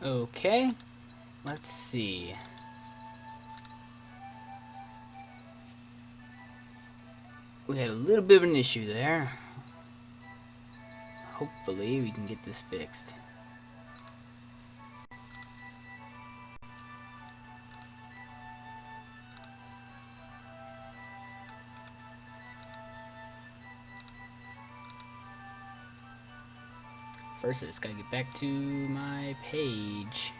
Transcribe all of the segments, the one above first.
Okay, let's see. We had a little bit of an issue there. Hopefully we can get this fixed. First, I just gotta get back to my page.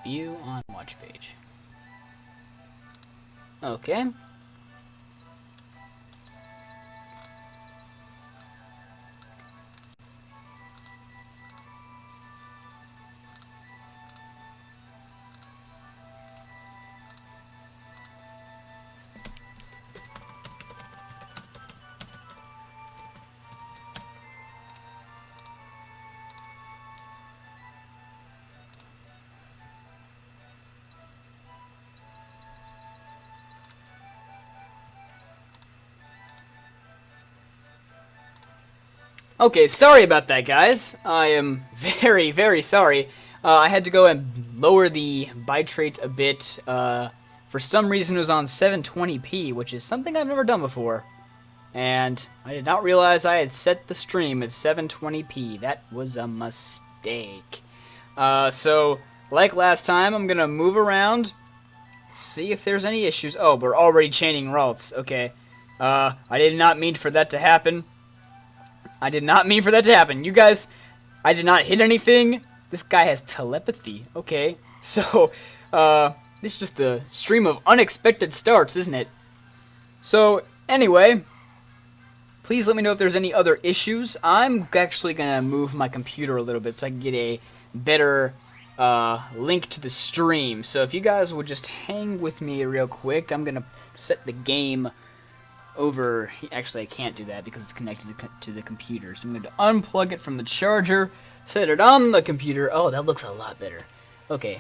View on watch page. Okay. Okay, sorry about that, guys. I am very, very sorry. I had to go and lower the bitrate a bit. For some reason it was on 720p, which is something I've never done before. And I did not realize I had set the stream at 720p. That was a mistake. So, like last time, I'm gonna move around, see if there's any issues. Oh, we're already chaining Ralts. Okay. I did not mean for that to happen. I did not mean for that to happen. You guys, I did not hit anything. This guy has telepathy. Okay. So, this is just the stream of unexpected starts, isn't it? So, anyway, please let me know if there's any other issues. I'm actually going to move my computer a little bit so I can get a better link to the stream. So if you guys would just hang with me real quick, I'm going to set the game over. Actually, I can't do that because it's connected to the computer. So I'm going to unplug it from the charger, set it on the computer. Oh, that looks a lot better. Okay.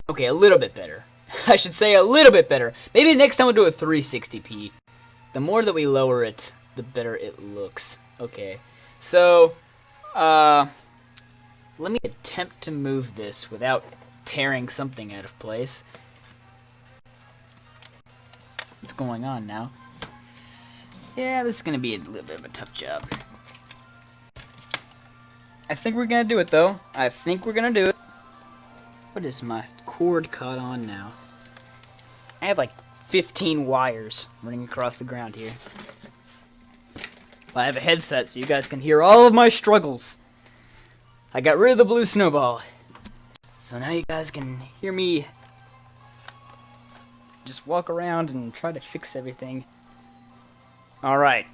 Okay, a little bit better. I should say a little bit better. Maybe next time we'll do a 360p. The more that we lower it, the better it looks. Okay. So, let me attempt to move this without tearing something out of place. What's going on now? Yeah, this is going to be a little bit of a tough job. I think we're going to do it, though. I think we're going to do it. What is my cord caught on now? I have like 15 wires running across the ground here. I have a headset so you guys can hear all of my struggles. I got rid of the blue snowball. So now you guys can hear me just walk around and try to fix everything. Alright.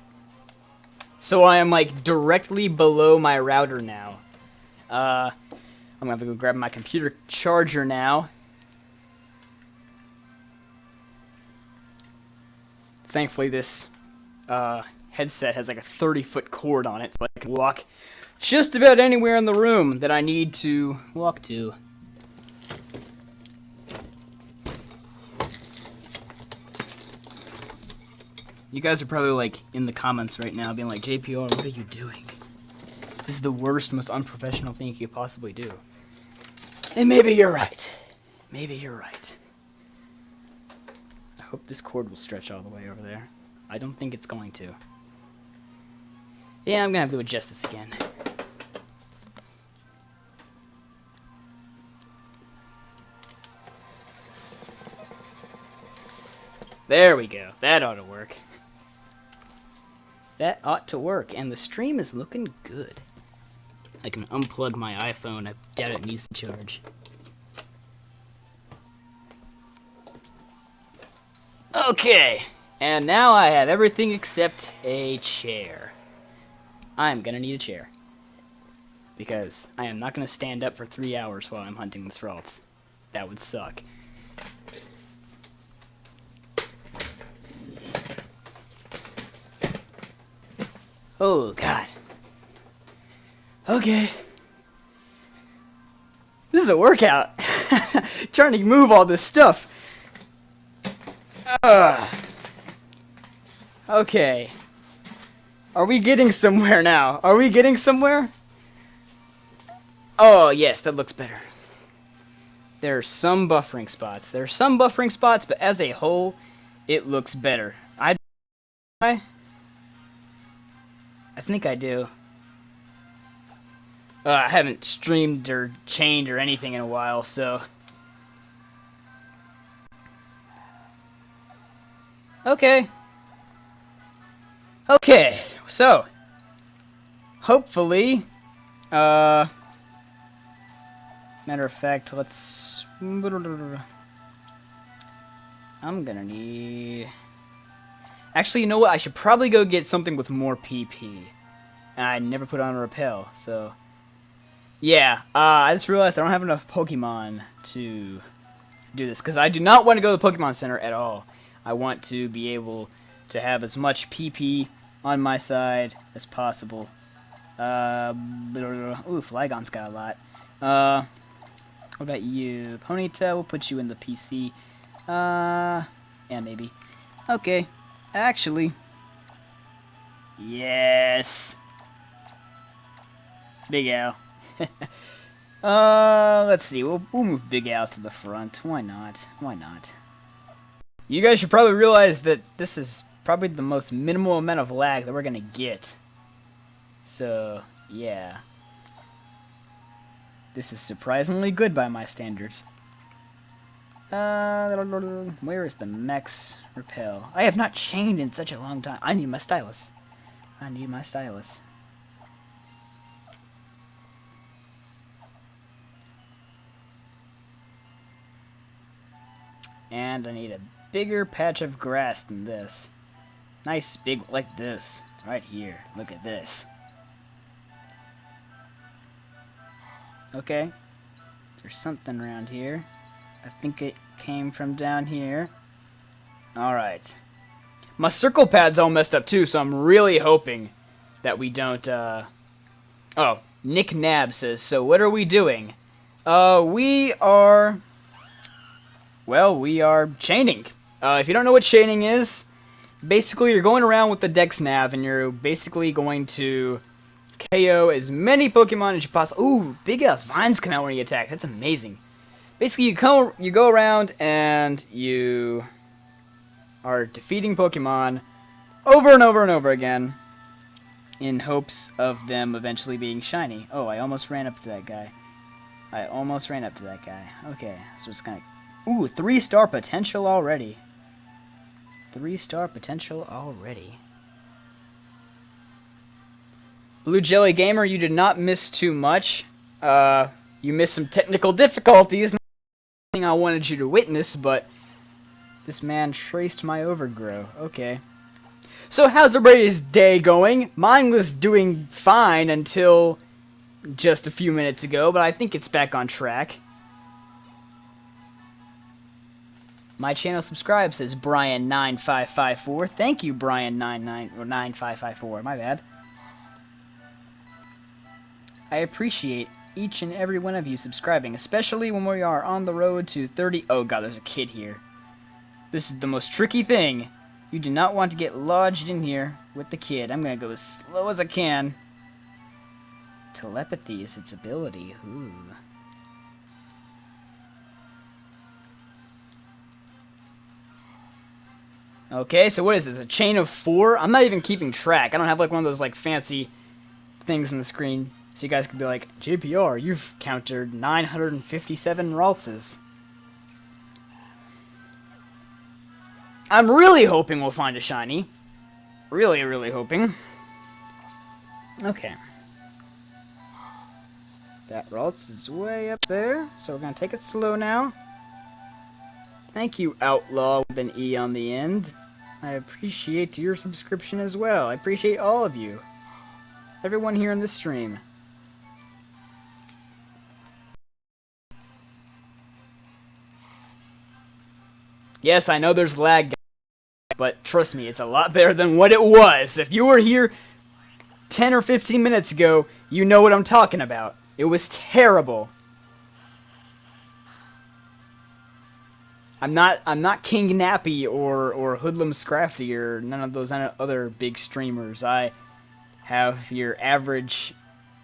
So I am like directly below my router now. I'm gonna have to go grab my computer charger now. Thankfully this headset has like a 30-foot cord on it, so I can walk just about anywhere in the room that I need to walk to. You guys are probably like in the comments right now being like, JPR, what are you doing? This is the worst, most unprofessional thing you could possibly do. And maybe you're right. Maybe you're right. I hope this cord will stretch all the way over there. I don't think it's going to. Yeah, I'm gonna have to adjust this again. There we go. That ought to work. That ought to work, and the stream is looking good. I can unplug my iPhone. I doubt it needs the charge. Okay, and now I have everything except a chair. I'm gonna need a chair. Because I am not gonna stand up for 3 hours while I'm hunting this Ralts. That would suck. Oh, God. Okay. This is a workout. Trying to move all this stuff. Okay. Are we getting somewhere now? Are we getting somewhere? Oh, yes, that looks better. There are some buffering spots. There are some buffering spots, but as a whole, it looks better. I think I do. I haven't streamed or chained or anything in a while, so... Okay. Okay, so... Hopefully... Matter of fact, let's... I'm gonna need... Actually, you know what? I should probably go get something with more PP. And I never put on a repel, so... Yeah, I just realized I don't have enough Pokemon to do this. Because I do not want to go to the Pokemon Center at all. I want to be able to have as much PP on my side as possible. Ooh, Flygon's got a lot. What about you? Ponyta, we'll put you in the PC. Yeah, maybe. Okay. Actually. Yes. Big Al. Let's see. We'll move Big Al to the front. Why not? Why not? You guys should probably realize that this is probably the most minimal amount of lag that we're gonna get. So, yeah. This is surprisingly good by my standards. Where is the Max Repel? I have not chained in such a long time. I need my stylus. I need my stylus. And I need a bigger patch of grass than this. Nice big, like this. Right here. Look at this. Okay. There's something around here. I think it came from down here. Alright. My circle pad's all messed up too, so I'm really hoping that we don't, Oh, Nick Nab says, so what are we doing? We are... Well, we are chaining. If you don't know what chaining is, basically you're going around with the Dex Nav and you're basically going to KO as many Pokemon as you possibly... Ooh, big ass vines come out when you attack. That's amazing. Basically, you go around and you are defeating Pokemon over and over and over again in hopes of them eventually being shiny. Oh, I almost ran up to that guy. I almost ran up to that guy. Okay, so it's kind of... Ooh, 3-star potential already. 3-star potential already. Blue Jelly Gamer, you did not miss too much. You missed some technical difficulties. Not something I wanted you to witness, but this man traced my overgrow. Okay. So how's everybody's day going? Mine was doing fine until just a few minutes ago, but I think it's back on track. My channel subscribe, says Brian9554. Thank you, Brian9554. My bad. I appreciate each and every one of you subscribing, especially when we are on the road to 30... Oh god, there's a kid here. This is the most tricky thing. You do not want to get lodged in here with the kid. I'm gonna go as slow as I can. Telepathy is its ability. Ooh. Okay, so what is this? A chain of 4? I'm not even keeping track. I don't have like one of those like fancy things on the screen. So you guys could be like, JPR, you've countered 957 Raltses. I'm really hoping we'll find a shiny. Really, really hoping. Okay. That Ralts is way up there, so we're gonna take it slow now. Thank you, Outlaw, with an E on the end. I appreciate your subscription as well. I appreciate all of you. Everyone here in this stream. Yes, I know there's lag, but trust me, it's a lot better than what it was. If you were here 10 or 15 minutes ago, you know what I'm talking about. It was terrible. I'm not King Nappy or Hoodlum Scrafty or none of those other big streamers. I have your average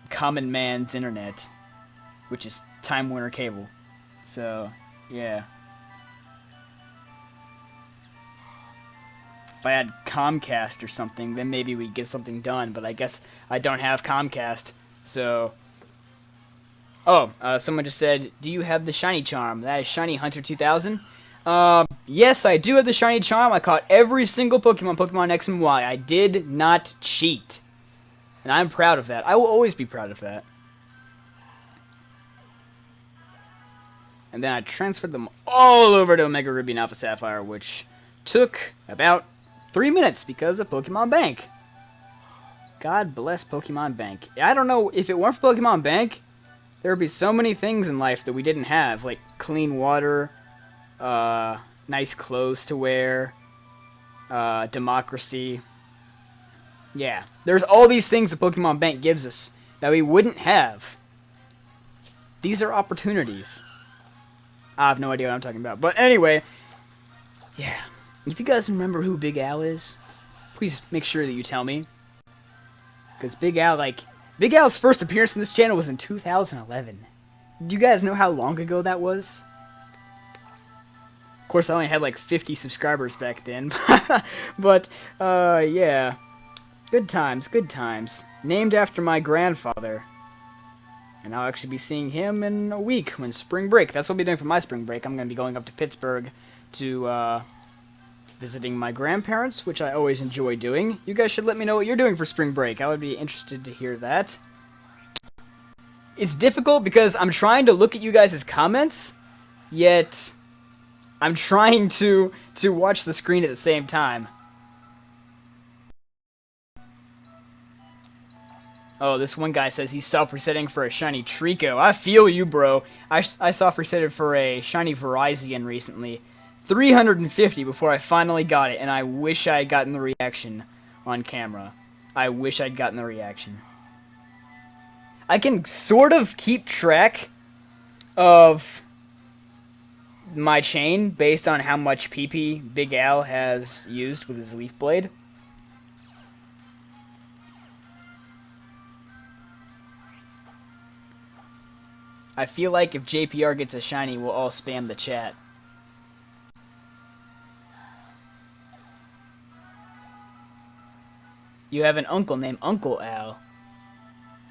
common man's internet, which is Time Warner Cable. So, yeah. If I had Comcast or something, then maybe we'd get something done, but I guess I don't have Comcast, so... Oh, someone just said, do you have the Shiny Charm? That is Shiny Hunter 2000. Yes, I do have the Shiny Charm. I caught every single Pokemon X and Y. I did not cheat. And I'm proud of that. I will always be proud of that. And then I transferred them all over to Omega Ruby and Alpha Sapphire, which took about 3 minutes because of Pokemon Bank. God bless Pokemon Bank. I don't know, if it weren't for Pokemon Bank, there would be so many things in life that we didn't have, like clean water, nice clothes to wear, democracy. Yeah, there's all these things that Pokemon Bank gives us that we wouldn't have. These are opportunities. I have no idea what I'm talking about. But anyway, yeah. If you guys remember who Big Al is, please make sure that you tell me. Because Big Al's first appearance in this channel was in 2011. Do you guys know how long ago that was? Of course, I only had like 50 subscribers back then. But, yeah. Good times, good times. Named after my grandfather. And I'll actually be seeing him in a week when spring break. That's what I'll be doing for my spring break. I'm going to be going up to Pittsburgh to, visiting my grandparents, which I always enjoy doing. You guys should let me know what you're doing for spring break. I would be interested to hear that. It's difficult because I'm trying to look at you guys' comments, yet I'm trying to watch the screen at the same time. Oh, this one guy says he's self-resetting for a shiny Trico. I feel you, bro. I self-resetted for a shiny Verizon recently. 350 before I finally got it, and I wish I had gotten the reaction on camera. I wish I'd gotten the reaction. I can sort of keep track of my chain based on how much PP Big Al has used with his Leaf Blade. I feel like if JPR gets a shiny, we'll all spam the chat. You have an uncle named Uncle Al.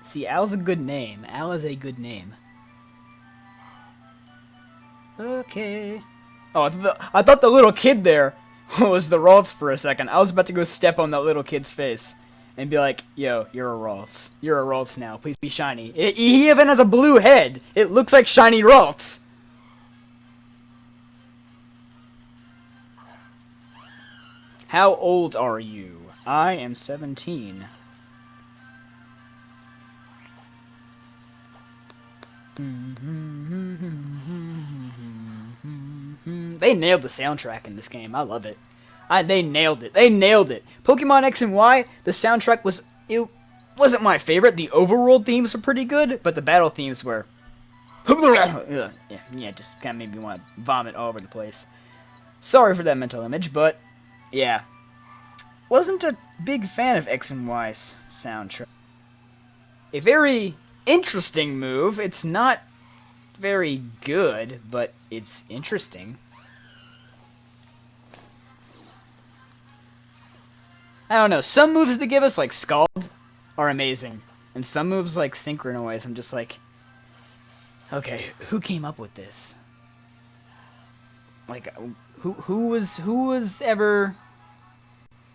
See, Al's a good name. Al is a good name. Okay. Oh, I thought the little kid there was the Ralts for a second. I was about to go step on that little kid's face and be like, yo, you're a Ralts. You're a Ralts now. Please be shiny. He even has a blue head. It looks like shiny Ralts. How old are you? I am 17. They nailed the soundtrack in this game. I love it. They nailed it. They nailed it. Pokemon X and Y, the soundtrack it wasn't my favorite. The overworld themes were pretty good, but the battle themes were... yeah, just kind of made me want to vomit all over the place. Sorry for that mental image, but yeah. Wasn't a big fan of X and Y's soundtrack. A very interesting move. It's not very good, but it's interesting. I don't know, some moves they give us, like Scald, are amazing. And some moves like Synchronize, I'm just like, okay, who came up with this? Like, who was ever...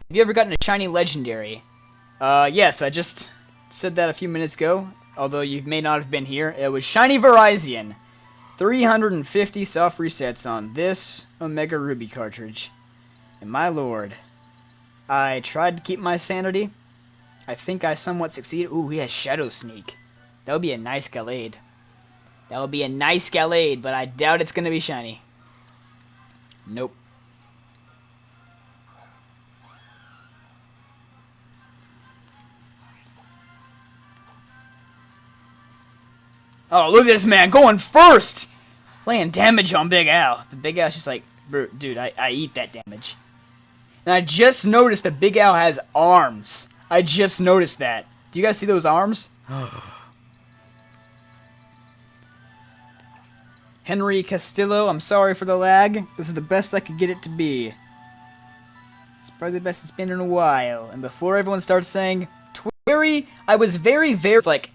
Have you ever gotten a shiny legendary? Yes, I just said that a few minutes ago, although you may not have been here. It was shiny Verizon. 350 soft resets on this Omega Ruby cartridge. And my lord, I tried to keep my sanity. I think I somewhat succeeded. Ooh, he has Shadow Sneak. That would be a nice Gallade. That would be a nice Gallade, but I doubt it's going to be shiny. Nope. Oh, look at this man going first! Laying damage on Big Al. The Big Al's just like, Dude, I eat that damage. And I just noticed that Big Al has arms. I just noticed that. Do you guys see those arms? Henry Castillo, I'm sorry for the lag. This is the best I could get it to be. It's probably the best it's been in a while. And before everyone starts saying, Twittery, I was very, like,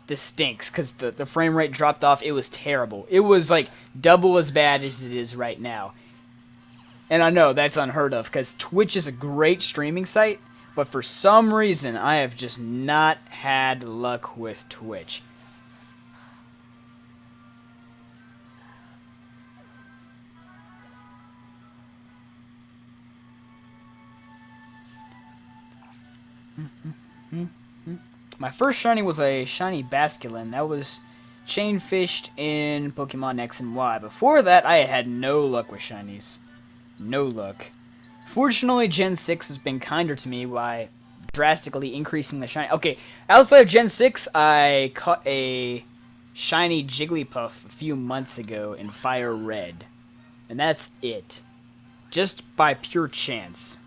this stinks, because the frame rate dropped off. It was terrible. It was, like, double as bad as it is right now. And I know that's unheard of, because Twitch is a great streaming site, but for some reason, I have just not had luck with Twitch. My first shiny was a shiny Basculin. That was chain fished in Pokemon X and Y. Before that, I had no luck with shinies. No luck. Fortunately, Gen 6 has been kinder to me by drastically increasing the shiny. Okay, outside of Gen 6, I caught a shiny Jigglypuff a few months ago in Fire Red. And that's it. Just by pure chance.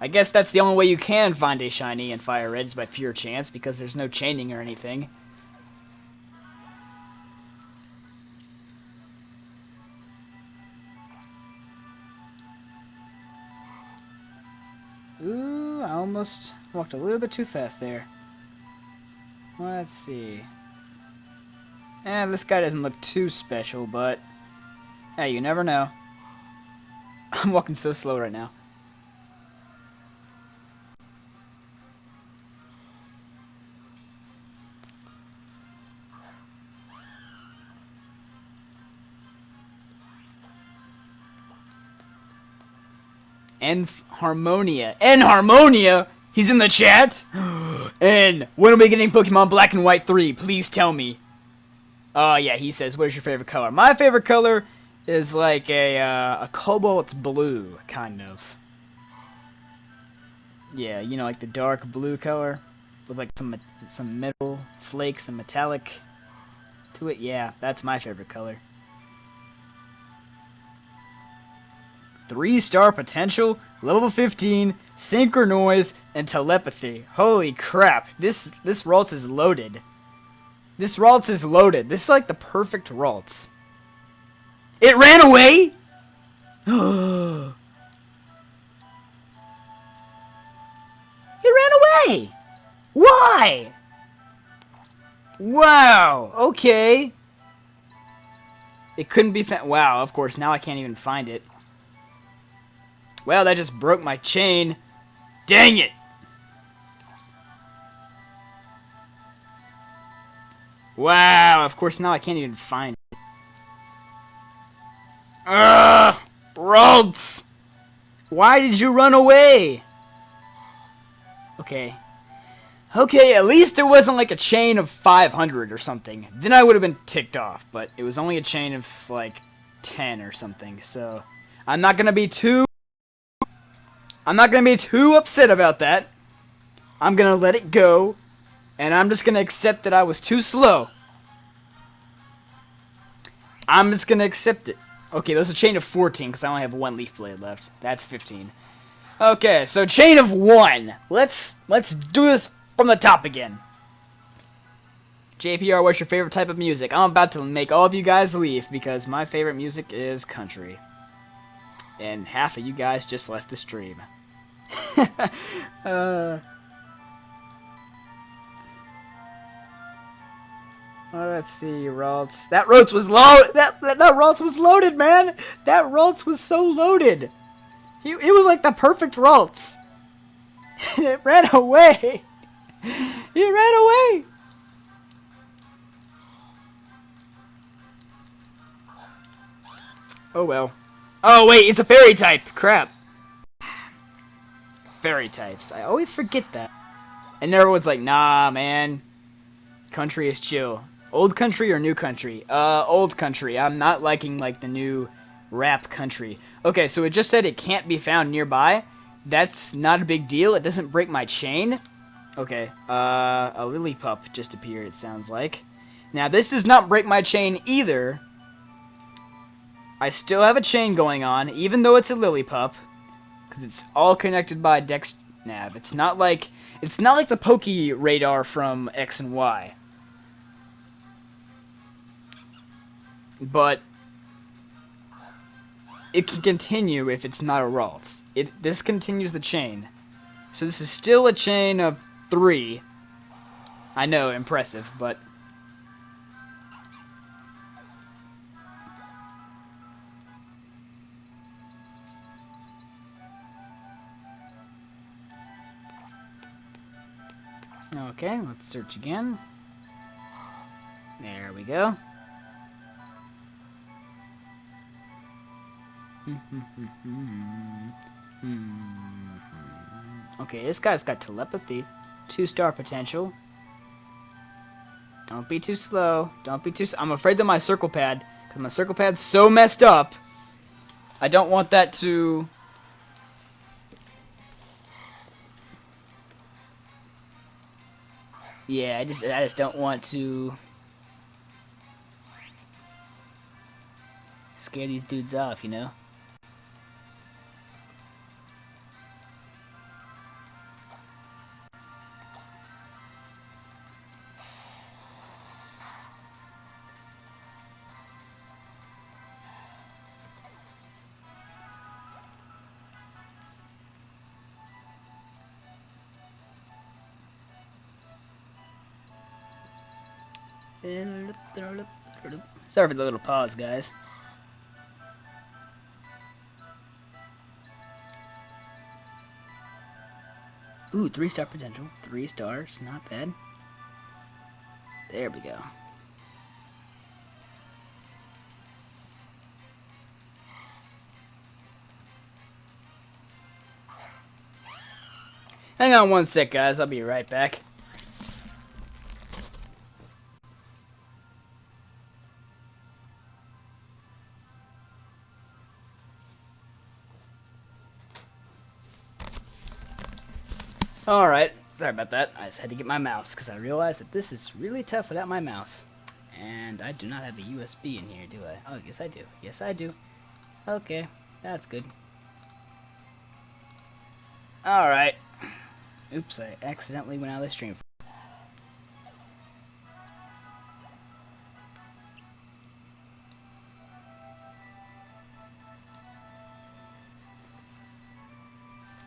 I guess that's the only way you can find a shiny in Fire Red is by pure chance, because there's no chaining or anything. Ooh, I almost walked a little bit too fast there. Let's see. This guy doesn't look too special, but hey, you never know. I'm walking so slow right now. Harmonia! He's in the chat? And when are we getting Pokemon Black and White 3? Please tell me. Oh, yeah, he says, what is your favorite color? My favorite color is like a cobalt blue, kind of. Yeah, you know, like the dark blue color with like some metal flakes and metallic to it. Yeah, that's my favorite color. 3-star potential, level 15, synchro noise, and telepathy. Holy crap! This Ralts is loaded. This Ralts is loaded. This is like the perfect Ralts. It ran away. It ran away. Why? Wow. Okay. It couldn't be found. Wow. Of course. Now I can't even find it. Well, that just broke my chain. Dang it! Wow, of course now I can't even find it. Ugh! Ralts! Why did you run away? Okay. Okay, at least it wasn't like a chain of 500 or something. Then I would have been ticked off, but it was only a chain of like 10 or something, so I'm not gonna be too upset about that. I'm gonna let it go, and I'm just gonna accept that I was too slow. I'm just gonna accept it. Okay, there's a chain of 14, because I only have one Leaf Blade left. That's 15. Okay, so chain of 1. Let's do this from the top again. JPR, what's your favorite type of music? I'm about to make all of you guys leave, because my favorite music is country. And half of you guys just left the stream. Let's see, Ralts. That Ralts was that Ralts was loaded, man. That Ralts was so loaded. It was like the perfect Ralts. And it ran away. It ran away. Oh well. Oh wait, it's a fairy type. Crap. Fairy types. I always forget that. And everyone's like, nah, man. Country is chill. Old country or new country? Old country. I'm not liking, like, the new rap country. Okay, so it just said it can't be found nearby. That's not a big deal. It doesn't break my chain. Okay, a Lillipup just appeared, it sounds like. Now, this does not break my chain either. I still have a chain going on, even though it's a Lillipup, because it's all connected by Dex Nav. It's not like the Poke Radar from X and Y. But it can continue if it's not a Ralts. This continues the chain. So this is still a chain of 3. I know, impressive, but... Okay, let's search again. There we go. Okay, this guy's got telepathy. 2-star potential. Don't be too slow. Don't be too... I'm afraid that my circle pad... Because my circle pad's so messed up. I don't want that to... Yeah, I just don't want to... scare these dudes off, you know? Sorry for the little pause, guys. Ooh, 3-star potential. 3 stars, not bad. There we go. Hang on one sec, guys. I'll be right back. Alright, sorry about that. I just had to get my mouse, because I realized that this is really tough without my mouse. And I do not have a USB in here, do I? Oh, yes I do. Yes I do. Okay, that's good. Alright. Oops, I accidentally went out of the stream.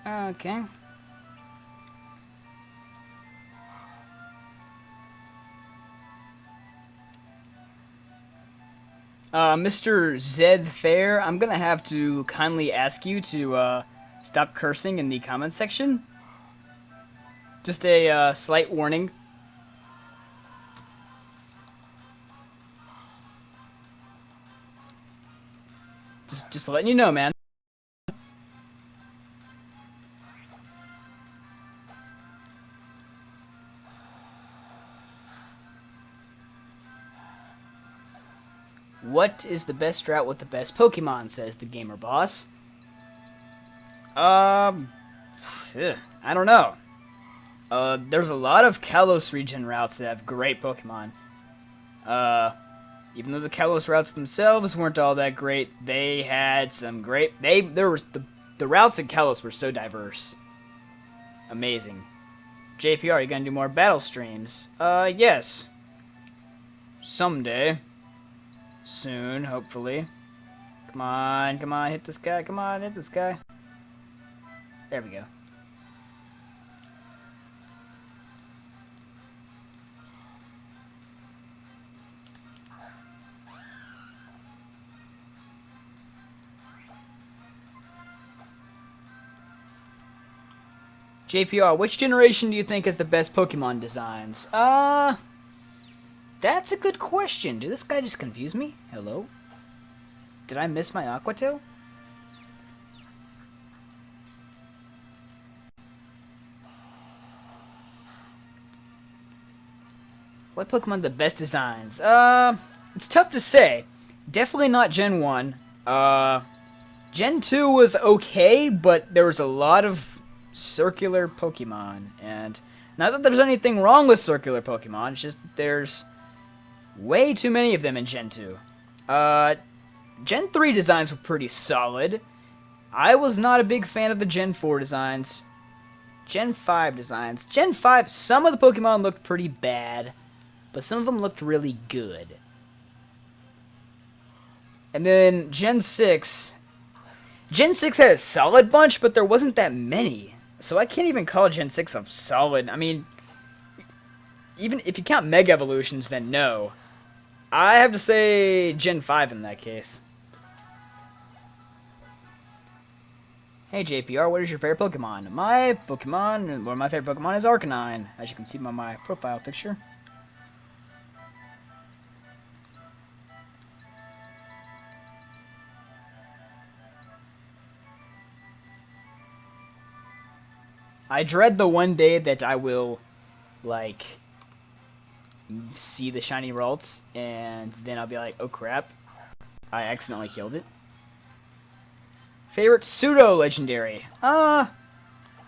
Okay. Mr. Zed Fair, I'm gonna have to kindly ask you to, stop cursing in the comment section. Just a, slight warning. Just letting you know, man. What is the best route with the best Pokemon, says the gamer boss. I don't know. There's a lot of Kalos region routes that have great Pokemon. Even though the Kalos routes themselves weren't all that great, they had some great... The routes in Kalos were so diverse. Amazing. JPR, you gonna do more battle streams? Yes. Someday. Soon, hopefully. Come on, hit this guy, come on, hit this guy. There we go. JPR, which generation do you think has the best Pokemon designs? That's a good question. Did this guy just confuse me? Hello? Did I miss my Aquatail? What Pokemon the best designs? It's tough to say. Definitely not Gen 1. Gen 2 was okay, but there was a lot of circular Pokemon. And not that there's anything wrong with circular Pokemon, it's just there's way too many of them in Gen 2. Gen 3 designs were pretty solid. I was not a big fan of the Gen 4 designs. Gen 5 designs. Gen 5, some of the Pokemon looked pretty bad, but some of them looked really good. And then Gen 6. Gen 6 had a solid bunch, but there wasn't that many. So I can't even call Gen 6 a solid. I mean, even if you count Mega Evolutions, then no. I have to say Gen 5 in that case. Hey JPR, what is your favorite Pokemon? My favorite Pokemon is Arcanine, as you can see by my profile picture. I dread the one day that I will, like, see the shiny Ralts, and then I'll be like, oh crap, I accidentally killed it. Favorite pseudo-legendary? I've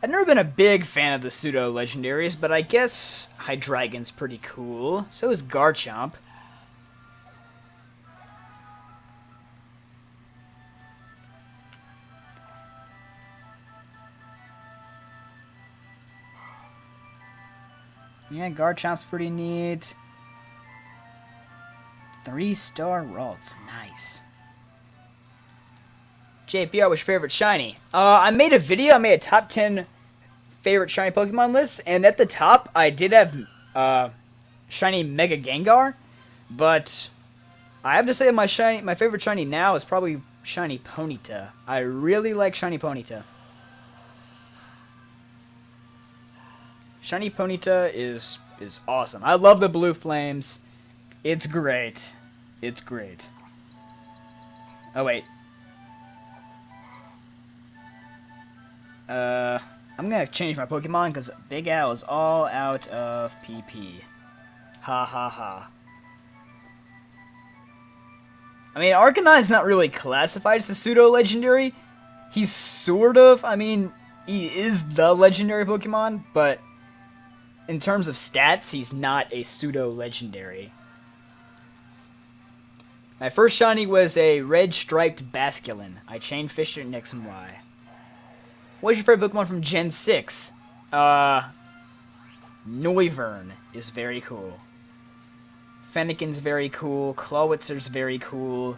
never been a big fan of the pseudo-legendaries, but I guess Hydreigon's pretty cool. So is Garchomp. Yeah, Garchomp's pretty neat. 3-star Ralts, nice. JPR, what's your favorite shiny? I made a top 10 favorite shiny Pokemon list, and at the top, I did have shiny Mega Gengar, but I have to say my favorite shiny now is probably shiny Ponyta. I really like shiny Ponyta. Shiny Ponyta is awesome. I love the blue flames. It's great. It's great. Oh wait. I'm gonna change my Pokemon because Big Al is all out of PP. Ha ha ha. I mean, Arcanine's not really classified as a pseudo-legendary. He's sort of, I mean, he is the legendary Pokemon, but in terms of stats, he's not a pseudo-legendary. My first shiny was a red-striped Basculin. I chain fished it in X and Y. What's your favorite Pokemon from Gen 6? Noivern is very cool. Fennekin's very cool. Clawitzer's very cool.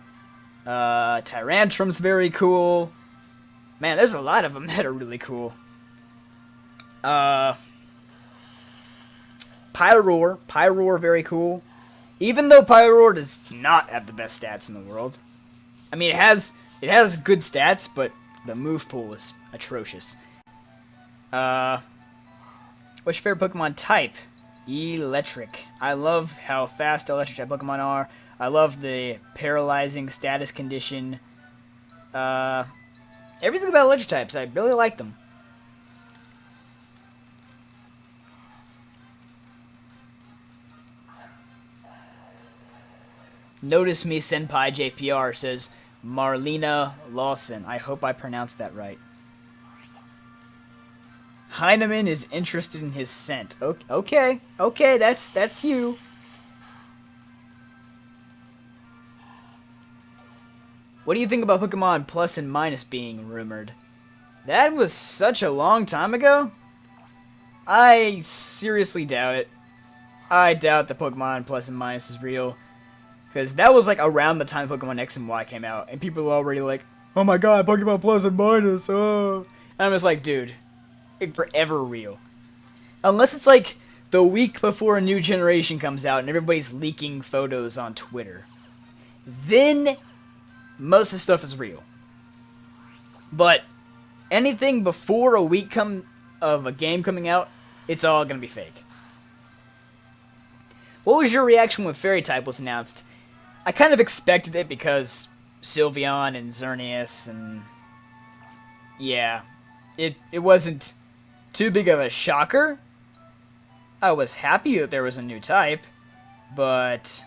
Tyrantrum's very cool. Man, there's a lot of them that are really cool. Pyroar, very cool. Even though Pyroar does not have the best stats in the world. I mean, it has good stats, but the move pool is atrocious. What's your favorite Pokemon type? Electric. I love how fast electric type Pokemon are. I love the paralyzing status condition. Everything about electric types, I really like them. Notice Me Senpai JPR says Marlena Lawson. I hope I pronounced that right. Heineman is interested in his scent. Okay, that's you. What do you think about Pokemon Plus and Minus being rumored? That was such a long time ago. I seriously doubt it. I doubt the Pokemon Plus and Minus is real. Because that was like around the time Pokemon X and Y came out. And people were already like, oh my god, Pokemon Plus and Minus, oh. And I'm just like, dude, it's forever real. Unless it's like the week before a new generation comes out and everybody's leaking photos on Twitter. Then most of the stuff is real. But anything before a week of a game coming out, it's all going to be fake. What was your reaction when Fairy type was announced? I kind of expected it because Sylveon and Xerneas and yeah, it wasn't too big of a shocker. I was happy that there was a new type, but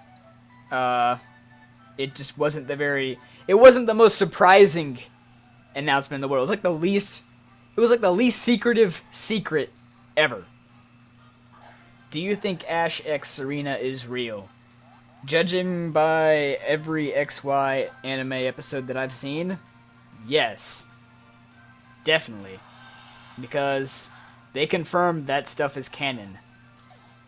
it just wasn't it wasn't the most surprising announcement in the world. It was like the least secretive secret ever. Do you think Ash X Serena is real? Judging by every XY anime episode that I've seen, yes. Definitely. Because they confirmed that stuff is canon.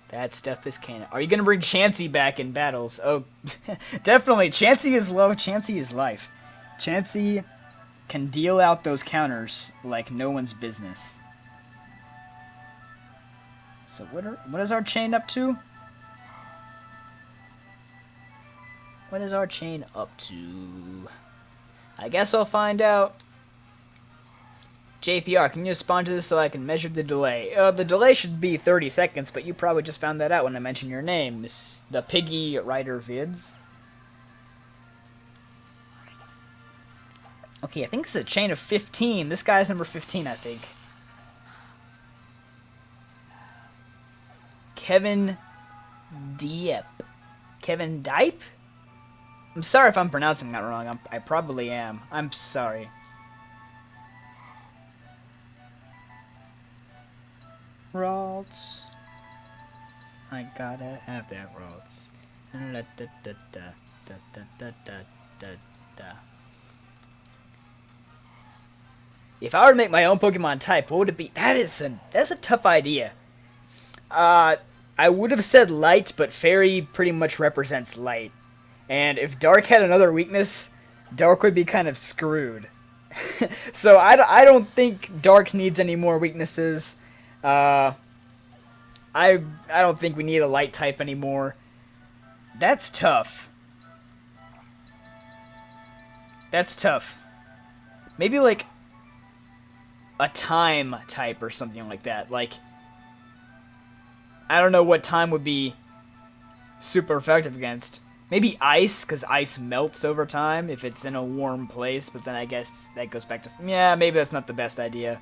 That stuff is canon. Are you gonna bring Chansey back in battles? Oh, definitely. Chansey is love, Chansey is life. Chansey can deal out those counters like no one's business. So what is our chain up to? What is our chain up to? I guess I'll find out. JPR, can you respond to this so I can measure the delay? The delay should be 30 seconds, but you probably just found that out when I mentioned your name, Miss the Piggy Writer Vids. Okay, I think it's a chain of 15. This guy's number 15, I think. Kevin Diep. Kevin Dipe? I'm sorry if I'm pronouncing that wrong. I probably am. I'm sorry. Ralts. I gotta have that Ralts. If I were to make my own Pokemon type, what would it be? That's a tough idea. I would have said light, but fairy pretty much represents light. And if Dark had another weakness, Dark would be kind of screwed. So I don't think Dark needs any more weaknesses. I don't think we need a light type anymore. That's tough. That's tough. Maybe like a time type or something like that. Like, I don't know what time would be super effective against. Maybe ice, because ice melts over time if it's in a warm place, but then I guess that goes back to... Yeah, maybe that's not the best idea.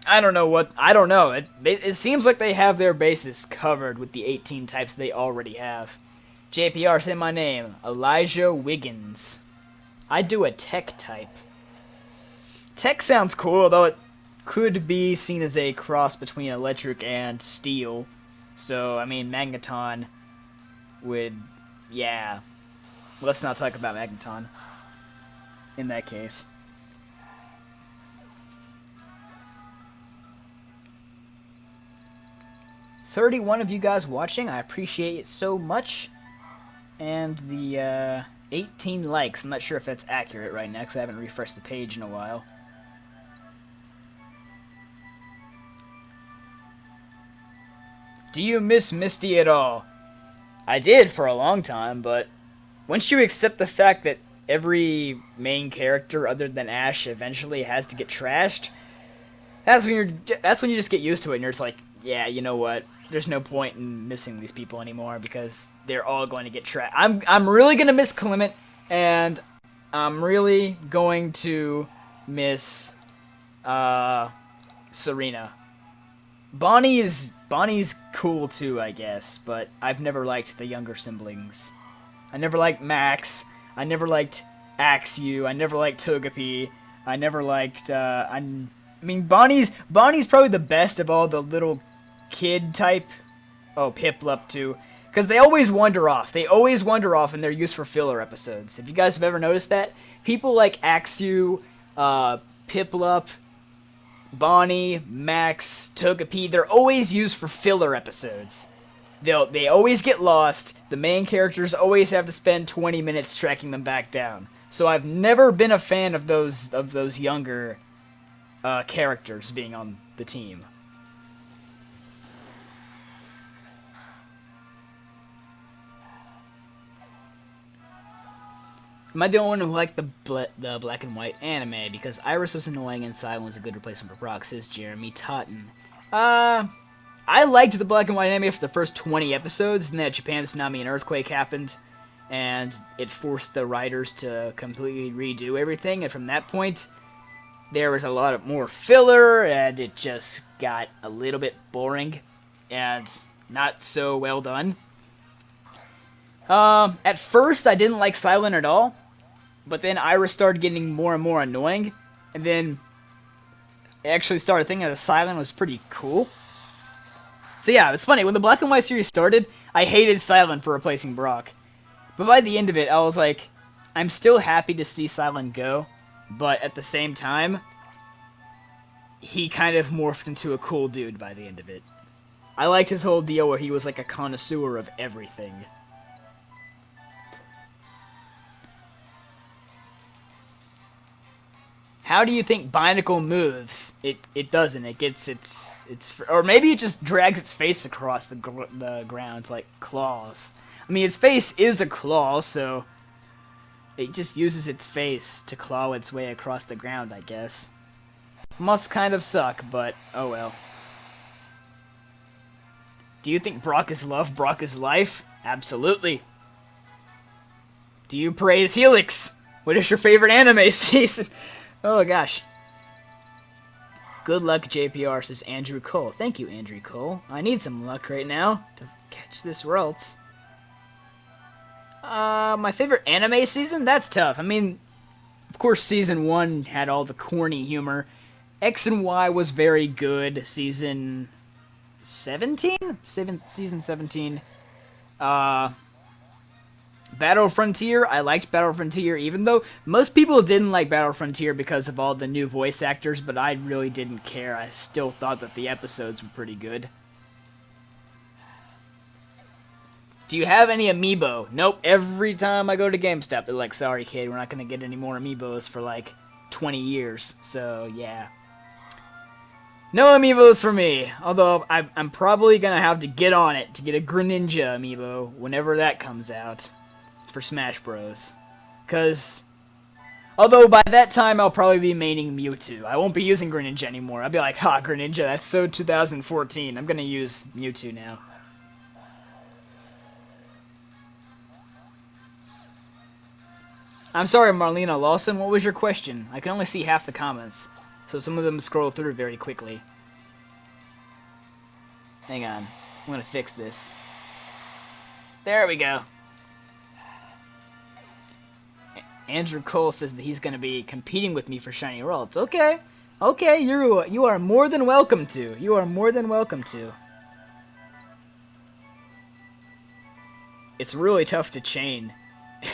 I don't know what... I don't know. It seems like they have their bases covered with the 18 types they already have. JPR, say my name. Elijah Wiggins. I do a tech type. Tech sounds cool, although it could be seen as a cross between electric and steel. So, I mean, Magneton would... Yeah. Let's not talk about Magneton in that case. "31 of you guys watching. I appreciate it so much. And the 18 likes. I'm not sure if that's accurate right now because I haven't refreshed the page in a while. Do you miss Misty at all? I did for a long time, but once you accept the fact that every main character other than Ash eventually has to get trashed, that's when you just get used to it and you're just like, yeah, you know what? There's no point in missing these people anymore because they're all going to get trashed. I'm really gonna miss Clement, and I'm really going to miss Serena. Bonnie's cool too, I guess, but I've never liked the younger siblings. I never liked Max. I never liked Axew. I never liked Togepi. I never liked. I mean, Bonnie's probably the best of all the little kid type. Oh, Piplup too, because they always wander off. They always wander off, and they're used for filler episodes. If you guys have ever noticed that, people like Axew, Piplup, Bonnie, Max, Togepi, they're always used for filler episodes. They always get lost. The main characters always have to spend 20 minutes tracking them back down. So I've never been a fan of those younger characters being on the team. Am I the only one who liked the black and white anime? Because Iris was annoying and Cylon was a good replacement for Brock, says Jeremy Totten. I liked the black and white anime for the first 20 episodes, and then at Japan Tsunami and Earthquake happened, and it forced the writers to completely redo everything, and from that point, there was a lot of more filler, and it just got a little bit boring, and not so well done. At first, I didn't like Cylon at all, but then Iris started getting more and more annoying, and then I actually started thinking that Cylon was pretty cool. So yeah, it's funny, when the Black and White series started, I hated Silent for replacing Brock. But by the end of it, I was like, I'm still happy to see Silent go, but at the same time, he kind of morphed into a cool dude by the end of it. I liked his whole deal where he was like a connoisseur of everything. How do you think Binacle moves? It doesn't. It gets its or maybe it just drags its face across the ground like claws. I mean, its face is a claw, so it just uses its face to claw its way across the ground, I guess. Must kind of suck, but oh well. Do you think Brock is love, Brock is life? Absolutely. Do you praise Helix? What is your favorite anime season? Oh gosh. Good luck, JPR, says Andrew Cole. Thank you, Andrew Cole. I need some luck right now to catch this Ralts. My favorite anime season? That's tough. I mean, of course, season 1 had all the corny humor. X and Y was very good. Season 17? Season 17. Battle Frontier, I liked Battle Frontier, even though most people didn't like Battle Frontier because of all the new voice actors, but I really didn't care. I still thought that the episodes were pretty good. Do you have any amiibo? Nope, every time I go to GameStop, they're like, sorry kid, we're not going to get any more amiibos for like 20 years, so yeah. No amiibos for me, although I'm probably going to have to get on it to get a Greninja amiibo whenever that comes out. For Smash Bros. Because, although by that time I'll probably be maining Mewtwo. I won't be using Greninja anymore. I'll be like, ha, Greninja, that's so 2014. I'm gonna use Mewtwo now. I'm sorry, Marlena Lawson, what was your question? I can only see half the comments, so some of them scroll through very quickly. Hang on, I'm gonna fix this. There we go. Andrew Cole says that he's going to be competing with me for Shiny Ralts. Okay. Okay, you are more than welcome to. You are more than welcome to. It's really tough to chain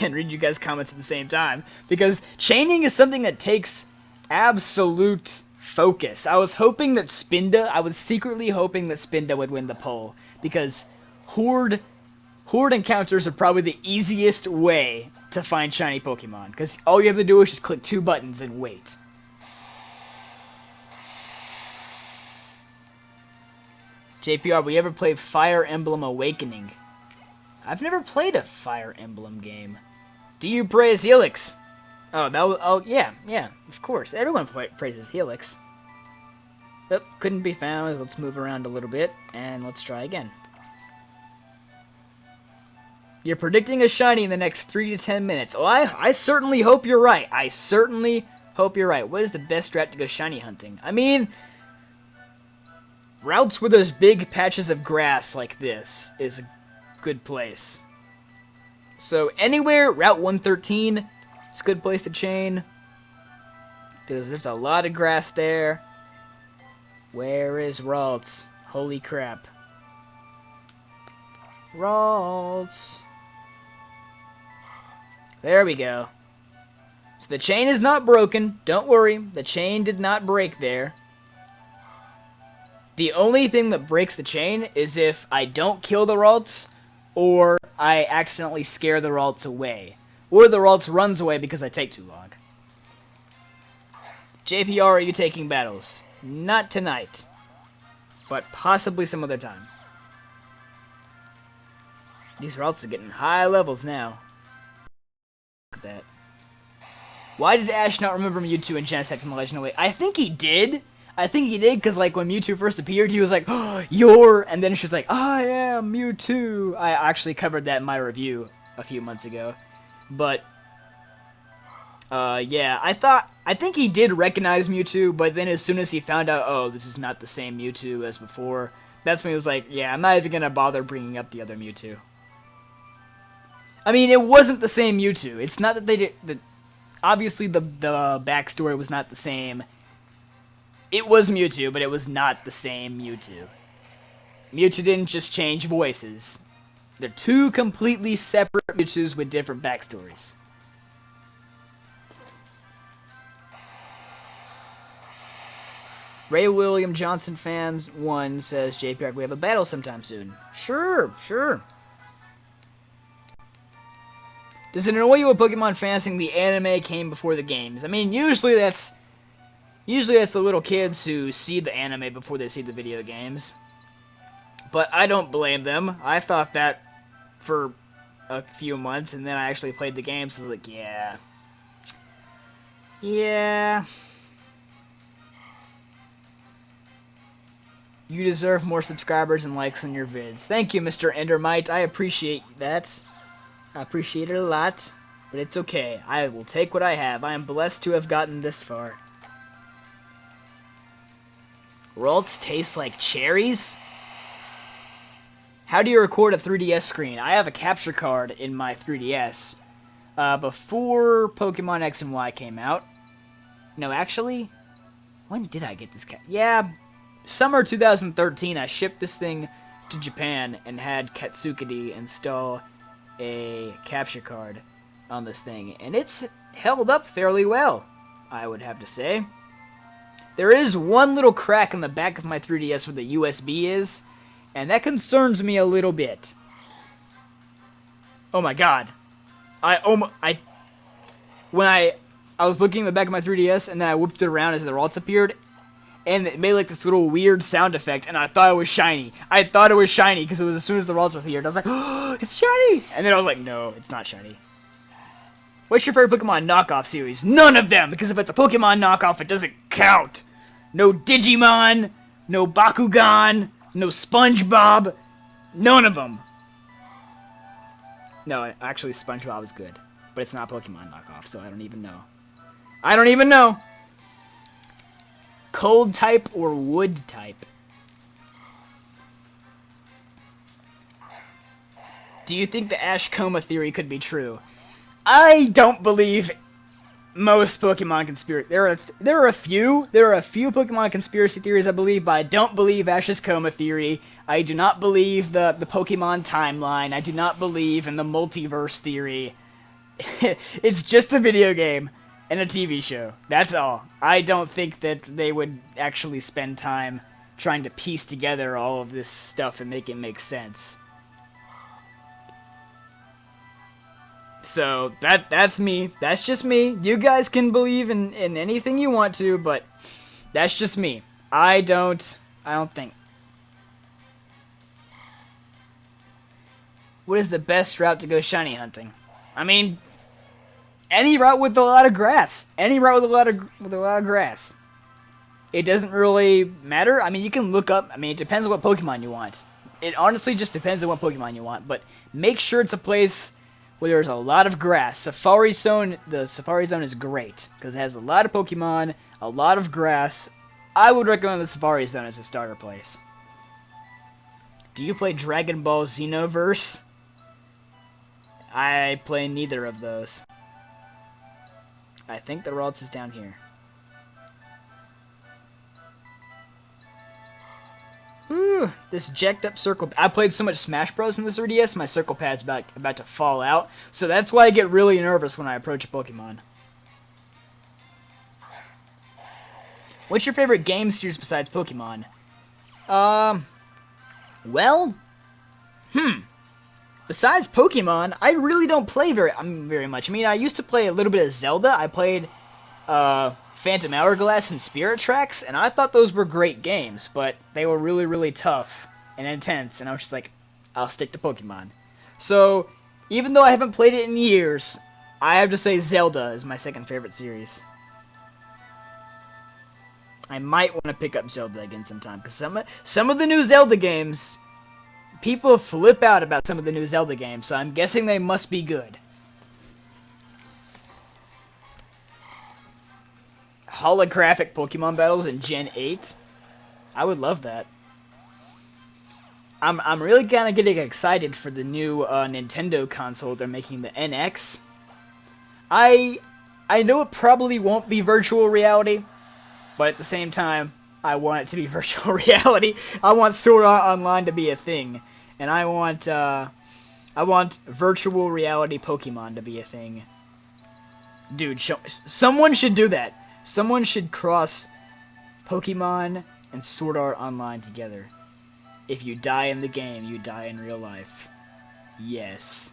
and read you guys' comments at the same time, because chaining is something that takes absolute focus. I was secretly hoping that Spinda would win the poll, because Horde encounters are probably the easiest way to find shiny Pokemon, because all you have to do is just click 2 buttons and wait. JPR, will you ever play Fire Emblem Awakening? I've never played a Fire Emblem game. Do you praise Helix? Oh, yeah, of course. Everyone praises Helix. Oh, couldn't be found. Let's move around a little bit, and let's try again. You're predicting a shiny in the next 3 to 10 minutes. Oh, I certainly hope you're right. I certainly hope you're right. What is the best strat to go shiny hunting? I mean, routes with those big patches of grass like this is a good place. So anywhere, Route 113 is a good place to chain, because there's a lot of grass there. Where is Ralts? Holy crap. Ralts. There we go. So the chain is not broken. Don't worry. The chain did not break there. The only thing that breaks the chain is if I don't kill the Ralts, or I accidentally scare the Ralts away. Or the Ralts runs away because I take too long. JPR, are you taking battles? Not tonight. But possibly some other time. These Ralts are getting high levels now. Look at that. Why did Ash not remember Mewtwo and Genesect from the Legend of Way? I think he did. I think he did, because like when Mewtwo first appeared, he was like, oh, you're, and then she was like, I am Mewtwo. I actually covered that in my review a few months ago. But, yeah, I think he did recognize Mewtwo, but then as soon as he found out, oh, this is not the same Mewtwo as before, that's when he was like, yeah, I'm not even going to bother bringing up the other Mewtwo. I mean, it wasn't the same Mewtwo. It's not that they did, obviously the backstory was not the same. It was Mewtwo, but it was not the same Mewtwo. Mewtwo didn't just change voices. They're two completely separate Mewtwo's with different backstories. Ray William Johnson fans 1 says, JPR, we have a battle sometime soon. Sure, sure. Does it annoy you when Pokemon fans think the anime came before the games? I mean, usually that's the little kids who see the anime before they see the video games. But I don't blame them. I thought that for a few months, and then I actually played the games. I was like, yeah. Yeah. You deserve more subscribers and likes on your vids. Thank you, Mr. Endermite. I appreciate that. I appreciate it a lot. But it's okay. I will take what I have. I am blessed to have gotten this far. Ralts taste like cherries? How do you record a 3DS screen? I have a capture card in my 3DS. Before Pokemon X and Y came out. No, actually, when did I get this Yeah, summer 2013, I shipped this thing to Japan and had Katsukity install a capture card on this thing. And it's held up fairly well, I would have to say. There is one little crack in the back of my 3DS where the USB is, and that concerns me a little bit. Oh my god. When I was looking in the back of my 3DS, and then I whipped it around as the Ralts appeared, and it made like this little weird sound effect, and I thought it was shiny. I thought it was shiny, because it was as soon as the Ralts appeared. I was like, oh, it's shiny! And then I was like, no, it's not shiny. What's your favorite Pokemon knockoff series? None of them, because if it's a Pokemon knockoff, it doesn't count. No Digimon, no Bakugan, no SpongeBob, none of them. No, actually SpongeBob is good, but it's not Pokemon knockoff, so I don't even know. I don't even know. Cold type or wood type? Do you think the Ash Coma theory could be true? I don't believe most Pokemon conspiracy. There are a few Pokemon conspiracy theories I believe, but I don't believe Ash's Coma theory. I do not believe the Pokemon timeline. I do not believe in the multiverse theory. It's just a video game and a TV show. That's all. I don't think that they would actually spend time trying to piece together all of this stuff and make it make sense. So, that's me. That's just me. You guys can believe in anything you want to, but that's just me. I don't think. What is the best route to go shiny hunting? I mean, any route with a lot of grass. Any route with a lot of grass. It doesn't really matter. I mean, you can look up. I mean, it depends on what Pokemon you want. It honestly just depends on what Pokemon you want, but make sure it's a place where there's a lot of grass. The Safari Zone is great, because it has a lot of Pokemon, a lot of grass. I would recommend the Safari Zone as a starter place. Do you play Dragon Ball Xenoverse? I play neither of those. I think the Ralts is down here. Ooh, this jacked up circle. I played so much Smash Bros. In this 3DS, my circle pad's about to fall out. So that's why I get really nervous when I approach a Pokemon. What's your favorite game series besides Pokemon? Well, besides Pokemon, I really don't play very much. I mean, I used to play a little bit of Zelda. I played, Phantom Hourglass and Spirit Tracks, and I thought those were great games, but they were really, really tough and intense, and I was just like, I'll stick to Pokemon. So, even though I haven't played it in years, I have to say Zelda is my second favorite series. I might want to pick up Zelda again sometime, because some of the new Zelda games, people flip out about some of the new Zelda games, so I'm guessing they must be good. Holographic Pokemon battles in Gen 8. I would love that. I'm really kind of getting excited for the new Nintendo console they're making, the NX. I know it probably won't be virtual reality, but at the same time, I want it to be virtual reality. I want Sword Art Online to be a thing, and I want I want virtual reality Pokemon to be a thing. Dude, someone should do that. Someone should cross Pokemon and Sword Art Online together. If you die in the game, you die in real life. Yes.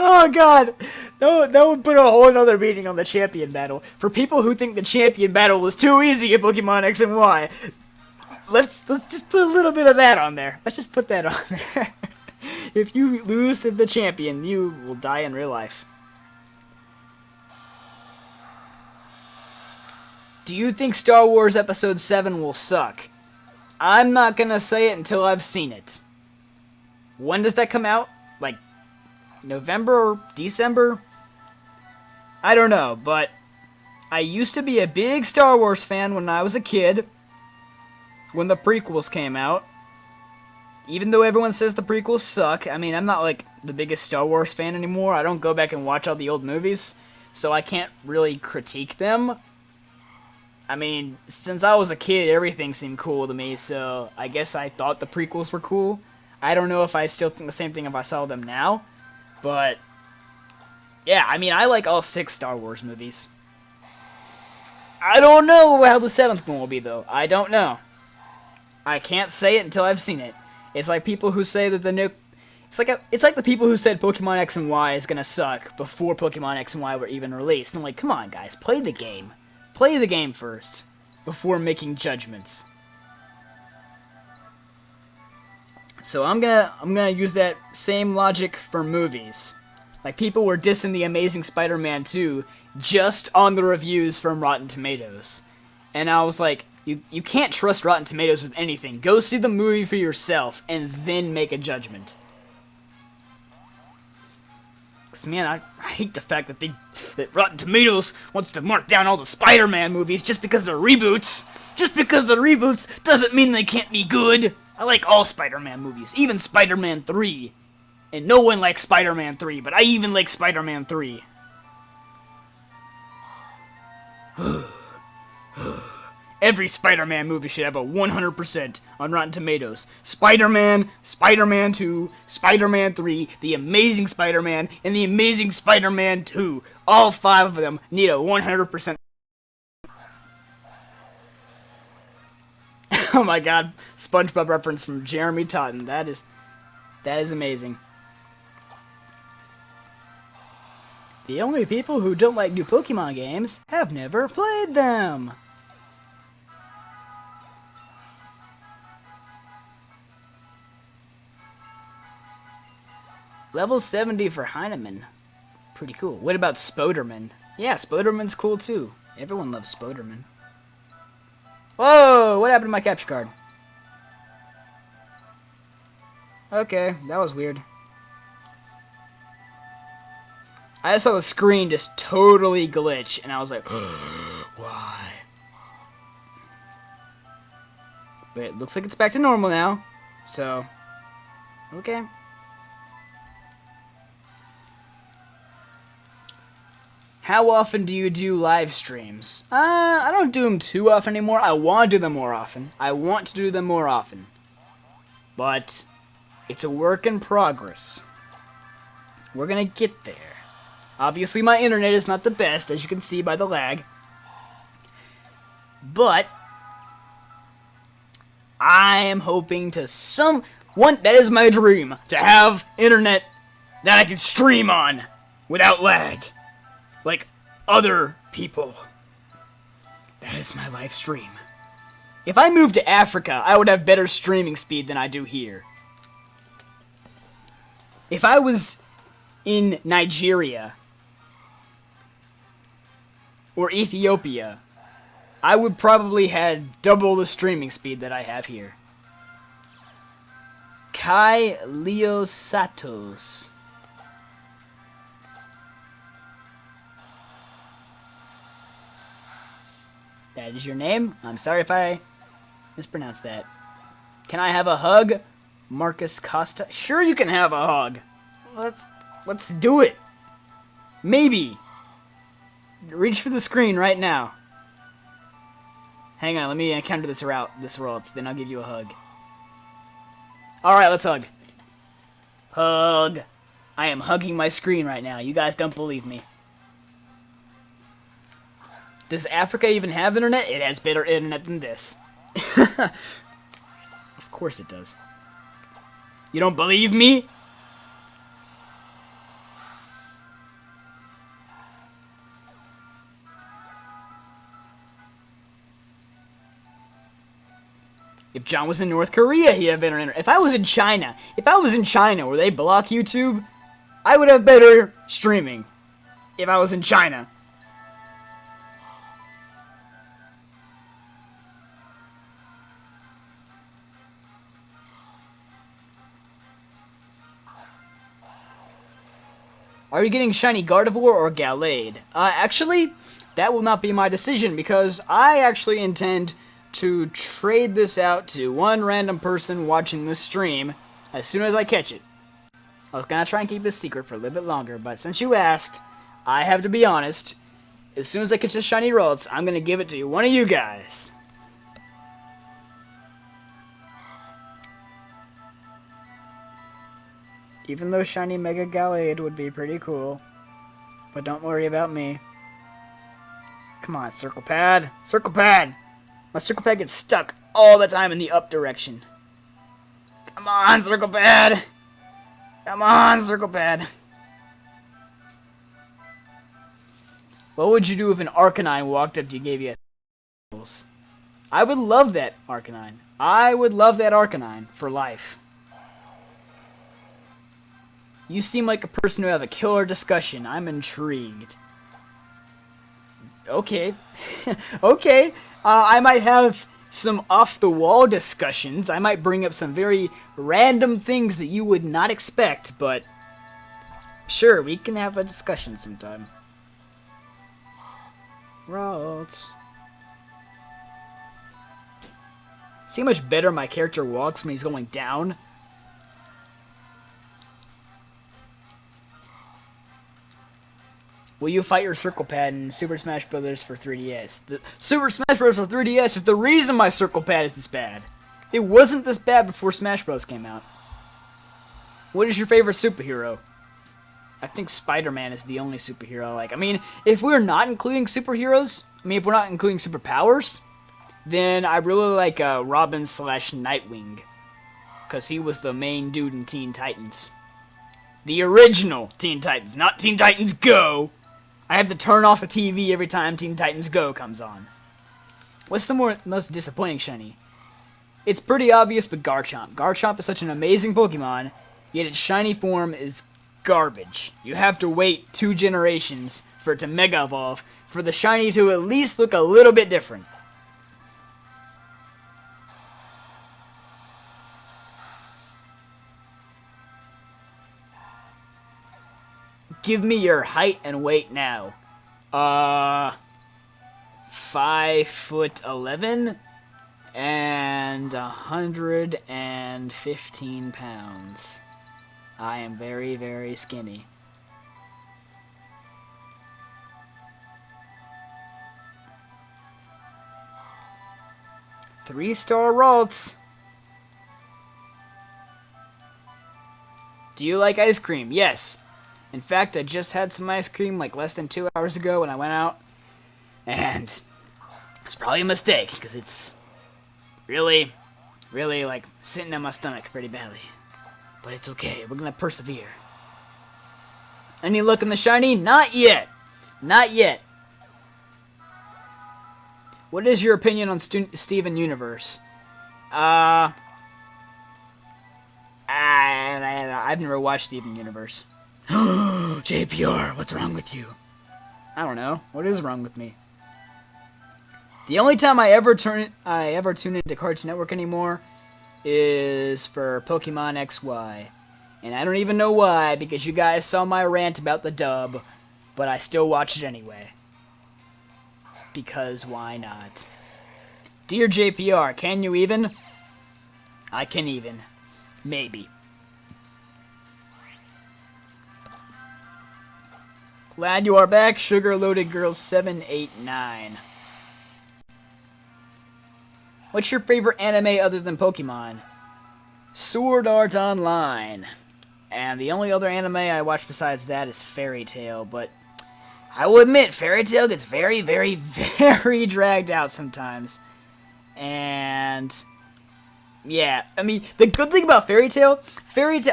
Oh god, that would put a whole other meaning on the champion battle. For people who think the champion battle was too easy in Pokemon X and Y, let's just put a little bit of that on there. Let's just put that on there. If you lose to the champion, you will die in real life. Do you think Star Wars Episode 7 will suck? I'm not gonna say it until I've seen it. When does that come out? Like, November or December? I don't know, but I used to be a big Star Wars fan when I was a kid, when the prequels came out. Even though everyone says the prequels suck, I mean, I'm not like the biggest Star Wars fan anymore. I don't go back and watch all the old movies, so I can't really critique them. I mean, since I was a kid, everything seemed cool to me, so I guess I thought the prequels were cool. I don't know if I still think the same thing if I saw them now, but yeah, I mean, I like all 6 Star Wars movies. I don't know how the 7th one will be, though. I don't know. I can't say it until I've seen it. It's like people who say that the new... It's like the people who said Pokemon X and Y is gonna suck before Pokemon X and Y were even released. And I'm like, come on, guys, play the game. Play the game first, before making judgments. So I'm gonna use that same logic for movies. Like, people were dissing The Amazing Spider-Man 2 just on the reviews from Rotten Tomatoes. And I was like, you can't trust Rotten Tomatoes with anything. Go see the movie for yourself, and then make a judgment. Because, man, I hate the fact that Rotten Tomatoes wants to mark down all the Spider-Man movies just because they're reboots. Just because they're reboots doesn't mean they can't be good. I like all Spider-Man movies, even Spider-Man 3. And no one likes Spider-Man 3, but I even like Spider-Man 3. Every Spider-Man movie should have a 100% on Rotten Tomatoes. Spider-Man, Spider-Man 2, Spider-Man 3, The Amazing Spider-Man, and The Amazing Spider-Man 2. All 5 of them need a 100%. Oh my god, SpongeBob reference from Jeremy Totten. That is amazing. The only people who don't like new Pokemon games have never played them. Level 70 for Heinemann. Pretty cool. What about Spoderman? Yeah, Spoderman's cool too. Everyone loves Spoderman. Whoa! What happened to my capture card? Okay, that was weird. I saw the screen just totally glitch, and I was like, why? But it looks like it's back to normal now, so, okay. How often do you do live streams? I don't do them too often anymore. I want to do them more often. But it's a work in progress. We're gonna get there. Obviously, my internet is not the best, as you can see by the lag. But I am hoping to that is my dream, to have internet that I can stream on without lag. Like other people. That is my live stream. If I moved to Africa, I would have better streaming speed than I do here. If I was in Nigeria or Ethiopia, I would probably have double the streaming speed that I have here. Kai Leo Satos. That is your name? I'm sorry if I mispronounced that. Can I have a hug? Marcus Costa. Sure, you can have a hug. Let's do it. Maybe. Reach for the screen right now. Hang on, let me encounter this Ralts, then I'll give you a hug. Alright, let's hug. Hug. I am hugging my screen right now. You guys don't believe me. Does Africa even have internet? It has better internet than this. Of course it does. You don't believe me? If John was in North Korea, he'd have better internet. If I was in China where they block YouTube, I would have better streaming. If I was in China. Are you getting shiny Gardevoir or Gallade? Actually, that will not be my decision because I actually intend to trade this out to one random person watching this stream as soon as I catch it. I was gonna try and keep this secret for a little bit longer, but since you asked, I have to be honest. As soon as I catch this shiny Ralts, I'm gonna give it to one of you guys. Even though shiny Mega Gallade would be pretty cool. But don't worry about me. Come on, Circle Pad! Circle Pad! My Circle Pad gets stuck all the time in the up direction. Come on, Circle Pad! Come on, Circle Pad! What would you do if an Arcanine walked up to you and gave you a I would love that Arcanine. I would love that Arcanine for life. You seem like a person who have a killer discussion. I'm intrigued. Okay. Okay. I might have some off-the-wall discussions. I might bring up some very random things that you would not expect, but sure, we can have a discussion sometime. Ralts. See how much better my character walks when he's going down? Will you fight your Circle Pad in Super Smash Bros. For 3DS? The Super Smash Bros. For 3DS is the reason my Circle Pad is this bad. It wasn't this bad before Smash Bros. Came out. What is your favorite superhero? I think Spider-Man is the only superhero I like. I mean, if we're not including superheroes, if we're not including superpowers, then I really like Robin / Nightwing. Because he was the main dude in Teen Titans. The original Teen Titans, not Teen Titans Go! I have to turn off the TV every time Teen Titans Go comes on. What's the most disappointing shiny? It's pretty obvious, but Garchomp. Garchomp is such an amazing Pokemon, yet its shiny form is garbage. You have to wait 2 generations for it to Mega Evolve for the shiny to at least look a little bit different. Give me your height and weight now. 5'11" and 115 pounds. I am very, very skinny. Three-star Ralts. Do you like ice cream? Yes. In fact, I just had some ice cream like less than 2 hours ago when I went out. And it's probably a mistake because it's really, really like sitting in my stomach pretty badly. But it's okay. We're going to persevere. Any luck in the shiny? Not yet. Not yet. What is your opinion on Steven Universe? I've never watched Steven Universe. JPR, what's wrong with you? I don't know. What is wrong with me? The only time I ever tune into Cartoon Network anymore is for Pokemon XY. And I don't even know why, because you guys saw my rant about the dub, but I still watch it anyway. Because why not? Dear JPR, can you even? I can even. Maybe. Glad you are back, Sugar Loaded Girl 789. What's your favorite anime other than Pokemon? Sword Art Online. And the only other anime I watch besides that is Fairy Tail, but I will admit, Fairy Tail gets very, very, very dragged out sometimes. And yeah, I mean, the good thing about Fairy Tail,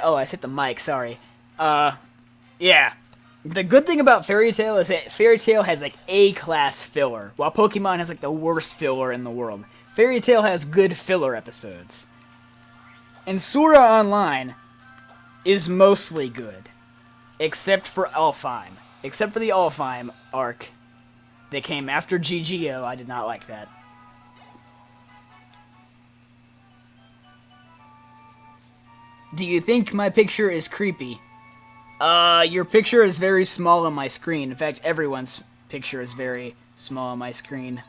oh, I hit the mic, sorry. Yeah. The good thing about Fairy Tail is that Fairy Tail has, like, A-class filler, while Pokemon has, like, the worst filler in the world. Fairy Tail has good filler episodes. And Sword Art Online is mostly good, except for Alfheim. Except for the Alfheim arc that came after GGO, I did not like that. Do you think my picture is creepy? Your picture is very small on my screen. In fact, everyone's picture is very small on my screen.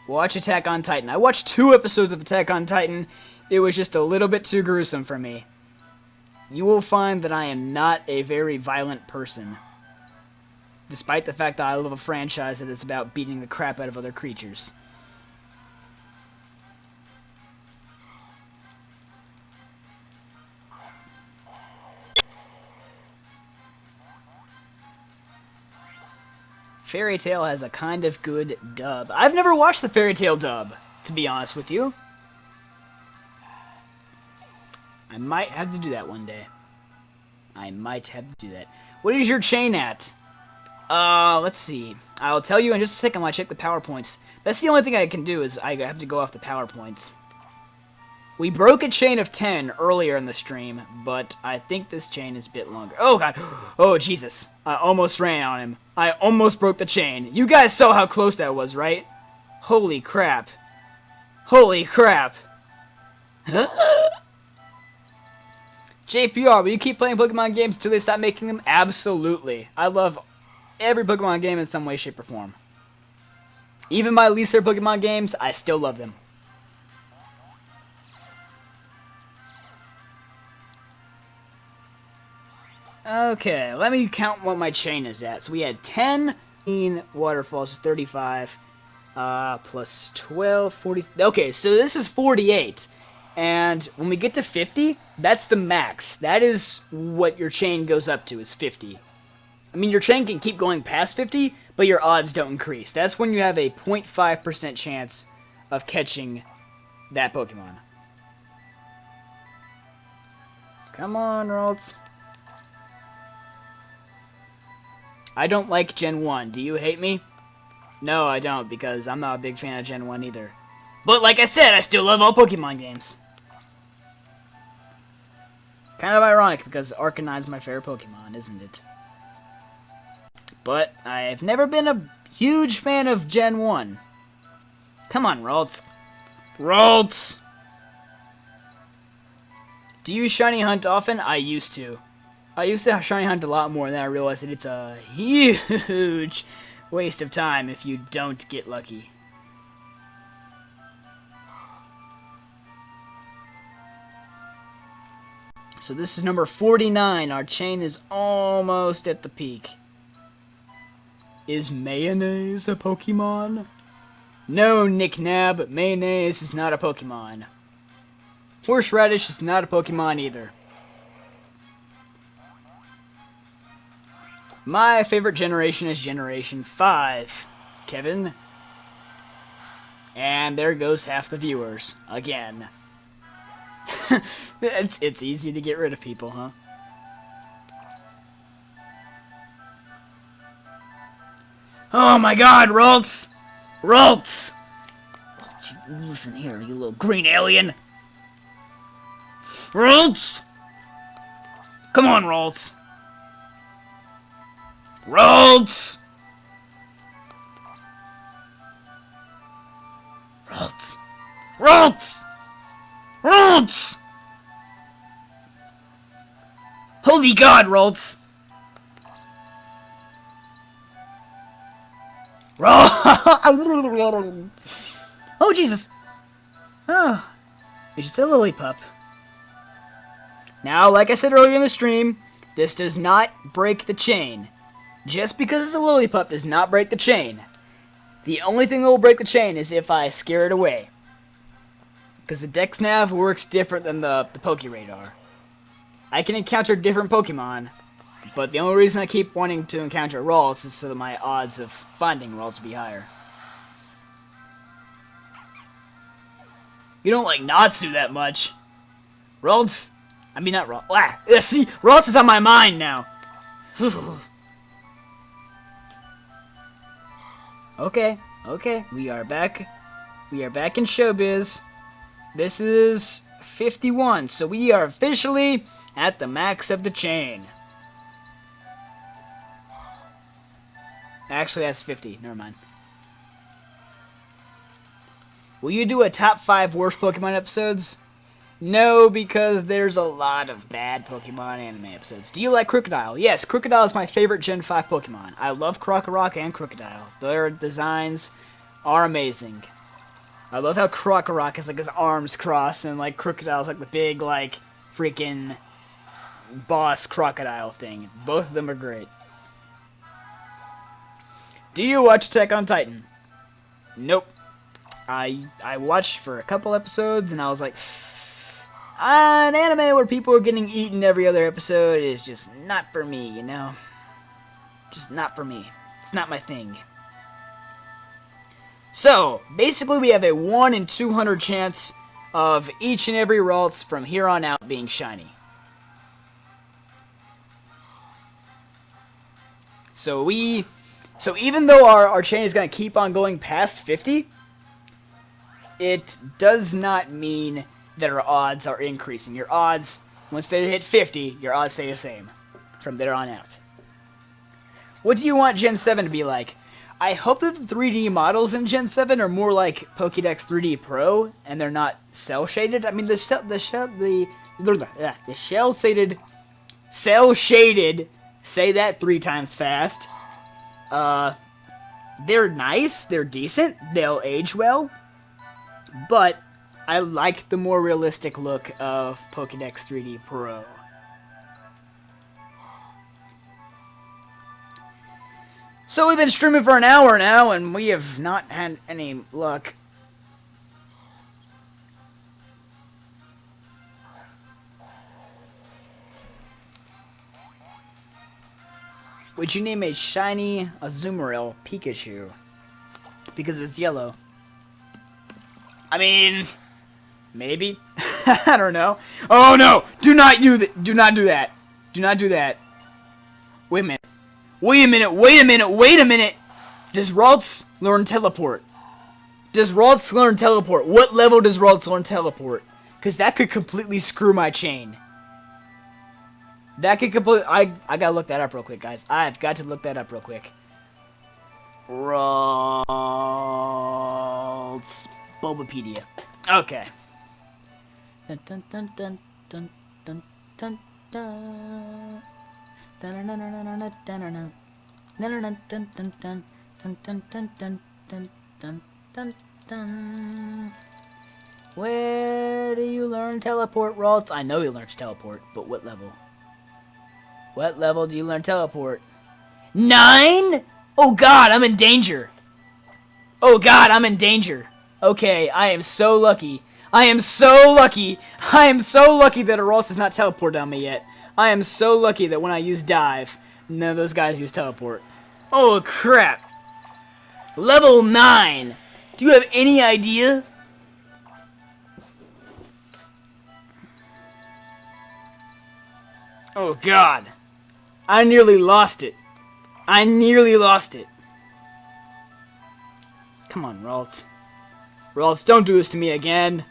Watch Attack on Titan. I watched 2 episodes of Attack on Titan. It was just a little bit too gruesome for me. You will find that I am not a very violent person. Despite the fact that I love a franchise that is about beating the crap out of other creatures. Fairy Tail has a kind of good dub. I've never watched the Fairy Tail dub, to be honest with you. I might have to do that one day. I might have to do that. What is your chain at? Let's see. I'll tell you in just a second when I check the PowerPoints. That's the only thing I can do is I have to go off the PowerPoints. We broke a chain of 10 earlier in the stream, but I think this chain is a bit longer. Oh, God. Oh, Jesus. I almost ran on him. I almost broke the chain. You guys saw how close that was, right? Holy crap. Holy crap. JPR, will you keep playing Pokemon games until they stop making them? Absolutely. I love every Pokemon game in some way, shape, or form. Even my least favorite Pokemon games, I still love them. Okay, let me count what my chain is at. So we had 10 waterfalls, 35, plus 12, 40. Okay, so this is 48. And when we get to 50, that's the max. That is what your chain goes up to, is 50. I mean, your chain can keep going past 50, but your odds don't increase. That's when you have a 0.5% chance of catching that Pokemon. Come on, Ralts. I don't like Gen 1. Do you hate me? No, I don't, because I'm not a big fan of Gen 1 either. But like I said, I still love all Pokemon games. Kind of ironic, because Arcanine's my favorite Pokemon, isn't it? But I've never been a huge fan of Gen 1. Come on, Ralts. Ralts! Do you shiny hunt often? I used to. I used to shiny hunt a lot more, and then I realized that it's a huge waste of time if you don't get lucky. So this is number 49. Our chain is almost at the peak. Is mayonnaise a Pokemon? No, Nick Nab, mayonnaise is not a Pokemon. Horseradish is not a Pokemon either. My favorite generation is Generation 5, Kevin. And there goes half the viewers, again. It's easy to get rid of people, huh? Oh my God, Ralts! Ralts! Ralts, you listen here, you little green alien! Ralts! Come on, Ralts! Ralts! Ralts! Ralts! Ralts! Holy God, Ralts! Oh, Jesus! Oh, it's just a lily pup. Now, like I said earlier in the stream, this does not break the chain. Just because it's a lily pup does not break the chain. The only thing that will break the chain is if I scare it away. Because the Dex Nav works different than the Poke Radar. I can encounter different Pokemon, but the only reason I keep wanting to encounter Ralts is so that my odds of finding Ralts will be higher. You don't like Natsu that much. Ralts? I mean, not Ralts. Ah, see, Ralts is on my mind now. Okay, we are back. We are back in showbiz. This is 51, so we are officially at the max of the chain. Actually, that's 50. Never mind. Will you do a top 5 worst Pokemon episodes? No, because there's a lot of bad Pokemon anime episodes. Do you like Crocodile? Yes, Crocodile is my favorite Gen 5 Pokemon. I love Krokorok and Crocodile. Their designs are amazing. I love how Krokorok has like his arms crossed and like Crocodile's like the big like freaking boss crocodile thing. Both of them are great. Do you watch Attack on Titan? Nope. I watched for a couple episodes and I was like, an anime where people are getting eaten every other episode is just not for me, you know? Just not for me. It's not my thing. So, basically we have a 1 in 200 chance of each and every Ralts from here on out being shiny. So even though our chain is going to keep on going past 50, it does not mean that our odds are increasing. Your odds, once they hit 50, your odds stay the same from there on out. What do you want Gen 7 to be like? I hope that the 3D models in Gen 7 are more like Pokédex 3D Pro, and they're not cel-shaded. I mean, the cel-shaded, say that 3 times fast. They're nice, they're decent, they'll age well, but I like the more realistic look of Pokédex 3D Pro. So we've been streaming for an hour now, and we have not had any luck. Would you name a shiny Azumarill Pikachu? Because it's yellow. I mean, maybe. I don't know. Oh no! Do not do that! Do not do that! Do not do that! Wait a minute. Wait a minute! Wait a minute! Wait a minute! Does Ralts learn Teleport? Does Ralts learn Teleport? What level does Ralts learn Teleport? Because that could completely screw my chain. That could completely... I gotta look that up real quick, guys. I've got to look that up real quick. Ralts... Bulbapedia. Okay. Dun dun dun dun dun dun dun dun. Where do you learn Teleport, Ralts? I know he learns Teleport, but what level? What level do you learn Teleport? 9? Oh god, I'm in danger. Oh god, I'm in danger. Okay, I am so lucky. I am so lucky. I am so lucky that a Ralts has not teleported on me yet. I am so lucky that when I use Dive, none of those guys use Teleport. Oh crap. Level 9. Do you have any idea? Oh god. I nearly lost it. I nearly lost it. Come on, Ralts. Ralts, don't do this to me again.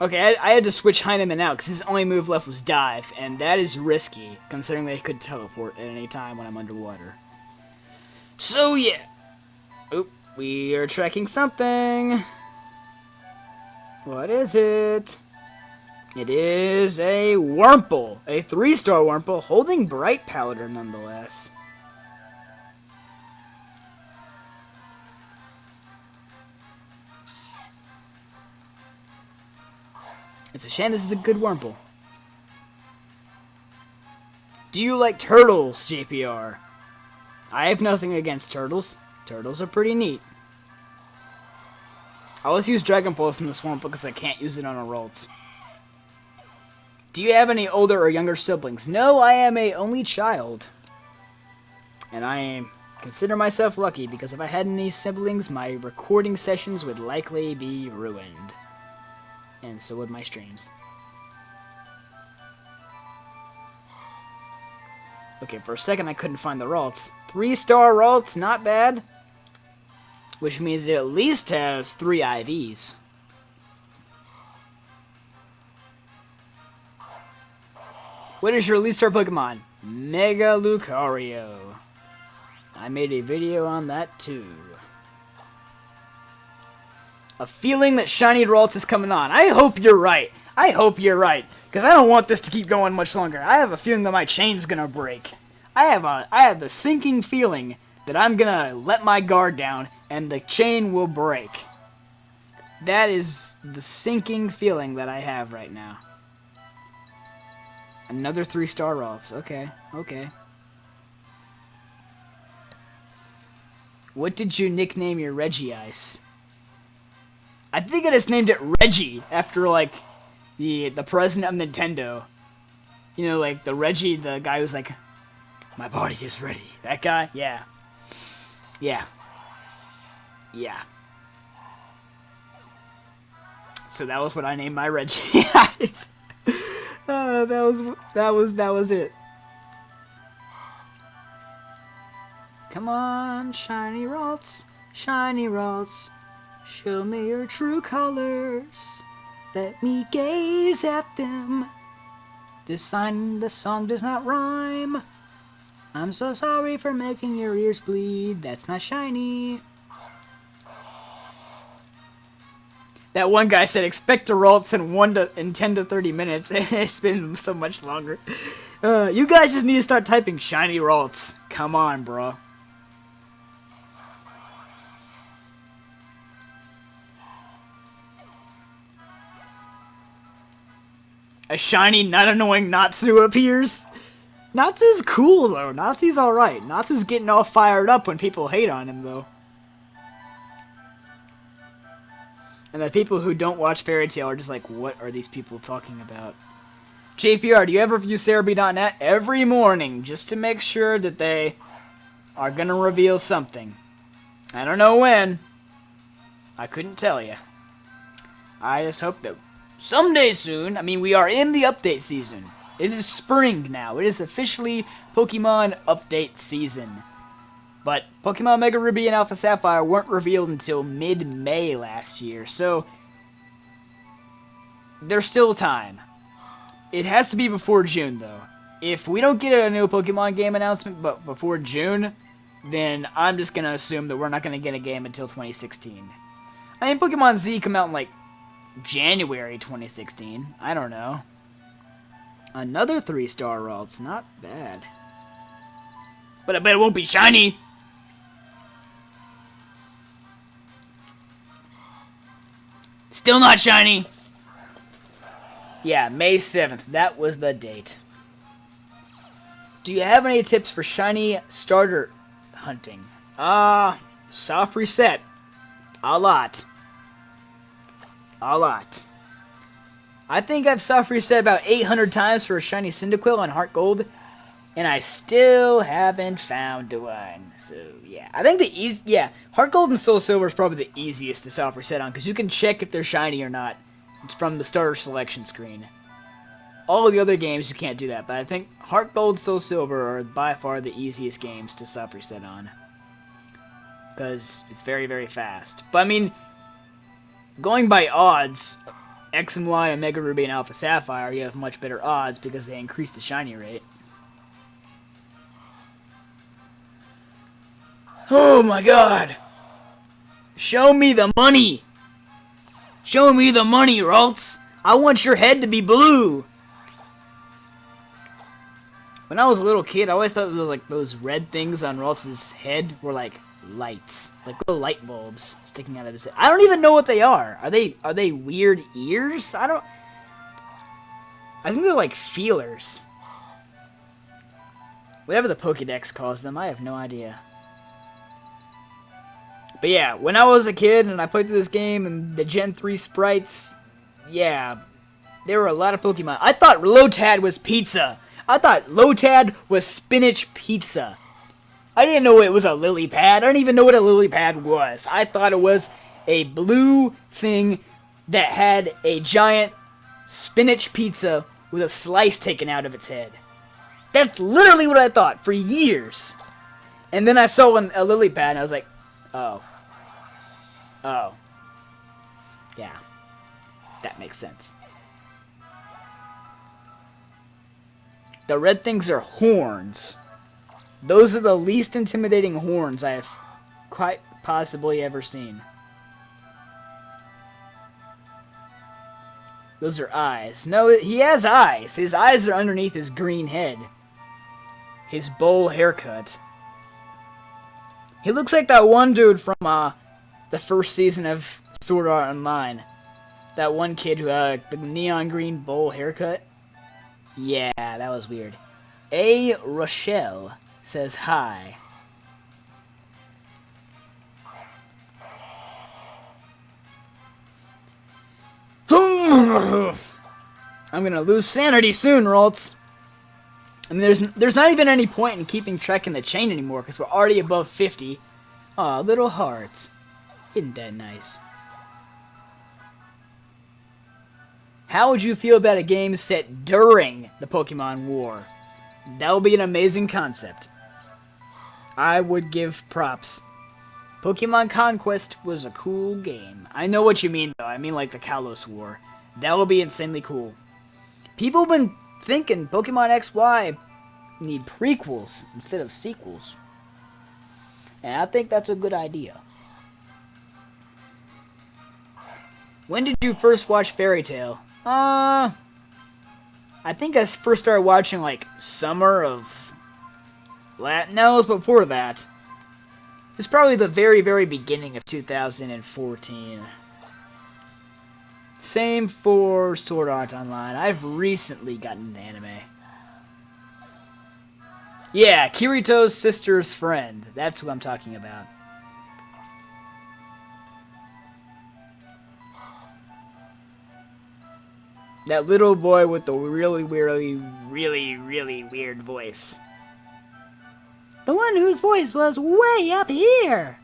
Okay, I had to switch Heinemann out because his only move left was Dive, and that is risky, considering that he could teleport at any time when I'm underwater. So yeah. Oop, we are tracking something. What is it? It is a Wurmple, a 3-star Wurmple, holding Bright Powder nonetheless. It's a shame this is a good Wurmple. Do you like turtles, JPR? I have nothing against turtles. Turtles are pretty neat. I always use Dragon Pulse in this Wurmple because I can't use it on a Ralts. Do you have any older or younger siblings? No, I am a only child. And I consider myself lucky, because if I had any siblings, my recording sessions would likely be ruined. And so would my streams. Okay, for a second I couldn't find the Ralts. 3-star Ralts, not bad. Which means it at least has 3 IVs. What is your least star Pokemon? Mega Lucario. I made a video on that too. A feeling that shiny Ralts is coming on. I hope you're right. I hope you're right. Because I don't want this to keep going much longer. I have a feeling that my chain's gonna break. I have the sinking feeling that I'm gonna let my guard down and the chain will break. That is the sinking feeling that I have right now. Another 3-star Ralts. Okay, okay. What did you nickname your Regice? I think I just named it Reggie after, like, the president of Nintendo. You know, like, the Reggie, the guy who's like, my body is ready. That guy? Yeah. Yeah. Yeah. So that was what I named my Reggie. That was it. Come on, shiny Ralts, show me your true colors. Let me gaze at them. This song does not rhyme. I'm so sorry for making your ears bleed. That's not shiny. That one guy said expect a Ralts in 10 to 30 minutes. It's been so much longer. You guys just need to start typing shiny Ralts. Come on, bro. A shiny, not annoying Natsu appears. Natsu's cool, though. Natsu's alright. Natsu's getting all fired up when people hate on him, though. And the people who don't watch Fairy Tail are just like, what are these people talking about? JPR, do you ever view Cerebi.net? Every morning, just to make sure that they are gonna reveal something. I don't know when. I couldn't tell you. I just hope that someday soon, I mean, we are in the update season. It is spring now. It is officially Pokemon update season. But Pokemon Mega Ruby and Alpha Sapphire weren't revealed until mid-May last year, so there's still time. It has to be before June, though. If we don't get a new Pokemon game announcement but before June, then I'm just going to assume that we're not going to get a game until 2016. I mean, Pokemon Z come out in, like, January 2016. I don't know. Another 3-star Ralts. Not bad. But I bet it won't be shiny. Still not shiny. Yeah, May 7th. That was the date. Do you have any tips for shiny starter hunting? Soft reset. A lot. A lot. I think I've soft reset about 800 times for a shiny Cyndaquil on Heart Gold, and I still haven't found one. So, yeah. I think Heart Gold and Soul Silver is probably the easiest to soft reset on, because you can check if they're shiny or not from the starter selection screen. All the other games, you can't do that, but I think Heart Gold, Soul Silver are by far the easiest games to soft reset on. Because it's very, very fast. But, I mean, going by odds, X and Y and Mega Ruby and Alpha Sapphire, you have much better odds because they increase the shiny rate. Oh my god! Show me the money! Show me the money, Ralts! I want your head to be blue! When I was a little kid, I always thought those red things on Ralts' head were like lights. Like little light bulbs sticking out of his head. I don't even know what they are. Are they weird ears? I think they're like feelers. Whatever the Pokédex calls them, I have no idea. But yeah, when I was a kid and I played through this game and the Gen 3 sprites, yeah, There were a lot of Pokemon. I thought Lotad was pizza. I thought Lotad was spinach pizza. I didn't know it was a lily pad. I don't even know what a lily pad was. I thought it was a blue thing that had a giant spinach pizza with a slice taken out of its head. That's literally what I thought for years. And then I saw a lily pad and I was like, oh. Oh. Yeah. That makes sense. The red things are horns. Those are the least intimidating horns I have quite possibly ever seen. Those are eyes. No, he has eyes. His eyes are underneath his green head. His bowl haircut. He looks like that one dude from the first season of Sword Art Online. That one kid who had the neon green bowl haircut. Yeah, that was weird. A. Rochelle says hi. I'm gonna lose sanity soon, Ralts. I mean, there's not even any point in keeping track in the chain anymore, because we're already above 50. Aw, little hearts. Isn't that nice? How would you feel about a game set during the Pokemon War? That would be an amazing concept. I would give props. Pokemon Conquest was a cool game. I know what you mean, though. I mean like the Kalos War. That would be insanely cool. People have been thinking Pokemon XY need prequels instead of sequels. And I think that's a good idea. When did you first watch Fairy Tail? I think I first started watching like summer of... No, it was before that. It's probably the very, very beginning of 2014. Same for Sword Art Online. I've recently gotten into anime. Yeah, Kirito's sister's friend. That's who I'm talking about. That little boy with the really weird voice. The one whose voice was way up here.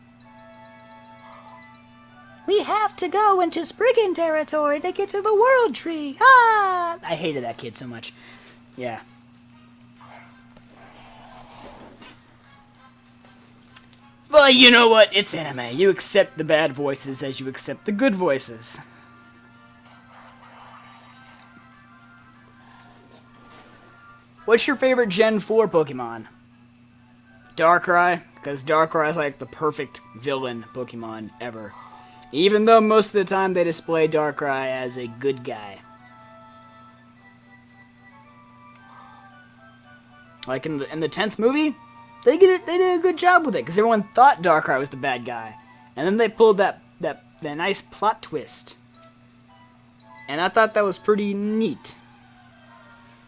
We have to go into Spriggan territory to get to the World Tree. Ah! I hated that kid so much. Yeah. But you know what? It's anime. You accept the bad voices as you accept the good voices. What's your favorite Gen 4 Pokemon? Darkrai, because Darkrai is like the perfect villain Pokemon ever. Even though most of the time they display Darkrai as a good guy. Like in the 10th movie, they did a good job with it, because everyone thought Darkrai was the bad guy. And then they pulled that nice plot twist. And I thought that was pretty neat.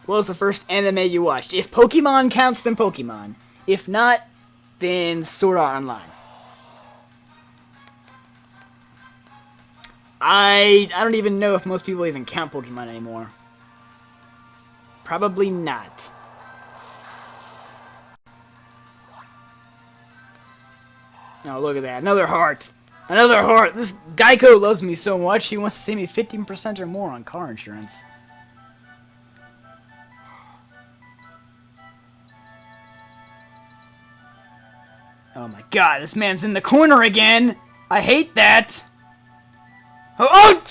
What was the first anime you watched? If Pokemon counts, then Pokemon. If not, then Sword Art Online. I don't even know if most people even count Pokemon anymore. Probably not. Oh, look at that. Another heart. Another heart. This Geico loves me so much, he wants to save me 15% or more on car insurance. Oh my god, this man's in the corner again! I hate that! Oh!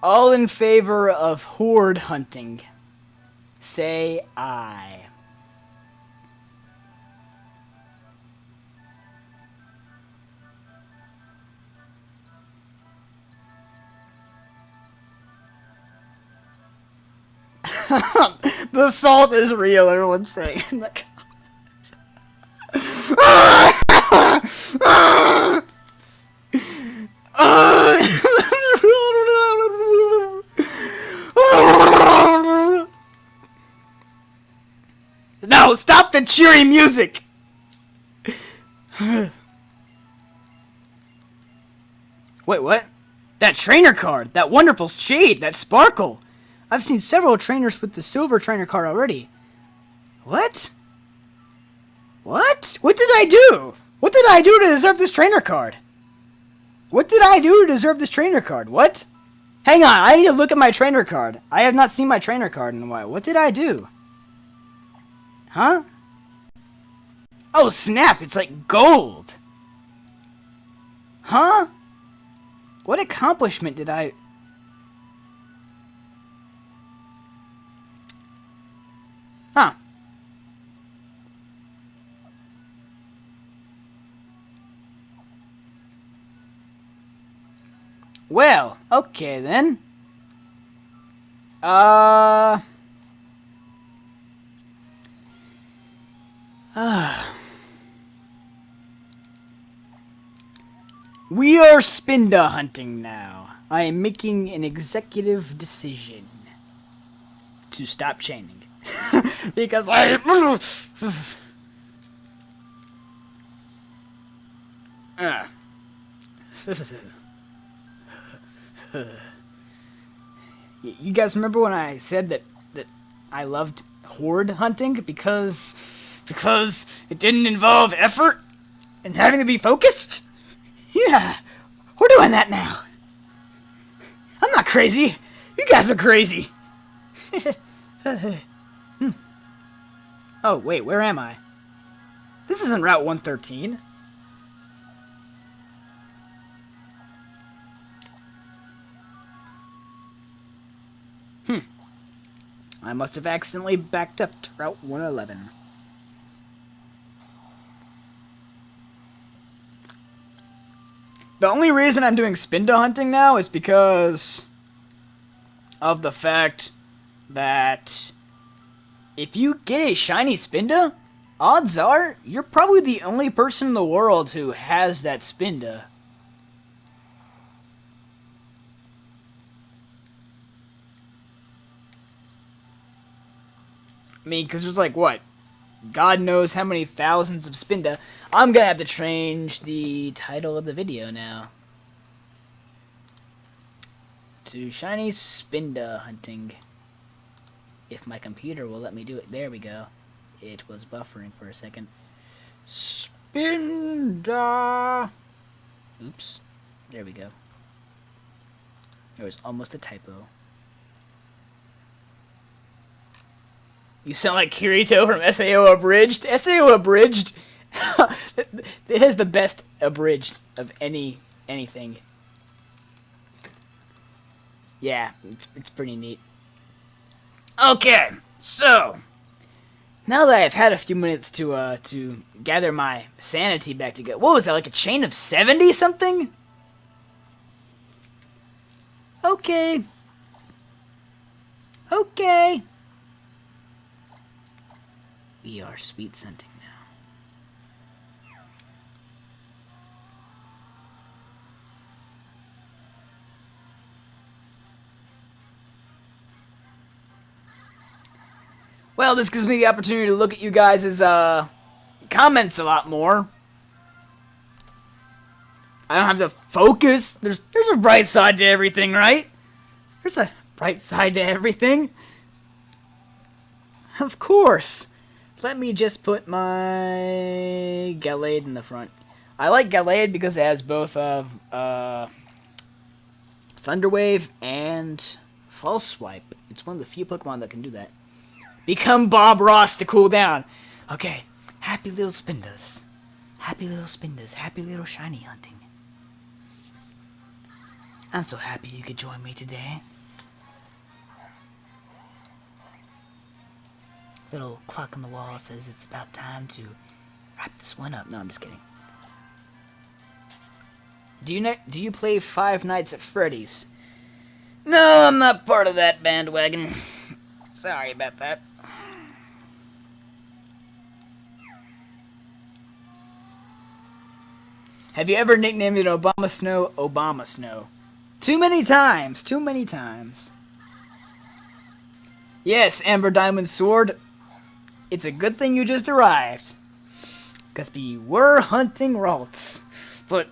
All in favor of horde hunting, say aye. The salt is real, everyone's saying. No, stop the cheery music! Wait, what? That trainer card! That wonderful shade! That sparkle! I've seen several trainers with the silver trainer card already. What? What? What did I do? What did I do to deserve this trainer card? What did I do to deserve this trainer card? What? Hang on, I need to look at my trainer card. I have not seen my trainer card in a while. What did I do? Huh? Oh, snap! It's like gold! Huh? What accomplishment did I... Huh. Well, okay then. We are Spinda hunting now. I am making an executive decision to stop chaining. Because I... You guys remember when I said that I loved horde hunting because it didn't involve effort and having to be focused? Yeah, we're doing that now. I'm not crazy. You guys are crazy. Oh, wait, where am I? This isn't Route 113. I must have accidentally backed up to Route 111. The only reason I'm doing Spinda hunting now is because of the fact that if you get a shiny Spinda, odds are you're probably the only person in the world who has that Spinda. I mean, because there's like, what? God knows how many thousands of Spinda. I'm gonna have to change the title of the video now to Shiny Spinda Hunting. If my computer will let me do it. There we go. It was buffering for a second. Spinda! Oops. There we go. There was almost a typo. You sound like Kirito from SAO Abridged. SAO Abridged. It has the best abridged of anything. Yeah, it's pretty neat. Okay, so now that I've had a few minutes to gather my sanity back together. What was that? Like a chain of 70 something? Okay. Okay. We are sweet scenting now. Well, this gives me the opportunity to look at you guys' comments a lot more. I don't have to focus. There's a bright side to everything, right? There's a bright side to everything. Of course. Let me just put my Gallade in the front. I like Gallade because it has both of Thunder Wave and False Swipe. It's one of the few Pokemon that can do that. Become Bob Ross to cool down. Okay, happy little Spindas. Happy little Spindas. Happy little shiny hunting. I'm so happy you could join me today. Little clock on the wall says it's about time to wrap this one up. No, I'm just kidding. Do you play Five Nights at Freddy's? No, I'm not part of that bandwagon. Sorry about that. Have you ever nicknamed it Obama Snow? Obama Snow. Too many times. Too many times. Yes, Amber Diamond Sword. It's a good thing you just arrived. Because we were hunting Ralts. But...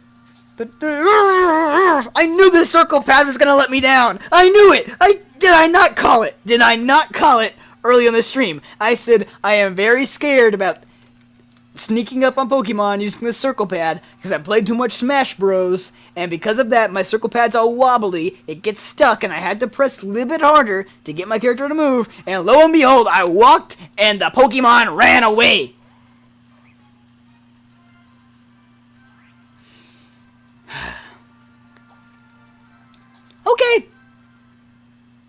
I knew this circle pad was going to let me down. I knew it. Did I not call it? Did I not call it early on the stream? I said I am very scared about sneaking up on Pokemon using this circle pad because I played too much Smash Bros. And because of that, my circle pad's all wobbly. It gets stuck, and I had to press a little bit harder to get my character to move. And lo and behold, I walked, and the Pokemon ran away. Okay.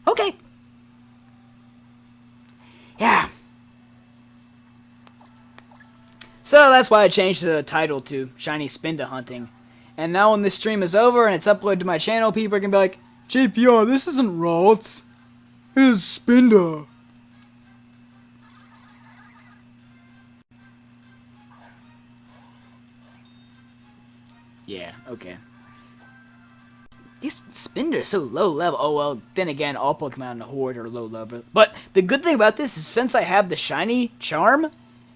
Okay. Yeah. So that's why I changed the title to Shiny Spinda Hunting. And now when this stream is over and it's uploaded to my channel, people are going to be like, JPR, this isn't Ralts. It is Spinda. Yeah, okay. These Spinda are so low level. Oh, well, then again, all Pokemon in the Horde are low level. But the good thing about this is since I have the Shiny Charm,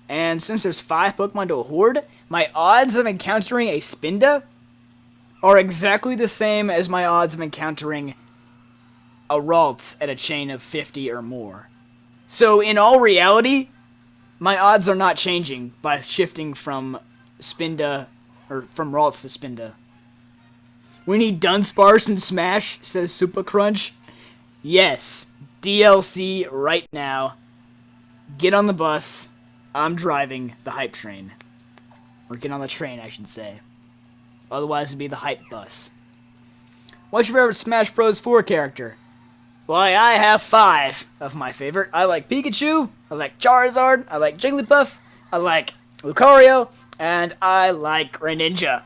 and since there's 5 Pokemon to a Horde, my odds of encountering a Spinda are exactly the same as my odds of encountering a Ralts at a chain of 50 or more. So, in all reality, my odds are not changing by shifting from Spinda, or from Ralts to Spinda. We need Dunsparce and Smash, says Super Crunch. Yes, DLC right now. Get on the bus. I'm driving the hype train. Or get on the train, I should say. Otherwise, it'd be the hype bus. What's your favorite Smash Bros. 4 character? Why, I have 5 of my favorite. I like Pikachu, I like Charizard, I like Jigglypuff, I like Lucario, and I like Greninja.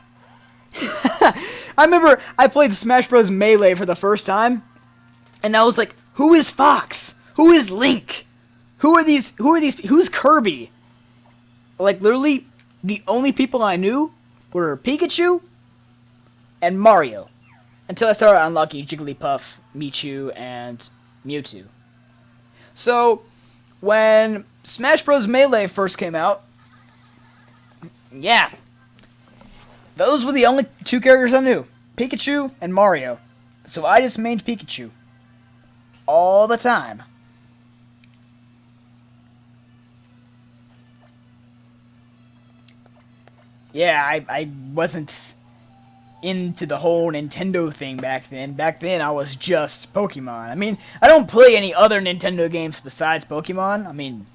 I remember I played Smash Bros. Melee for the first time, and I was like, who is Fox? Who is Link? Who's Kirby? Like, literally, the only people I knew were Pikachu and Mario. Until I started unlocking Jigglypuff, Mewtwo, and Mewtwo. So, when Smash Bros. Melee first came out, yeah, those were the only 2 characters I knew. Pikachu and Mario. So I just mained Pikachu. All the time. Yeah, I wasn't into the whole Nintendo thing back then. Back then, I was just Pokemon. I mean, I don't play any other Nintendo games besides Pokemon. I mean,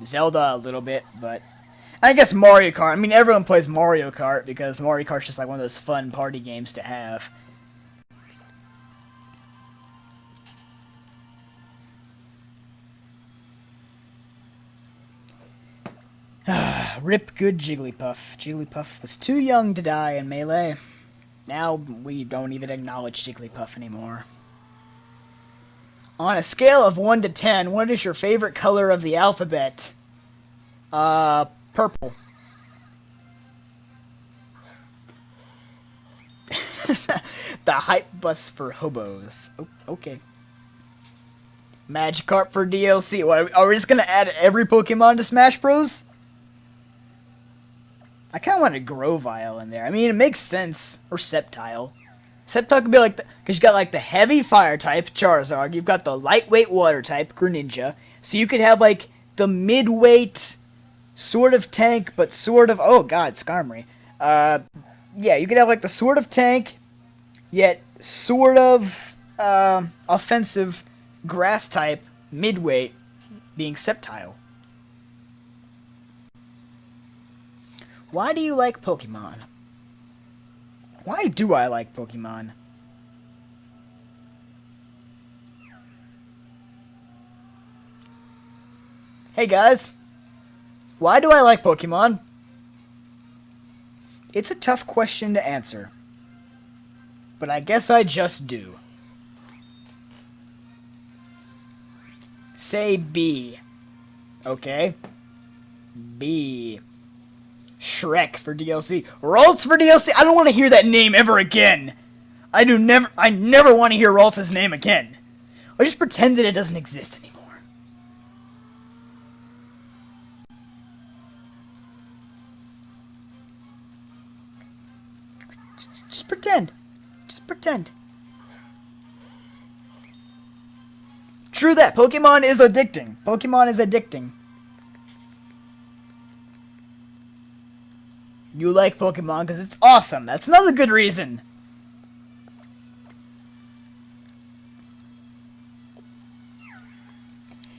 Zelda a little bit, but I guess Mario Kart. I mean, everyone plays Mario Kart because Mario Kart's just like one of those fun party games to have. Rip good Jigglypuff. Jigglypuff was too young to die in Melee. Now we don't even acknowledge Jigglypuff anymore. On a scale of 1 to 10, what is your favorite color of the alphabet? Purple. The hype bus for hobos. Oh, okay. Magikarp for DLC. What, are we just gonna add every Pokemon to Smash Bros? I kind of want a Grovyle in there. I mean, it makes sense. Or Sceptile. Sceptile could be like the... Because you got like the heavy fire type, Charizard. You've got the lightweight water type, Greninja. So you could have like the midweight sort of tank, but sort of... Oh god, Skarmory. Yeah, you could have like the sort of tank, yet sort of offensive grass type, midweight, being Sceptile. Why do you like Pokemon? Why do I like Pokemon? Hey guys, why do I like Pokemon? It's a tough question to answer, but I guess I just do. Say B. Okay. B. Shrek for DLC. Ralts for DLC? I don't want to hear that name ever again. I never want to hear Ralts' name again. Or just pretend that it doesn't exist anymore. Just pretend. Just pretend. True that. Pokemon is addicting. Pokemon is addicting. You like Pokemon because it's awesome. That's another good reason.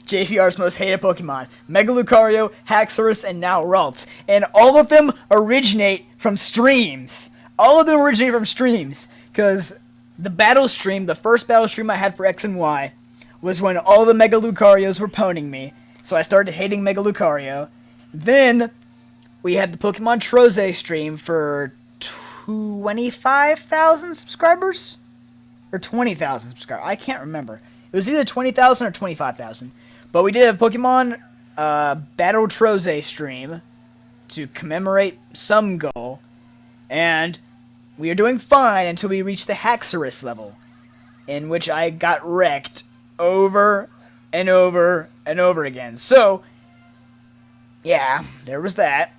JPR's most hated Pokemon. Mega Lucario, Haxorus, and now Ralts. And all of them originate from streams. All of them originate from streams. Because the battle stream, the first battle stream I had for X and Y, was when all the Mega Lucarios were poning me. So I started hating Mega Lucario. Then we had the Pokemon Troze stream for 25,000 subscribers? Or 20,000 subscribers. I can't remember. It was either 20,000 or 25,000. But we did a Pokemon Battle Troze stream to commemorate some goal. And we were doing fine until we reached the Haxorus level, in which I got wrecked over and over and over again. So, yeah, there was that.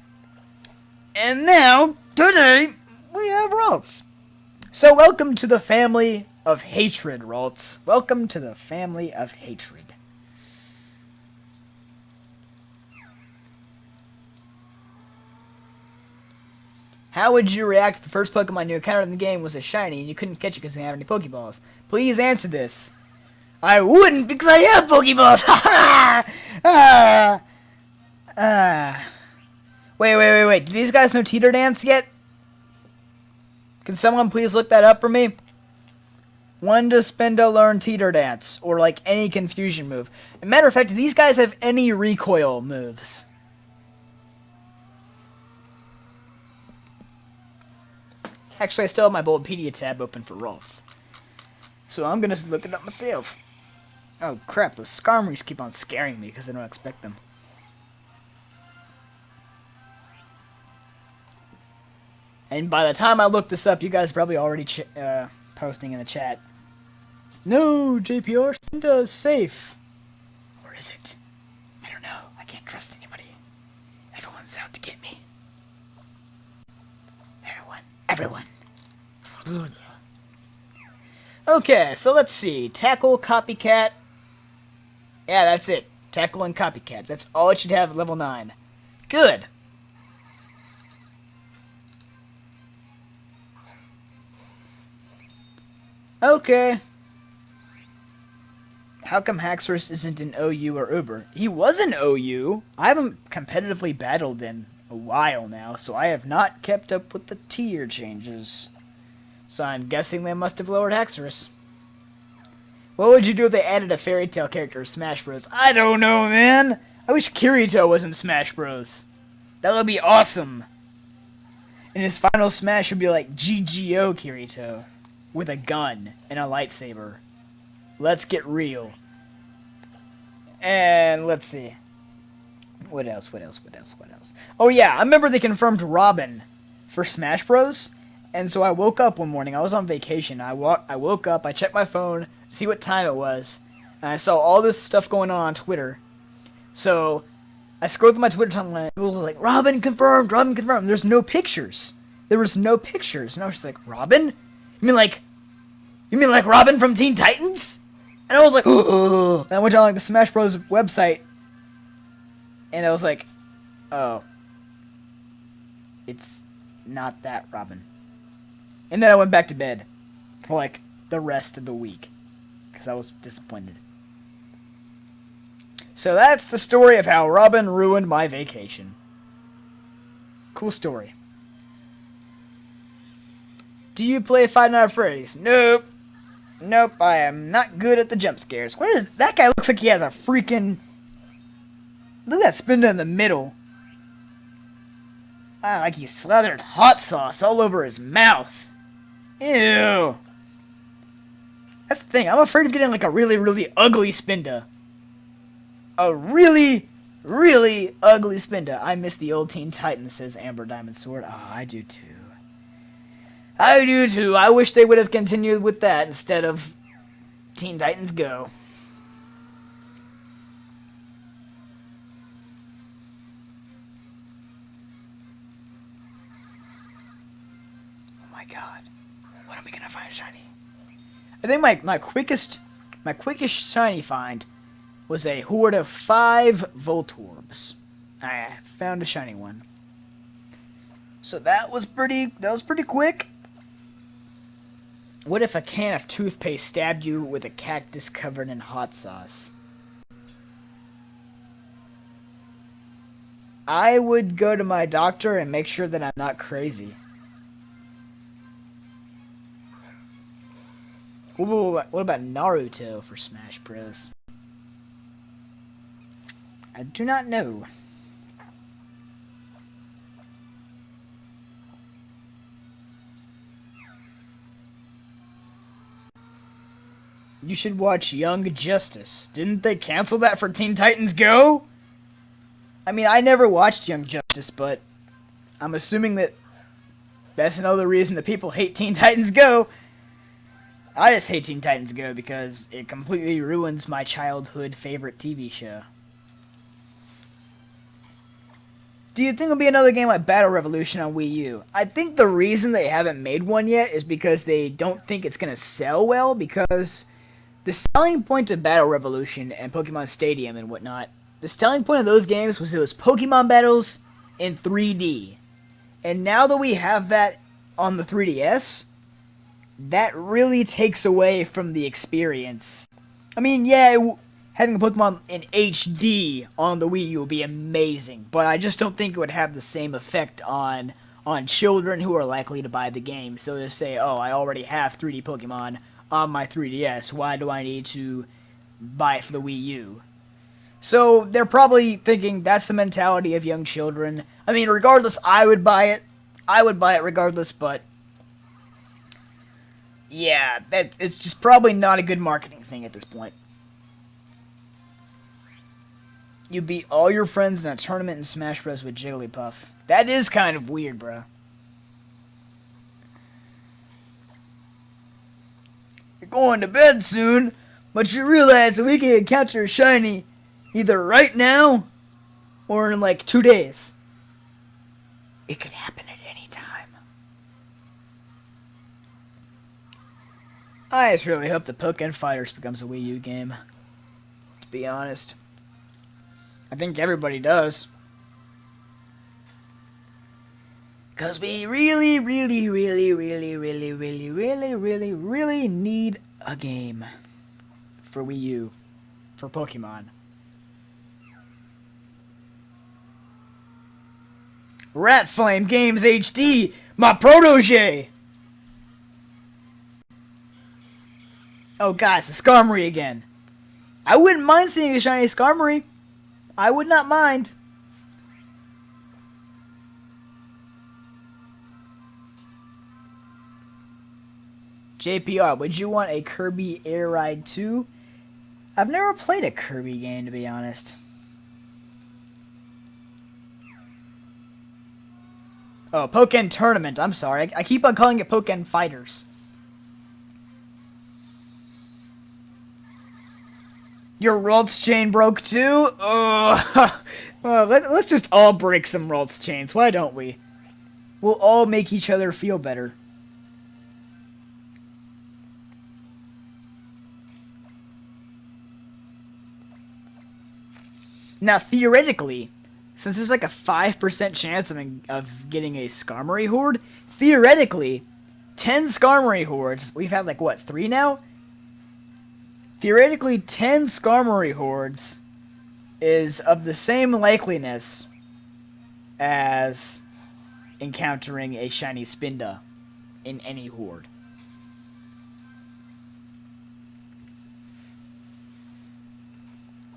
And now, today, we have Ralts. So welcome to the family of hatred, Ralts. Welcome to the family of hatred. How would you react if the first Pokemon you encountered in the game was a shiny and you couldn't catch it because you didn't have any Pokeballs? Please answer this. I wouldn't because I have Pokeballs! Wait. Do these guys know Teeter Dance yet? Can someone please look that up for me? When does Spinda learn Teeter Dance? Or like any confusion move? As a matter of fact, do these guys have any recoil moves? Actually, I still have my Bulbapedia tab open for Ralts. So I'm gonna look it up myself. Oh crap, those Skarmories keep on scaring me because I don't expect them. And by the time I look this up, you guys are probably already posting in the chat. No, JPR, Spinda is safe. Or is it? I don't know. I can't trust anybody. Everyone's out to get me. Everyone. Okay, so let's see. Tackle, Copycat. Yeah, that's it. Tackle and Copycat. That's all it should have at level 9. Good. Okay. How come Haxorus isn't an OU or Uber? He was an OU. I haven't competitively battled in a while now, so I have not kept up with the tier changes. So I'm guessing they must have lowered Haxorus. What would you do if they added a fairy tale character to Smash Bros? I don't know, man. I wish Kirito was in Smash Bros. That would be awesome. And his final Smash would be like GGO Kirito with a gun and a lightsaber. Let's get real. And let's see. What else? Oh yeah, I remember they confirmed Robin for Smash Bros. And so I woke up one morning. I was on vacation. I woke up. I checked my phone to see what time it was. And I saw all this stuff going on Twitter. So I scrolled through my Twitter timeline. It was like, Robin confirmed. Robin confirmed. There's no pictures. There was no pictures. And I was just like, Robin? You mean like Robin from Teen Titans? And I was like, oh. And I went on like the Smash Bros. Website. And I was like, oh. It's not that Robin. And then I went back to bed for like the rest of the week because I was disappointed. So that's the story of how Robin ruined my vacation. Cool story. Do you play Five Nights at Freddy's? Nope. Nope, I am not good at the jump scares. What is that guy? Looks like he has a freaking... look at that Spinda in the middle. Ah, like he slathered hot sauce all over his mouth. Ew. That's the thing. I'm afraid of getting like a really, really ugly Spinda. A really, really ugly Spinda. I miss the old Teen Titans, says Amber Diamond Sword. Oh, I do too. I do too. I wish they would have continued with that instead of Teen Titans Go. Oh my god. When are we gonna find shiny? I think my quickest shiny find was a horde of 5 Voltorbs. I found a shiny one. So that was pretty quick. What if a can of toothpaste stabbed you with a cactus covered in hot sauce? I would go to my doctor and make sure that I'm not crazy. What about Naruto for Smash Bros? I do not know. You should watch Young Justice. Didn't they cancel that for Teen Titans Go? I mean, I never watched Young Justice, but I'm assuming that that's another reason that people hate Teen Titans Go. I just hate Teen Titans Go because it completely ruins my childhood favorite TV show. Do you think there'll be another game like Battle Revolution on Wii U? I think the reason they haven't made one yet is because they don't think it's going to sell well, because the selling point of Battle Revolution and Pokemon Stadium and whatnot, the selling point of those games was it was Pokemon battles in 3D. And now that we have that on the 3DS, that really takes away from the experience. I mean, yeah, having a Pokemon in HD on the Wii U would be amazing, but I just don't think it would have the same effect on children who are likely to buy the game. So they'll just say, oh, I already have 3D Pokemon on my 3DS, why do I need to buy it for the Wii U? So they're probably thinking that's the mentality of young children. I mean, regardless, I would buy it. I would buy it regardless, but yeah, it's just probably not a good marketing thing at this point. You beat all your friends in a tournament in Smash Bros. With Jigglypuff. That is kind of weird, bro. You're going to bed soon, but you realize that we can encounter a shiny either right now or in like 2 days. It could happen at any time. I just really hope the Pokken Fighters becomes a Wii U game, to be honest. I think everybody does. Because we really, really, really, really, really, really, really, really, really need a game for Wii U, for Pokemon. Rat Flame Games HD, my protege! Oh guys, the Skarmory again. I wouldn't mind seeing a shiny Skarmory. I would not mind. JPR, would you want a Kirby Air Ride 2? I've never played a Kirby game, to be honest. Oh, Pokken Tournament. I'm sorry. I keep on calling it Pokken Fighters. Your Ralts chain broke too? Oh, well, let's just all break some Ralts chains. Why don't we? We'll all make each other feel better. Now, theoretically, since there's like a 5% chance of getting a Skarmory Horde, theoretically, 10 Skarmory Hordes, we've had like, what, 3 now? Theoretically, 10 Skarmory Hordes is of the same likeliness as encountering a shiny Spinda in any Horde.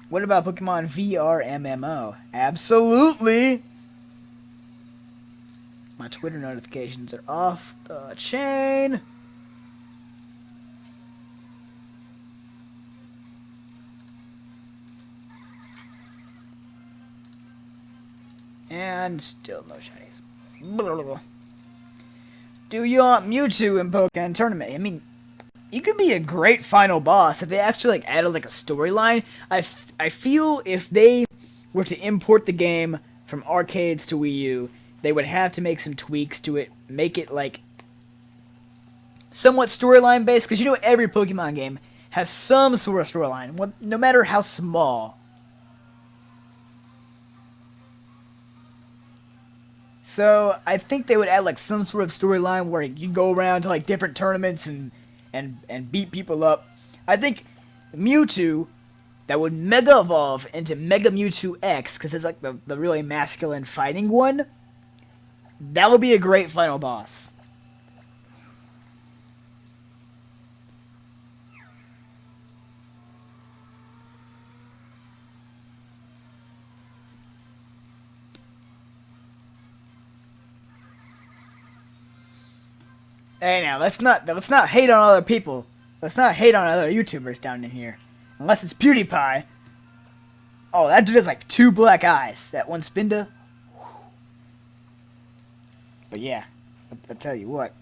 What about Pokemon VR MMO? Absolutely! My Twitter notifications are off the chain. And still no shinies. Do you want Mewtwo in Pokemon Tournament? I mean, you could be a great final boss if they actually like added like a storyline. I feel if they were to import the game from arcades to Wii U, they would have to make some tweaks to it, make it like somewhat storyline based, because you know every Pokemon game has some sort of storyline, no matter how small. So I think they would add like some sort of storyline where you go around to like different tournaments and beat people up. I think Mewtwo that would Mega Evolve into Mega Mewtwo X, because it's like the really masculine fighting one. That would be a great final boss. Hey now, let's not hate on other people. Let's not hate on other YouTubers down in here. Unless it's PewDiePie. Oh, that dude has like 2 black eyes. That one Spinda. But yeah, I'll tell you what.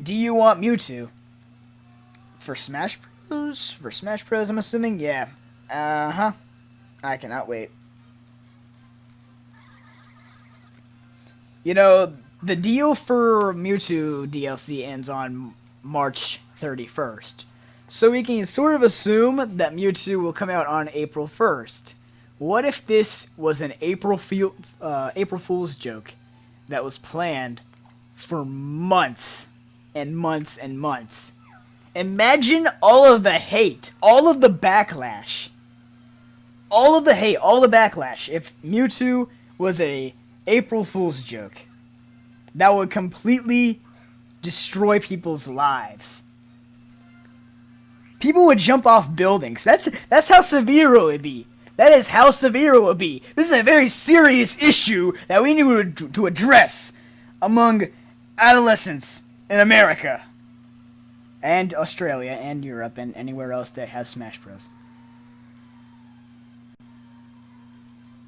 Do you want Mewtwo? For Smash Bros? For Smash Bros, I'm assuming? Yeah. Uh-huh. I cannot wait. You know, the deal for Mewtwo DLC ends on March 31st. So we can sort of assume that Mewtwo will come out on April 1st. What if this was an April Fool's joke that was planned for months and months and months? Imagine all of the hate, all of the backlash. All of the hate, all the backlash if Mewtwo was a April Fool's joke. That would completely destroy people's lives. People would jump off buildings. That's how severe it would be. That is how severe it would be. This is a very serious issue that we need to address among adolescents in America. And Australia and Europe and anywhere else that has Smash Bros.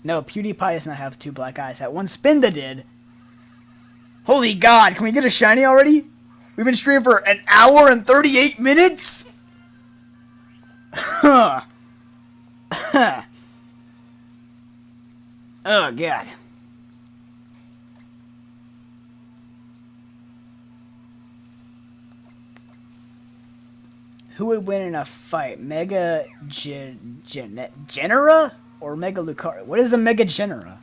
No, PewDiePie does not have 2 black eyes. That one Spinda did. Holy God, can we get a shiny already? We've been streaming for an hour and 38 minutes? Huh. Oh, God. Who would win in a fight? Mega Genera? Or Mega Lucario? What is a Mega Genera?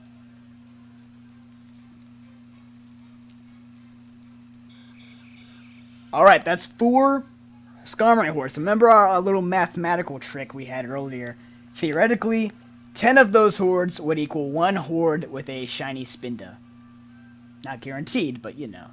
Alright, that's 4 Skarmory Hordes. Remember our little mathematical trick we had earlier? Theoretically, 10 of those hordes would equal 1 horde with a shiny Spinda. Not guaranteed, but you know.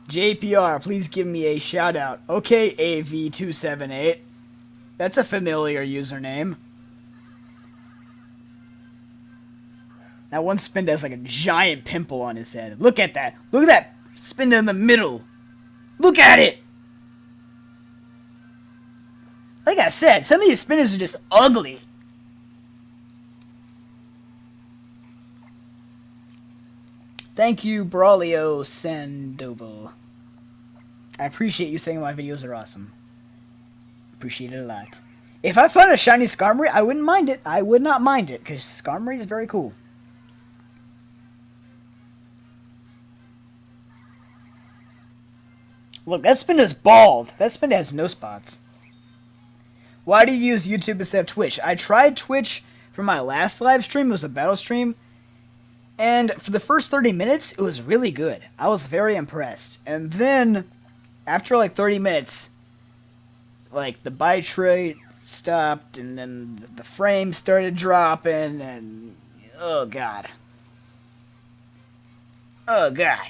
JPR, please give me a shout out. Okay, AV278. That's a familiar username. That one Spinda has like a giant pimple on his head. Look at that. Look at that Spinda in the middle. Look at it. Like I said, some of these Spindas are just ugly. Thank you, Braulio Sandoval. I appreciate you saying my videos are awesome. Appreciate it a lot. If I found a shiny Skarmory, I wouldn't mind it. I would not mind it, because Skarmory is very cool. Look, that Spinda's bald. That Spinda has no spots. Why do you use YouTube instead of Twitch? I tried Twitch for my last live stream. It was a battle stream. And for the first 30 minutes, it was really good. I was very impressed. And then, after like 30 minutes, like the bitrate stopped, and then the frame started dropping, and oh god. Oh god.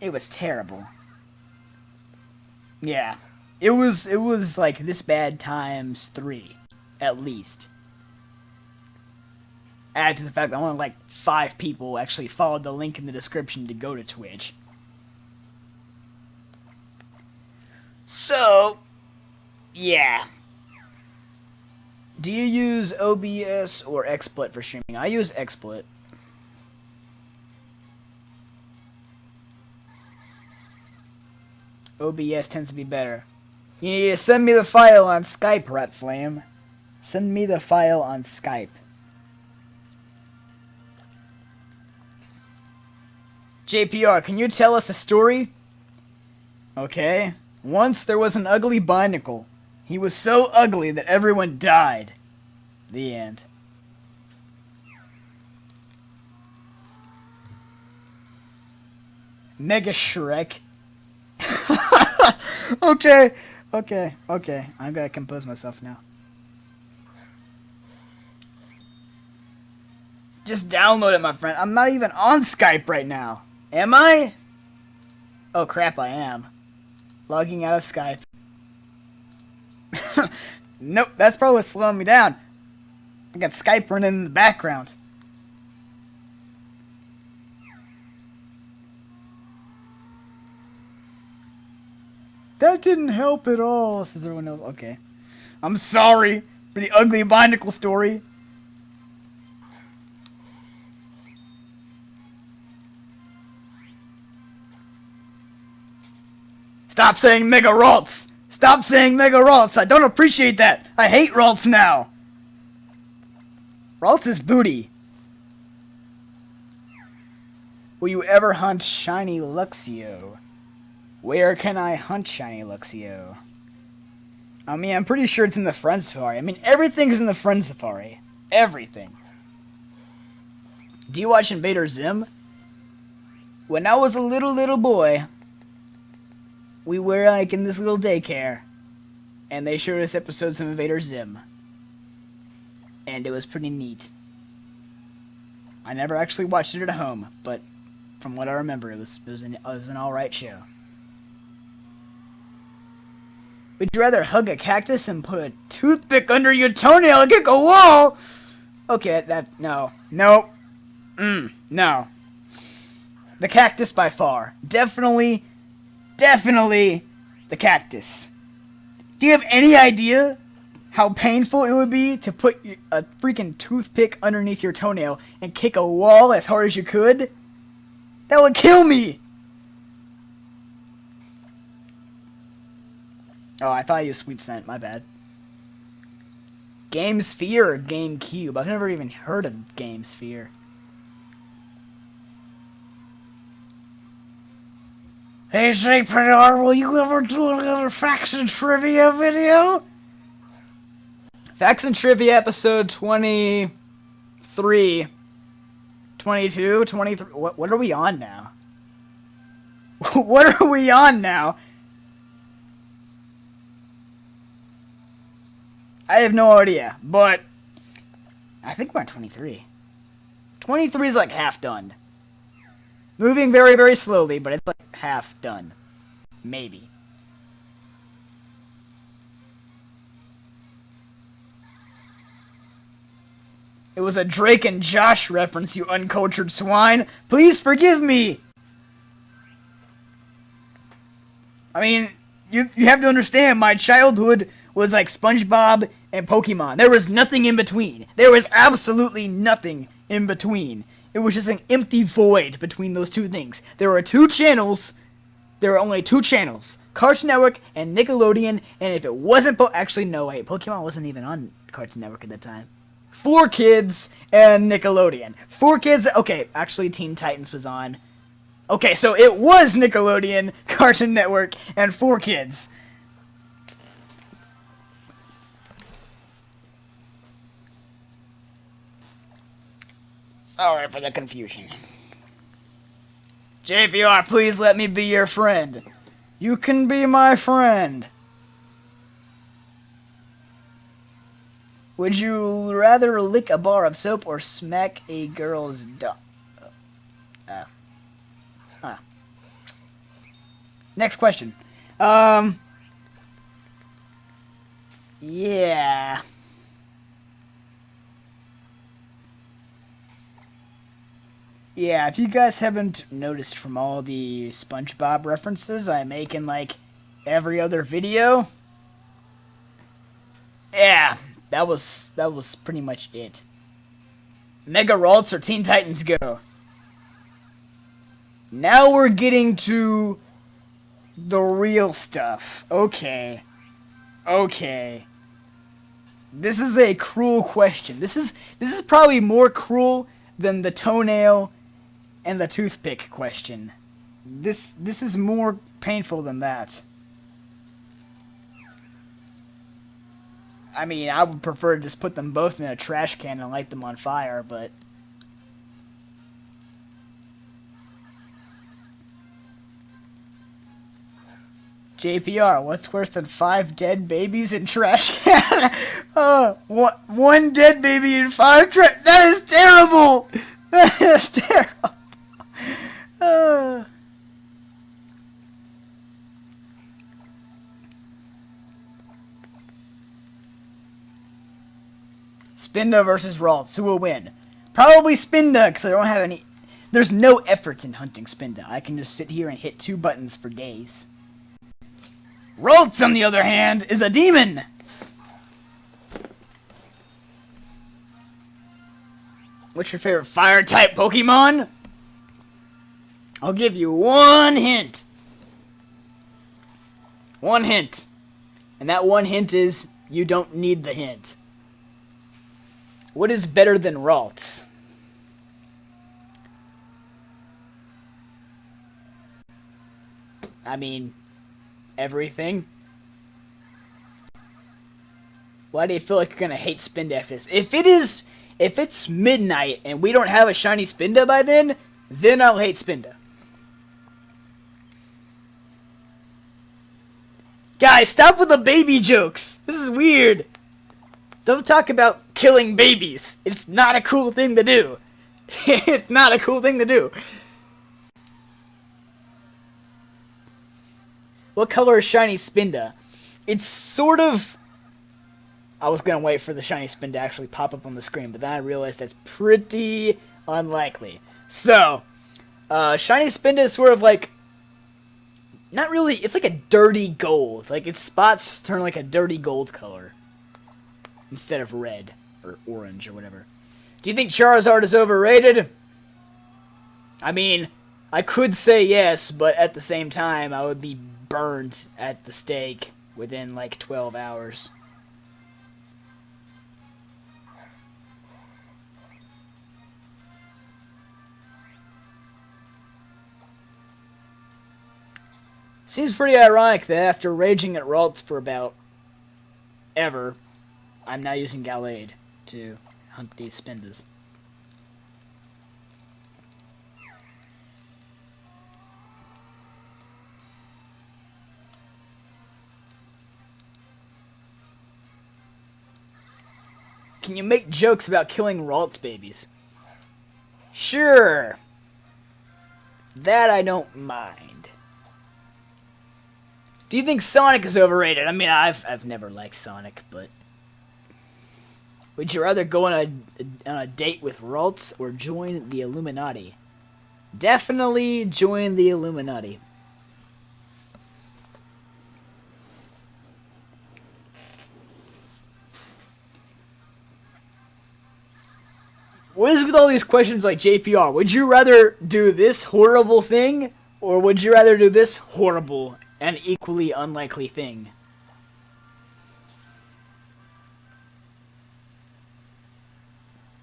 It was terrible. Yeah. It was like this bad times 3, at least. Add to the fact that only like 5 people actually followed the link in the description to go to Twitch. So, yeah. Do you use OBS or XSplit for streaming? I use XSplit. OBS tends to be better. You need to send me the file on Skype, Ratflame. Send me the file on Skype. JPR, can you tell us a story? Okay. Once there was an ugly Binacle. He was so ugly that everyone died. The end. Mega Shrek. Okay. I'm gonna compose myself now. Just download it, my friend. I'm not even on Skype right now. Am I? Oh crap, I am. Logging out of Skype. Nope, that's probably what's slowing me down. I got Skype running in the background. That didn't help at all, says everyone else. Okay. I'm sorry for the ugly Binacle story. Stop saying Mega Ralts! Stop saying Mega Ralts! I don't appreciate that! I hate Ralts now! Ralts is booty. Will you ever hunt Shiny Luxio? Where can I hunt Shiny Luxio? I mean, I'm pretty sure it's in the Friend Safari. I mean, everything's in the Friend Safari. Everything. Do you watch Invader Zim? When I was a little boy, we were like in this little daycare, and they showed us episodes of Invader Zim. And it was pretty neat. I never actually watched it at home, but from what I remember, it was an alright show. Would you rather hug a cactus and put a toothpick under your toenail and kick a wall? Okay, no. No. No. The cactus by far. Definitely the cactus. Do you have any idea how painful it would be to put a freaking toothpick underneath your toenail and kick a wall as hard as you could? That would kill me! Oh, I thought I used Sweet Scent. My bad. Game Sphere or GameCube? I've never even heard of Game Sphere. Hey, Zapreneur, will you ever do another Facts and Trivia video? Facts and Trivia episode 23. 22? 23? What are we on now? What are we on now? I have no idea, but I think we're on 23. 23 is like half done. Moving very, very slowly, but it's like half done. Maybe. It was a Drake and Josh reference, you uncultured swine. Please forgive me! I mean, you have to understand, my childhood was like SpongeBob and Pokemon. There was nothing in between. There was absolutely nothing in between. It was just an empty void between those two things. There were two channels. There were only two channels. Cartoon Network and Nickelodeon. And if it wasn't... Actually, no, wait. Pokemon wasn't even on Cartoon Network at the time. 4Kids and Nickelodeon. 4Kids... Okay, actually, Teen Titans was on. Okay, so it was Nickelodeon, Cartoon Network, and 4Kids. Sorry for the confusion. JPR, please let me be your friend. You can be my friend. Would you rather lick a bar of soap or smack a girl's dog? Next question. Yeah. Yeah, if you guys haven't noticed from all the SpongeBob references I make in, like, every other video, yeah, that was pretty much it. Mega Ralts or Teen Titans Go? Now we're getting to the real stuff. Okay. Okay. This is a cruel question. This is probably more cruel than the toenail and the toothpick question. This is more painful than that. I mean, I would prefer to just put them both in a trash can and light them on fire, but... JPR, what's worse than 5 dead babies in trash can? One dead baby in 5 trash... That is terrible! That is terrible! Spinda versus Ralts. Who will win? Probably Spinda, because I don't have any... There's no efforts in hunting Spinda. I can just sit here and hit 2 buttons for days. Ralts, on the other hand, is a demon! What's your favorite fire-type Pokemon? I'll give you one hint. One hint. And that one hint is, you don't need the hint. What is better than Ralts? I mean, everything. Why do you feel like you're gonna hate Spinda after this? If it's midnight and we don't have a shiny Spinda by then I'll hate Spinda. Guys, stop with the baby jokes. This is weird. Don't talk about killing babies. It's not a cool thing to do. It's not a cool thing to do. What color is shiny Spinda? It's sort of... I was going to wait for the shiny Spinda to actually pop up on the screen, but then I realized that's pretty unlikely. So, shiny Spinda is sort of like... Not really, it's like a dirty gold. Like, its spots turn like a dirty gold color. Instead of red, or orange, or whatever. Do you think Charizard is overrated? I mean, I could say yes, but at the same time, I would be burned at the stake within like 12 hours. Seems pretty ironic that after raging at Ralts for about ever, I'm now using Gallade to hunt these Spindas. Can you make jokes about killing Ralts babies? Sure. That I don't mind. Do you think Sonic is overrated? I mean, I've never liked Sonic, but... Would you rather go on a date with Ralts or join the Illuminati? Definitely join the Illuminati. What is with all these questions like JPR? Would you rather do this horrible thing, or would you rather do this horrible and equally unlikely thing?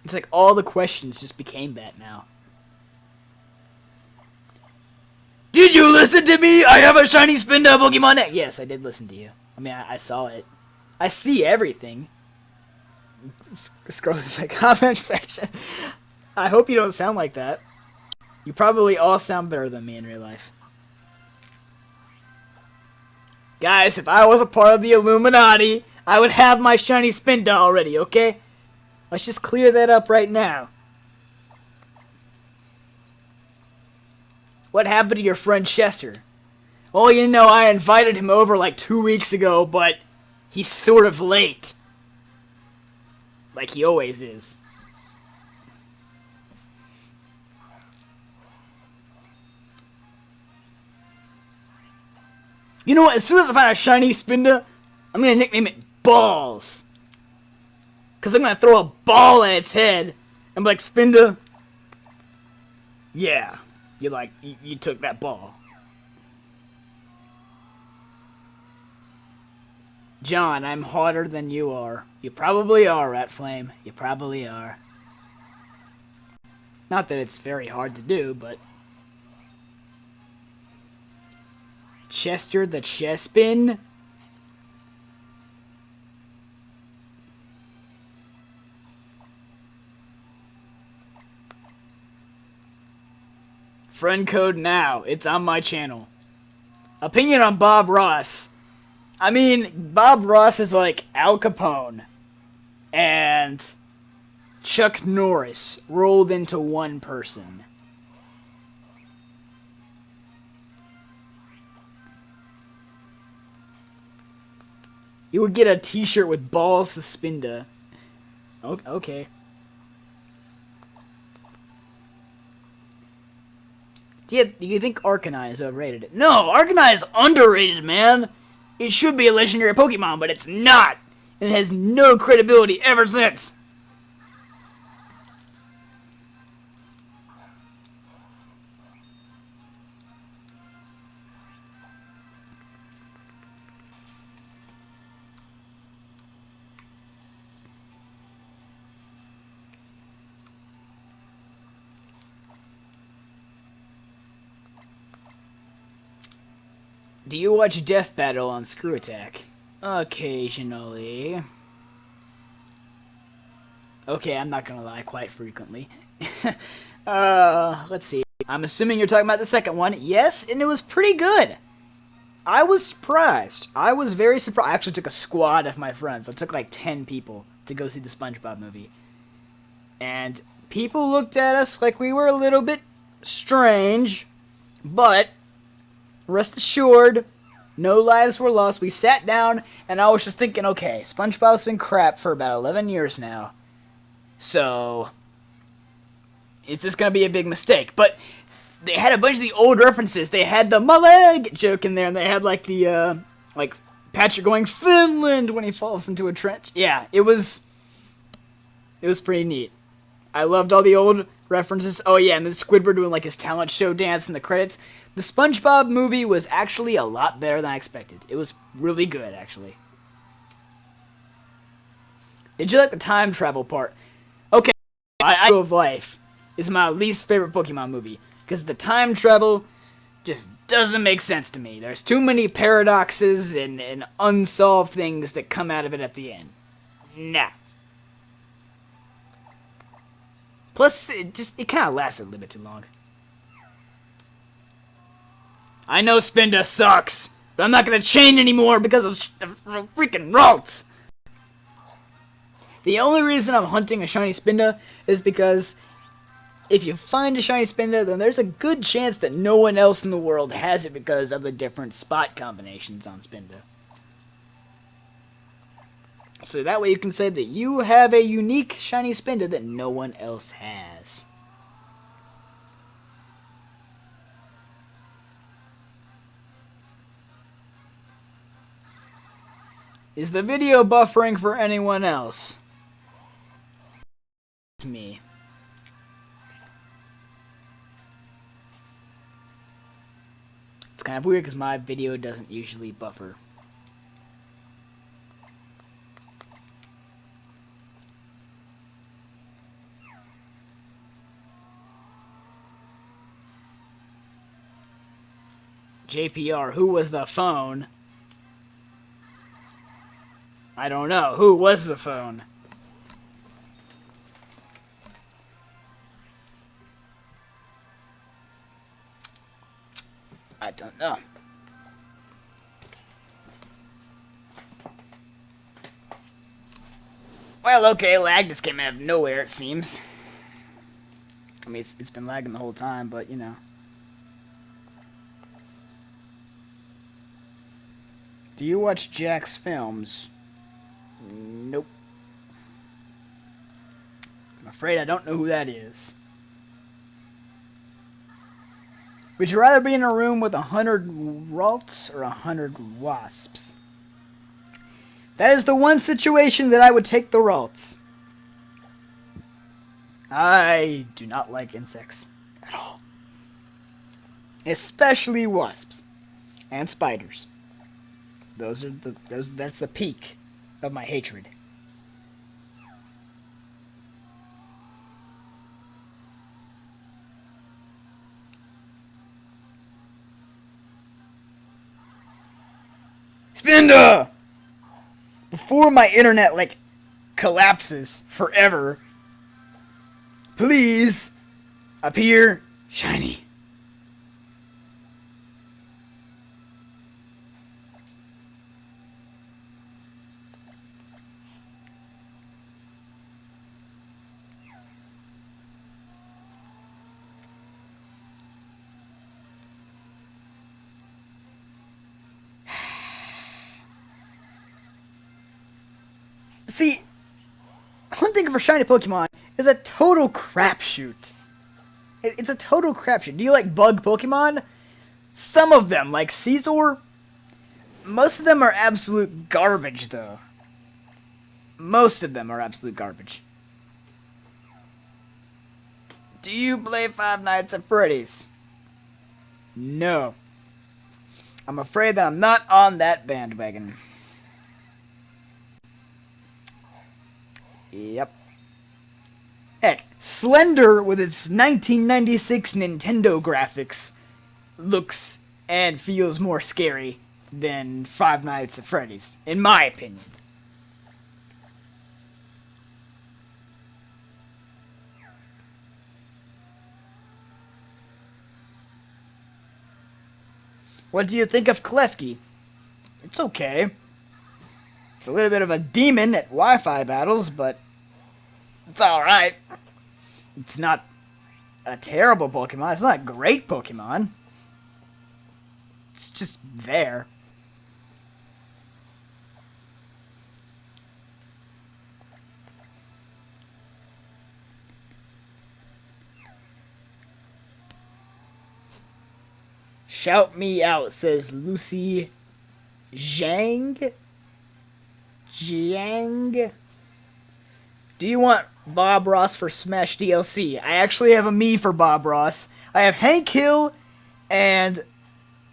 It's like all the questions just became that now. Did you listen to me? I have a shiny Spinda Pokemon X. Yes, I did listen to you. I mean, I saw it. I see everything. Scroll to the comment section. I hope you don't sound like that. You probably all sound better than me in real life. Guys, if I was a part of the Illuminati, I would have my shiny Spinda already, okay? Let's just clear that up right now. What happened to your friend Chester? Well, you know, I invited him over like 2 weeks ago, but he's sort of late. Like he always is. You know what? As soon as I find a shiny Spinda, I'm gonna nickname it Balls. Cause I'm gonna throw a ball at its head and be like, Spinda, yeah, you took that ball. John, I'm hotter than you are. You probably are, Rat Flame. You probably are. Not that it's very hard to do, but... Chester the Chespin? Friend code now. It's on my channel. Opinion on Bob Ross. I mean, Bob Ross is like Al Capone and Chuck Norris rolled into one person. You would get a t-shirt with Balls the Spinda. Okay. Do you think Arcanine is overrated? No, Arcanine is underrated, man! It should be a legendary Pokemon, but it's not! And it has no credibility ever since! Do you watch Death Battle on Screw Attack? Occasionally. Okay, I'm not gonna lie, quite frequently. Let's see. I'm assuming you're talking about the second one. Yes, and it was pretty good. I was surprised. I was very surprised. I actually took a squad of my friends. I took like 10 people to go see the SpongeBob movie. And people looked at us like we were a little bit strange, but rest assured, no lives were lost. We sat down, and I was just thinking, okay, SpongeBob's been crap for about 11 years now. So, is this going to be a big mistake? But they had a bunch of the old references. They had the "my leg" joke in there, and they had like the, like Patrick going Finland when he falls into a trench. Yeah, it was pretty neat. I loved all the old references. Oh yeah, and then Squidward doing like his talent show dance in the credits. The SpongeBob movie was actually a lot better than I expected. It was really good, actually. Did you like the time travel part? Okay, I of Life is my least favorite Pokemon movie because the time travel just doesn't make sense to me. There's too many paradoxes and unsolved things that come out of it at the end. Nah. Plus, it kind of lasted a little bit too long. I know Spinda sucks, but I'm not gonna change anymore because of freaking Ralts. The only reason I'm hunting a shiny Spinda is because if you find a shiny Spinda, then there's a good chance that no one else in the world has it because of the different spot combinations on Spinda. So that way you can say that you have a unique shiny Spinda that no one else has. Is the video buffering for anyone else? It's me. It's kind of weird because my video doesn't usually buffer. JPR, who was the phone? I don't know. Who was the phone? I don't know. Well, okay, lag just came out of nowhere, it seems. I mean, it's been lagging the whole time, but, you know. Do you watch Jack's films? Nope. I'm afraid I don't know who that is. Would you rather be in a room with 100 Ralts or 100 Wasps? That is the one situation that I would take the Ralts. I do not like insects at all. Especially wasps and spiders. That's the peak of my hatred. Spinda! Before my internet, like, collapses forever, please appear shiny. See, hunting for shiny Pokemon is a total crapshoot. It's a total crapshoot. Do you like bug Pokemon? Some of them, like Caesar, most of them are absolute garbage, though. Most of them are absolute garbage. Do you play Five Nights at Freddy's? No. I'm afraid that I'm not on that bandwagon. Yep. Heck, Slender with its 1996 Nintendo graphics looks and feels more scary than Five Nights at Freddy's, in my opinion. What do you think of Klefki? It's okay. It's a little bit of a demon at Wi-Fi battles, but it's alright. It's not a terrible Pokemon. It's not a great Pokemon. It's just there. Shout me out, says Lucy Zhang. Jiang. Do you want Bob Ross for Smash DLC? I actually have a me for Bob Ross. I have Hank Hill and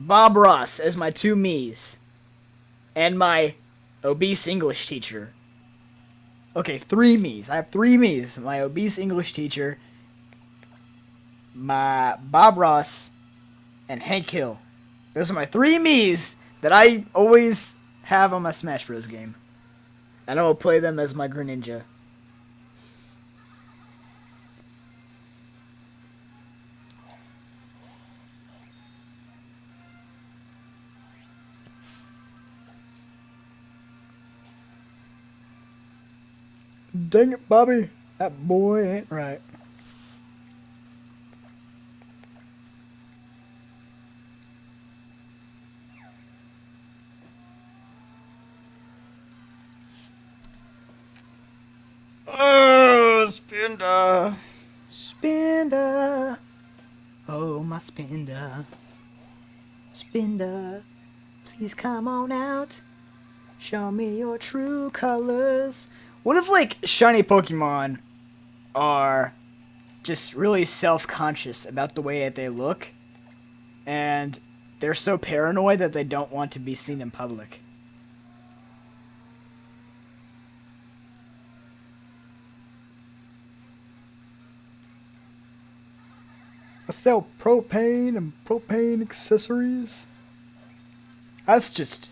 Bob Ross as my two me's. And my obese English teacher. Okay, 3 me's. I have 3 me's. My obese English teacher, my Bob Ross, and Hank Hill. Those are my 3 me's that I always have on my Smash Bros. Game. And I will play them as my Greninja. Dang it, Bobby. That boy ain't right. Oh, Spinda. Spinda. Oh, my Spinda. Spinda. Please come on out. Show me your true colors. What if, like, shiny Pokemon are just really self-conscious about the way that they look, and they're so paranoid that they don't want to be seen in public? I sell propane and propane accessories. That's just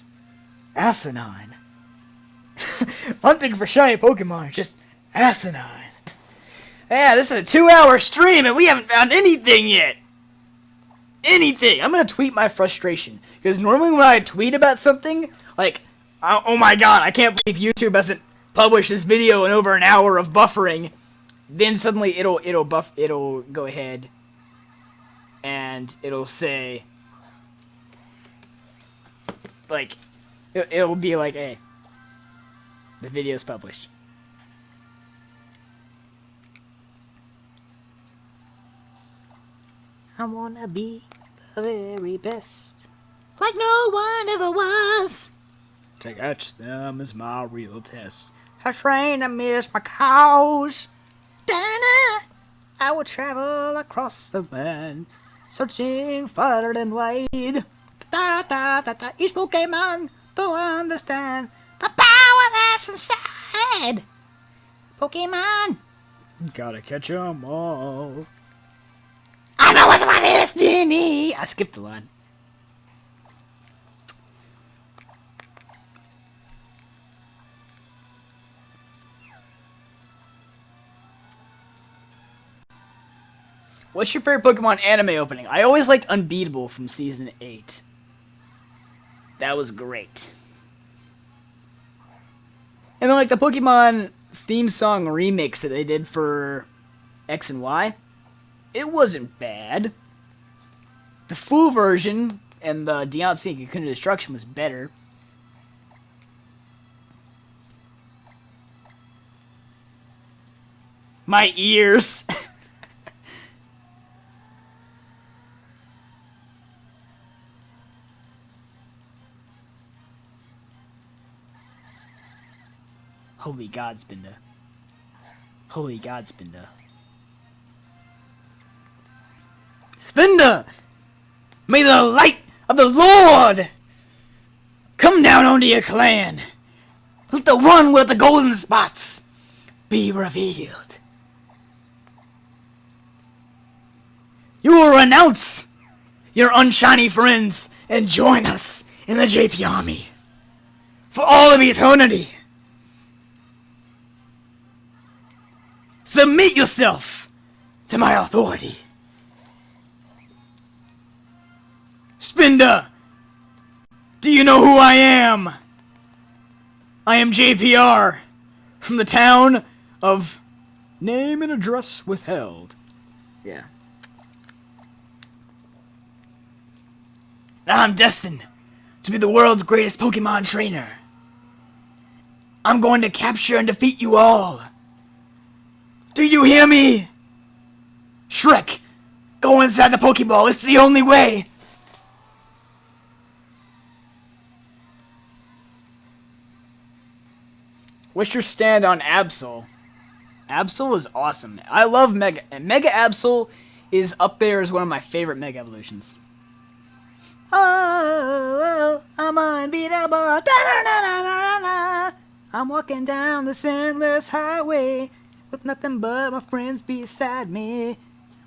asinine. Hunting for shiny Pokemon is just asinine. Yeah, this is a 2-hour stream and we haven't found anything yet. Anything. I'm going to tweet my frustration. Because normally when I tweet about something, like, oh my god, I can't believe YouTube hasn't publish this video in over an hour of buffering, then suddenly it'll go ahead and it'll say, like, it'll be like, hey, the video's published. I wanna be the very best, like no one ever was. To catch them is my real test. I train to miss my cows. I will travel across the land, searching far and wide. Each Pokemon to understand the power that's inside. Pokemon, gotta catch 'em all. I know what's my destiny. I skipped the line. What's your favorite Pokemon anime opening? I always liked Unbeatable from Season 8. That was great. And then, like, the Pokemon theme song remix that they did for X and Y, it wasn't bad. The full version and the Deontay and Kakuna Destruction was better. My ears! Holy God, Spinda. Holy God, Spinda. Spinda! May the light of the Lord come down onto your clan. Let the one with the golden spots be revealed. You will renounce your unshiny friends and join us in the JP army for all of eternity. Submit yourself to my authority. Spinda, do you know who I am? I am JPR from the town of Name and Address Withheld. Yeah. I'm destined to be the world's greatest Pokemon trainer. I'm going to capture and defeat you all. Do you hear me? Shrek, go inside the Pokeball. It's the only way. What's your stand on Absol? Absol is awesome. I love Mega. And Mega Absol is up there as one of my favorite Mega Evolutions. Oh, I'm unbeatable. I'm walking down this endless highway with nothing but my friends beside me.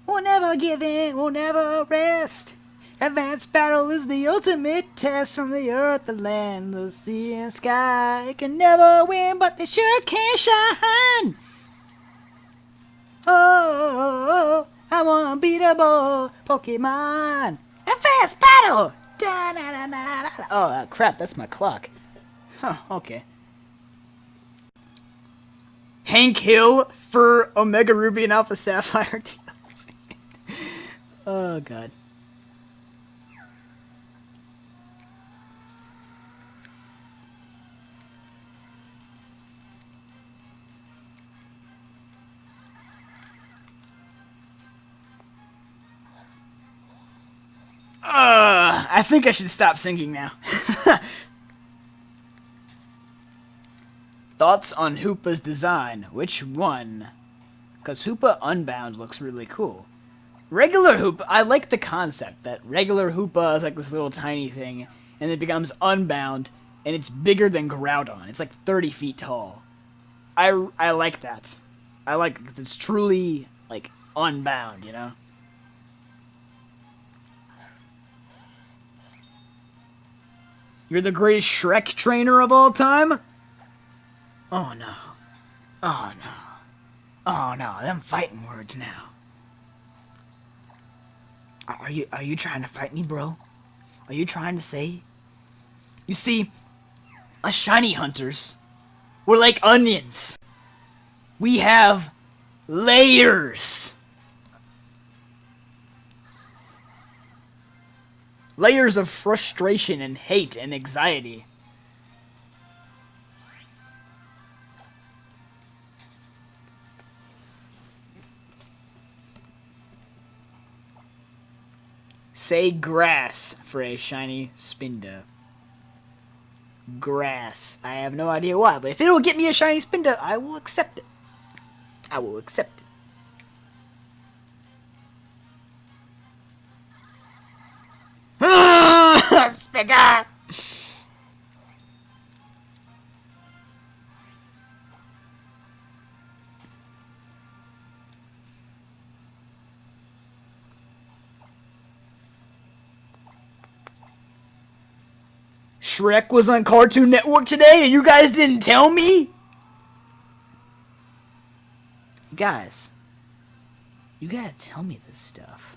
We'll never give in, we'll never rest. Advanced battle is the ultimate test. From the earth, the land, the sea and sky. It can never win, but they sure can shine. Oh, I'm unbeatable Pokemon. Advanced battle! Oh, crap, that's my clock. Huh, okay. Hank Hill for Omega Ruby and Alpha Sapphire DLC. Oh, God. I think I should stop singing now. Thoughts on Hoopa's design? Which one? Because Hoopa Unbound looks really cool. Regular Hoopa, I like the concept that regular Hoopa is like this little tiny thing, and it becomes Unbound, and it's bigger than Groudon. It's like 30 feet tall. I like that. I like it because it's truly, like, unbound, you know? You're the greatest Shrek trainer of all time? Oh no. Oh no. Oh no, them fighting words now. Are you trying to fight me, bro? Are you trying to say? You see, us shiny hunters, We're like onions. We have layers. Layers of frustration and hate and anxiety. Say grass for a shiny Spinda. Grass. I have no idea why, but if it'll get me a shiny Spinda, I will accept it. I will accept it. Spinda! Shrek was on Cartoon Network today and you guys didn't tell me? Guys, you gotta tell me this stuff.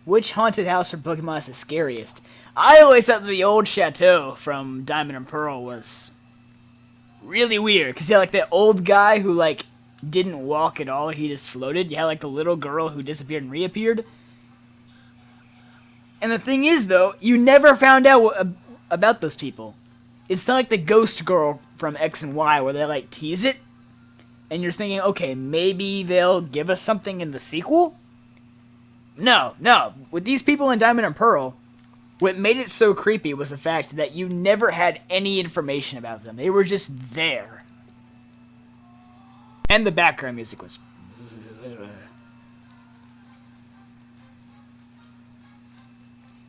Which haunted house or Pokemon is the scariest? I always thought that the old chateau from Diamond and Pearl was really weird. Because you had like that old guy who like didn't walk at all. He just floated. You had like the little girl who disappeared and reappeared. And the thing is though, you never found out about those people. It's not like the ghost girl from X and Y where they like tease it. And you're thinking, okay, maybe they'll give us something in the sequel? No. With these people in Diamond and Pearl, what made it so creepy was the fact that you never had any information about them. They were just there. And the background music was...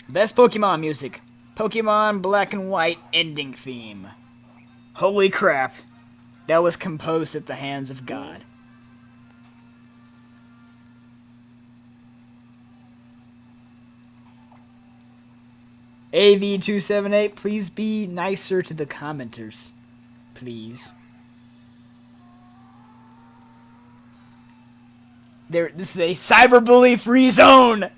Best Pokemon music. Pokemon Black and White ending theme. Holy crap. That was composed at the hands of God. AV278, please be nicer to the commenters. Please. This is a cyberbully free zone!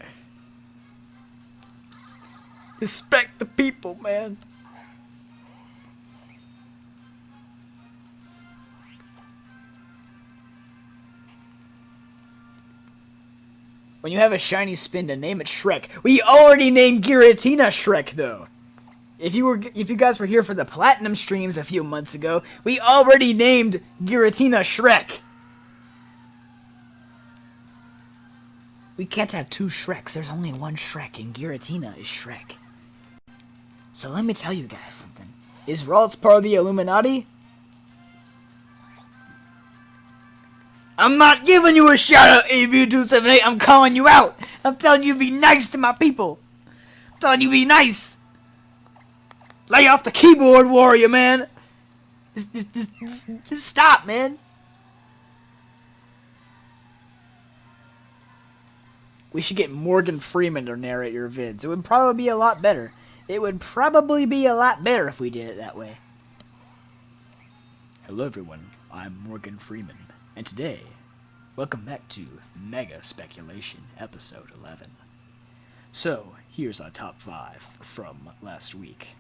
Respect the people, man. When you have a shiny Spinda, name it Shrek. We already named Giratina Shrek, though. If you guys were here for the Platinum streams a few months ago, we already named Giratina Shrek. We can't have two Shreks. There's only one Shrek, and Giratina is Shrek. So let me tell you guys something. Is Ralts part of the Illuminati? I'm not giving you a shout out, AV278. I'm calling you out. I'm telling you to be nice to my people. I'm telling you to be nice. Lay off the keyboard, warrior, man. Just stop, man. We should get Morgan Freeman to narrate your vids. It would probably be a lot better. It would probably be a lot better if we did it that way. Hello, everyone. I'm Morgan Freeman. And today, welcome back to Mega Speculation, Episode 11. So, here's our top 5 from last week.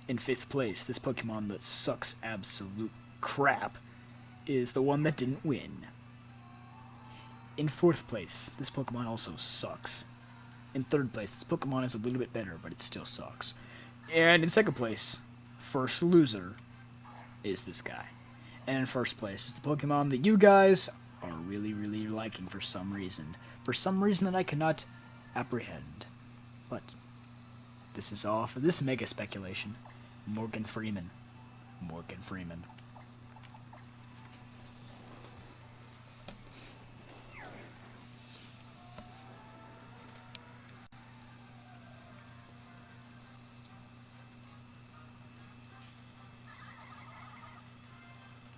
In 5th place, this Pokemon that sucks absolute crap is the one that didn't win. In 4th place, this Pokemon also sucks. In 3rd place, this Pokemon is a little bit better, but it still sucks. And in 2nd place, first loser, is this guy. And in 1st place is the Pokemon that you guys are really, really liking for some reason. For some reason that I cannot apprehend. But this is all for this Mega Speculation. Morgan Freeman. Morgan Freeman.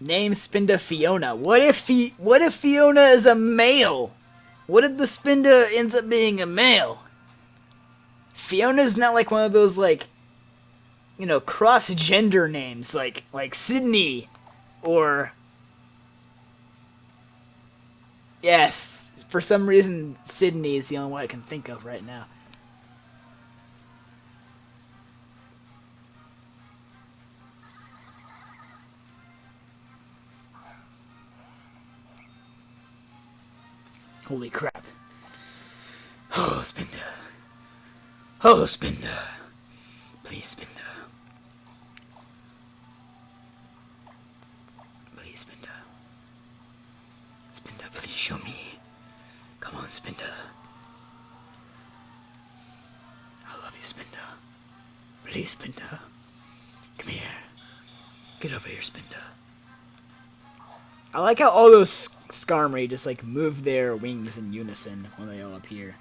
Name Spinda Fiona. What if Fiona is a male? What if the Spinda ends up being a male? Fiona's not like one of those, like, you know, cross-gender names, like Sydney Or... Yes, for some reason, Sydney is the only one I can think of right now. Holy crap. Oh, Spinda. Oh, Spinda. Please, Spinda. Please, Spinda. Spinda, please show me. Come on, Spinda. I love you, Spinda. Please, Spinda. Come here. Get over here, Spinda. I like how all those Skarmory just like move their wings in unison when they all appear.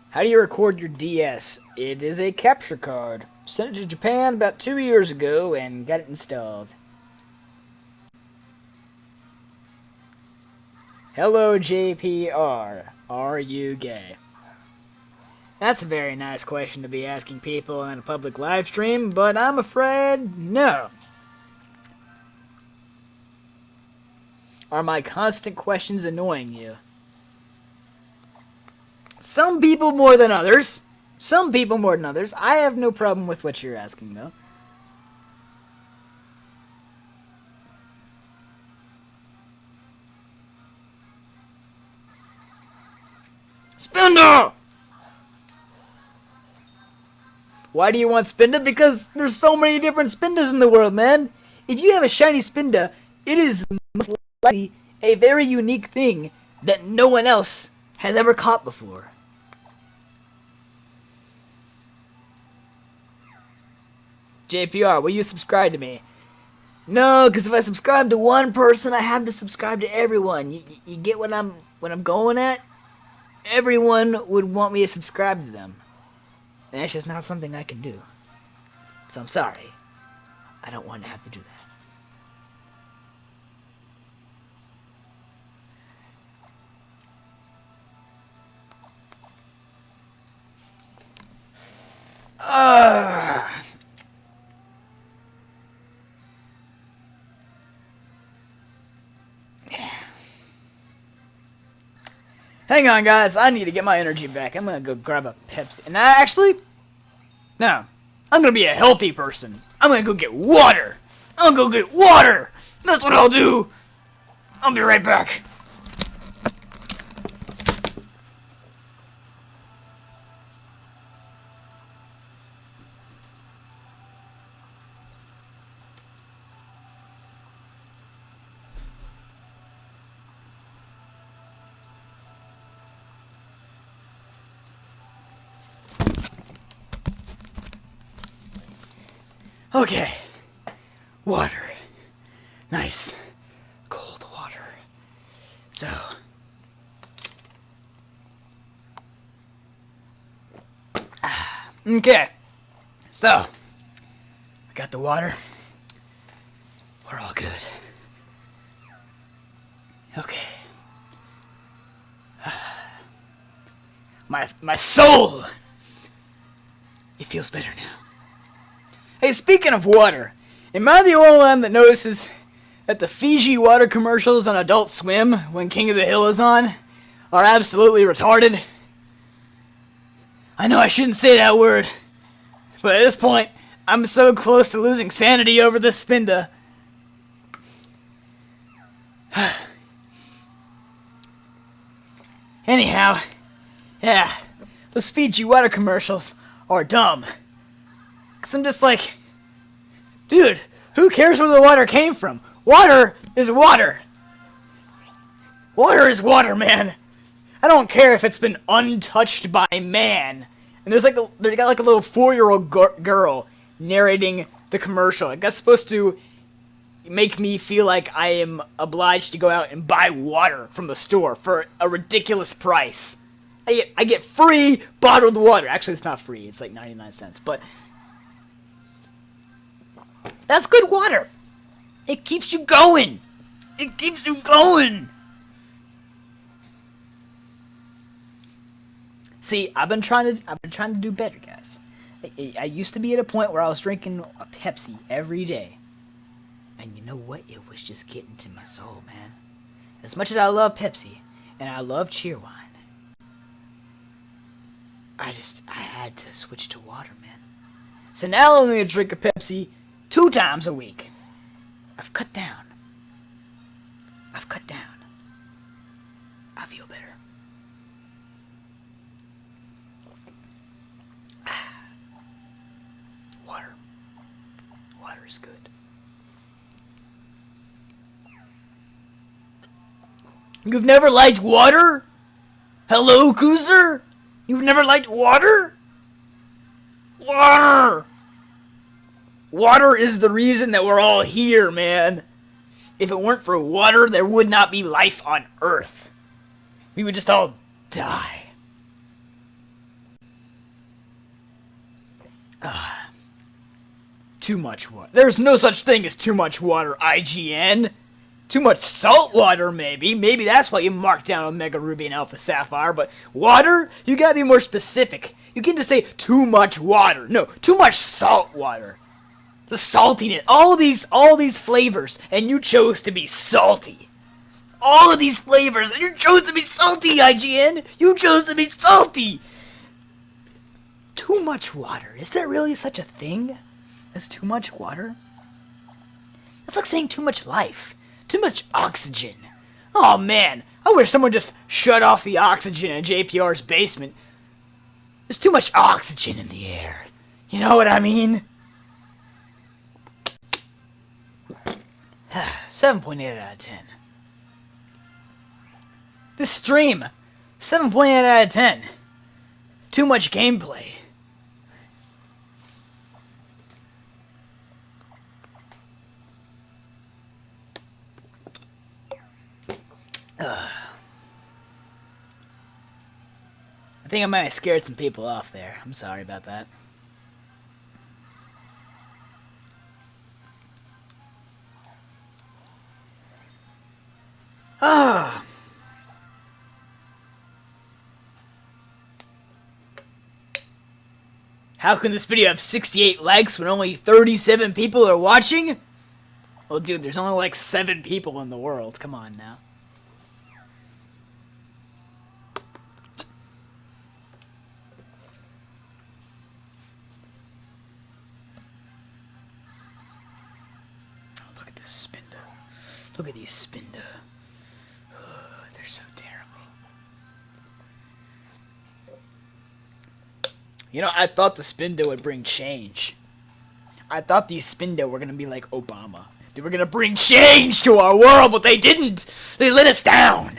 How do you record your DS? It is a capture card. Sent it to Japan about 2 years ago and got it installed. Hello, JPR. Are you gay? That's a very nice question to be asking people in a public live stream, but I'm afraid no. Are my constant questions annoying you? Some people more than others. Some people more than others. I have no problem with what you're asking, though. Spinda! Why do you want Spinda? Because there's so many different Spindas in the world, man. If you have a shiny Spinda, it is most likely a very unique thing that no one else has ever caught before. JPR, will you subscribe to me? No, because if I subscribe to one person, I have to subscribe to everyone. You get what I'm going at? Everyone would want me to subscribe to them. And that's just not something I can do. So I'm sorry. I don't want to have to do that. Hang on, guys. I need to get my energy back. I'm gonna go grab a Pepsi. And no. I'm gonna be a healthy person. I'm gonna go get water. I'm gonna go get water. That's what I'll do. I'll be right back. Okay. Water. Nice. Cold water. So. Okay. So. I got the water. We're all good. Okay. My soul! It feels better now. Hey, speaking of water, am I the only one that notices that the Fiji water commercials on Adult Swim when King of the Hill is on are absolutely retarded? I know I shouldn't say that word, but at this point, I'm so close to losing sanity over this Spinda. Anyhow, yeah, those Fiji water commercials are dumb. Cause I'm just like, dude, who cares where the water came from? Water is water. Water is water, man. I don't care if it's been untouched by man. And they got like a little 4-year-old girl narrating the commercial. Like that's supposed to make me feel like I am obliged to go out and buy water from the store for a ridiculous price. I get free bottled water. Actually, it's not free. It's like 99 cents. But that's good water. It keeps you going. It keeps you going. See, I've been trying to do better, guys. I used to be at a point where I was drinking a Pepsi every day. And you know what? It was just getting to my soul, man. As much as I love Pepsi, and I love Cheerwine, I had to switch to water, man. So now I'm only gonna drink a Pepsi 2 times a week. I've cut down. I feel better. Water is good. You've never liked water? Hello, Coozer? You've never liked water? Water! Water is the reason that we're all here, man. If it weren't for water, there would not be life on Earth. We would just all die. Too much water. There's no such thing as too much water, IGN. Too much salt water, maybe. Maybe that's why you marked down Omega Ruby and Alpha Sapphire. But water? You gotta be more specific. You can't just say too much water. No, too much salt water. The saltiness. All these flavors, and you chose to be salty. All of these flavors, and you chose to be salty, IGN. You chose to be salty. Too much water. Is there really such a thing as too much water? That's like saying too much life. Too much oxygen. Oh man, I wish someone just shut off the oxygen in JPR's basement. There's too much oxygen in the air. You know what I mean? 7.8 out of 10. This stream, 7.8 out of 10. Too much gameplay. I think I might have scared some people off there. I'm sorry about that. How can this video have 68 likes when only 37 people are watching? Well, dude, there's only like 7 people in the world. Come on now. Look at this Spinda. Look at these Spinda. Oh, they're so terrible. You know, I thought the Spinda would bring change. I thought these Spinda were gonna be like Obama. They were gonna bring change to our world, but they didn't. They let us down.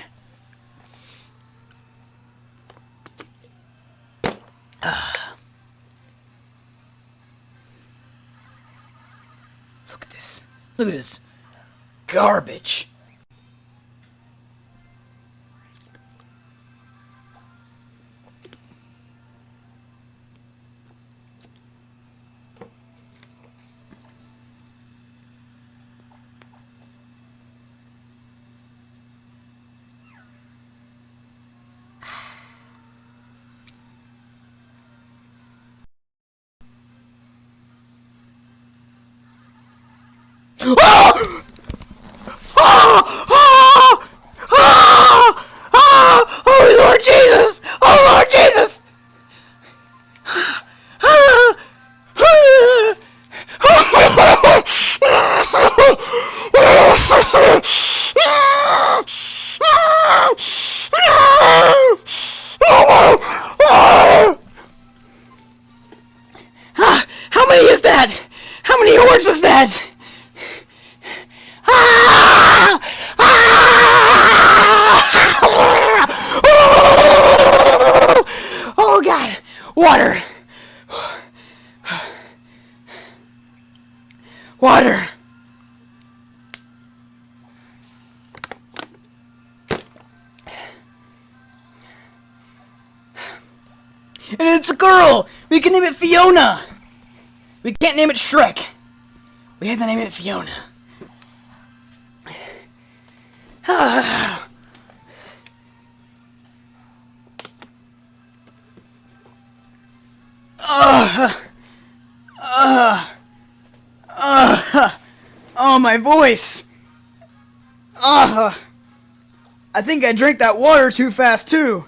Look at this. Look at this garbage. Oh, Lord Jesus! Oh, Lord Jesus! How many is that? How many hordes was that? Oh God! Water! Water! And it's a girl! We can name it Fiona! We can't name it Shrek. We have to name it Fiona. Oh, my voice. I think I drank that water too fast, too.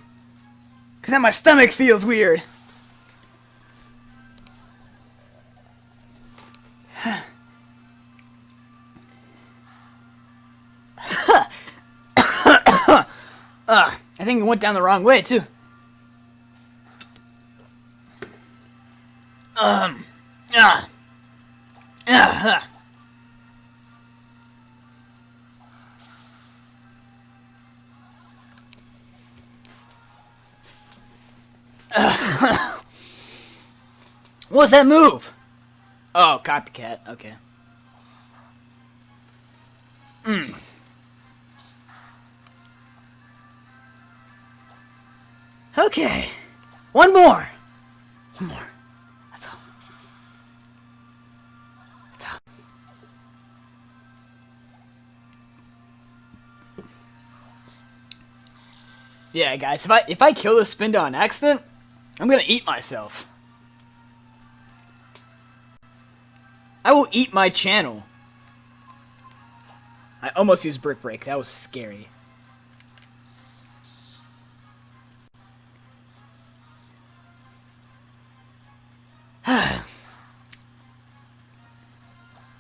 Cause now my stomach feels weird. I think it went down the wrong way, too. What's that move? Oh, copycat. Okay. Okay. One more. One more. That's all. That's all. Yeah, guys, if I kill this Spinda on accident, I'm gonna eat myself. I will eat my channel. I almost used Brick Break. That was scary.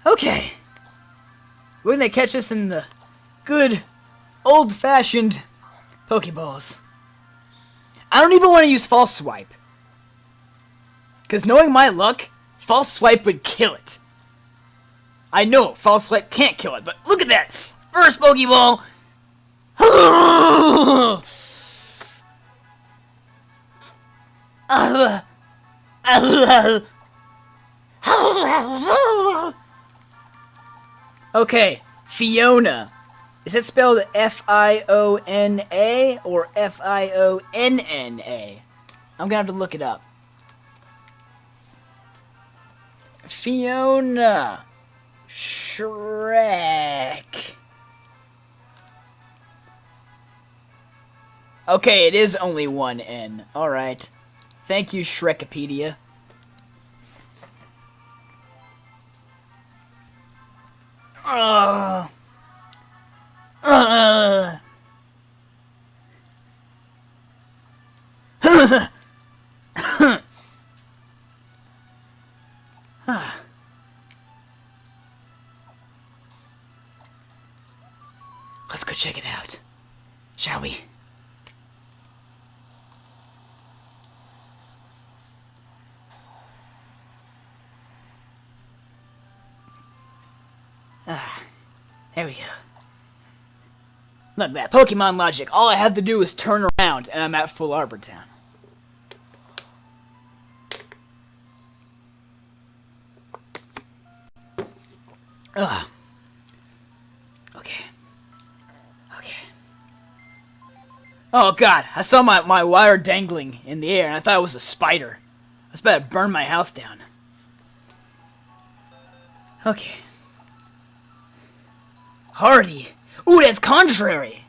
Okay. We're gonna catch us in the good, old-fashioned Pokeballs. I don't even want to use False Swipe. Because knowing my luck, False Swipe would kill it. I know False Swipe can't kill it, but look at that! First Pokeball! Okay, Fiona. Is it spelled F-I-O-N-A or F-I-O-N-N-A? I'm gonna have to look it up. Fiona. Shrek. Okay, it is only one N. Alright. Thank you, Shrekipedia. Let's go check it out, shall we? There we go. Look, that Pokemon logic. All I have to do is turn around, and I'm at Full Arbor Town. Okay. Okay. Oh, God. I saw my wire dangling in the air, and I thought it was a spider. I was about to burn my house down. Okay. Hardy. Ooh, that's contrary.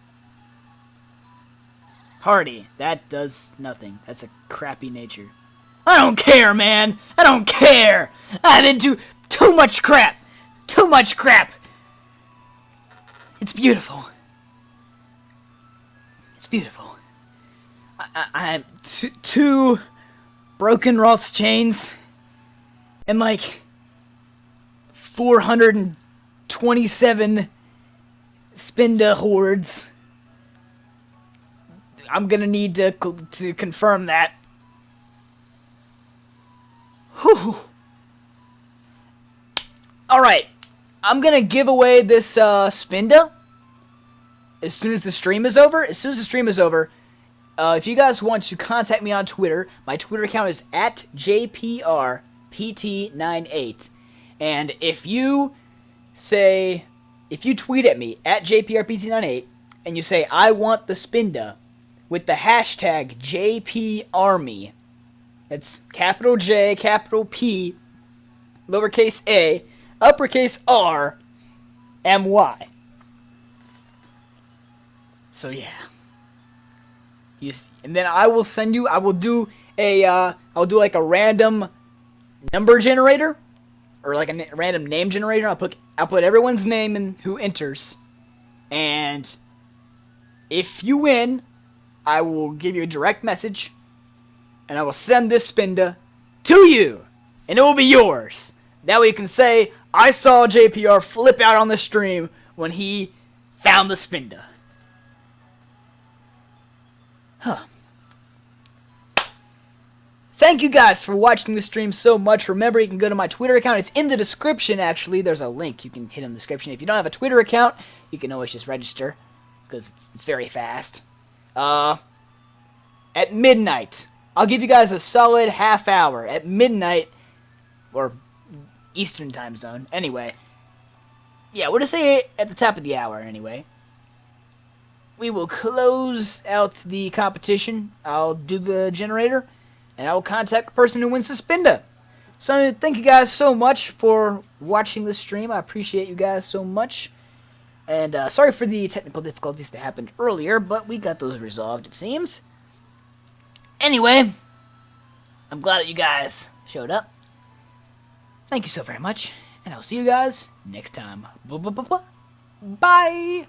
Hardy. That does nothing. That's a crappy nature. I don't care, man. I don't care. I'm into too much crap. Too much crap. It's beautiful. It's beautiful. I have two broken Ralts chains and like 427 Spinda hordes. I'm gonna need to confirm that. Whew. Alright. I'm gonna give away this Spinda as soon as the stream is over. As soon as the stream is over, if you guys want to contact me on Twitter, my Twitter account is @JPRPT98. And if you tweet at me @JPRPT98 and you say I want the Spinda with the hashtag JPArmy, that's capital J, capital P, lowercase a, uppercase R, MY. So yeah. And then I will do I'll do like a random number generator, or like a random name generator. I'll put everyone's name and who enters, and if you win, I will give you a direct message, and I will send this Spinda to you, and it will be yours. That way you can say, I saw JPR flip out on the stream when he found the Spinda. Huh. Thank you guys for watching the stream so much. Remember, you can go to my Twitter account. It's in the description, actually. There's a link you can hit in the description. If you don't have a Twitter account, you can always just register, because it's very fast. At midnight, I'll give you guys a solid half hour. At midnight, or Eastern time zone. Anyway, yeah, we'll just say at the top of the hour, anyway. We will close out the competition. I'll do the generator, and I will contact the person who wins the Spinda. So, thank you guys so much for watching the stream. I appreciate you guys so much. And sorry for the technical difficulties that happened earlier, but we got those resolved, it seems. Anyway, I'm glad that you guys showed up. Thank you so very much, and I'll see you guys next time. Bye!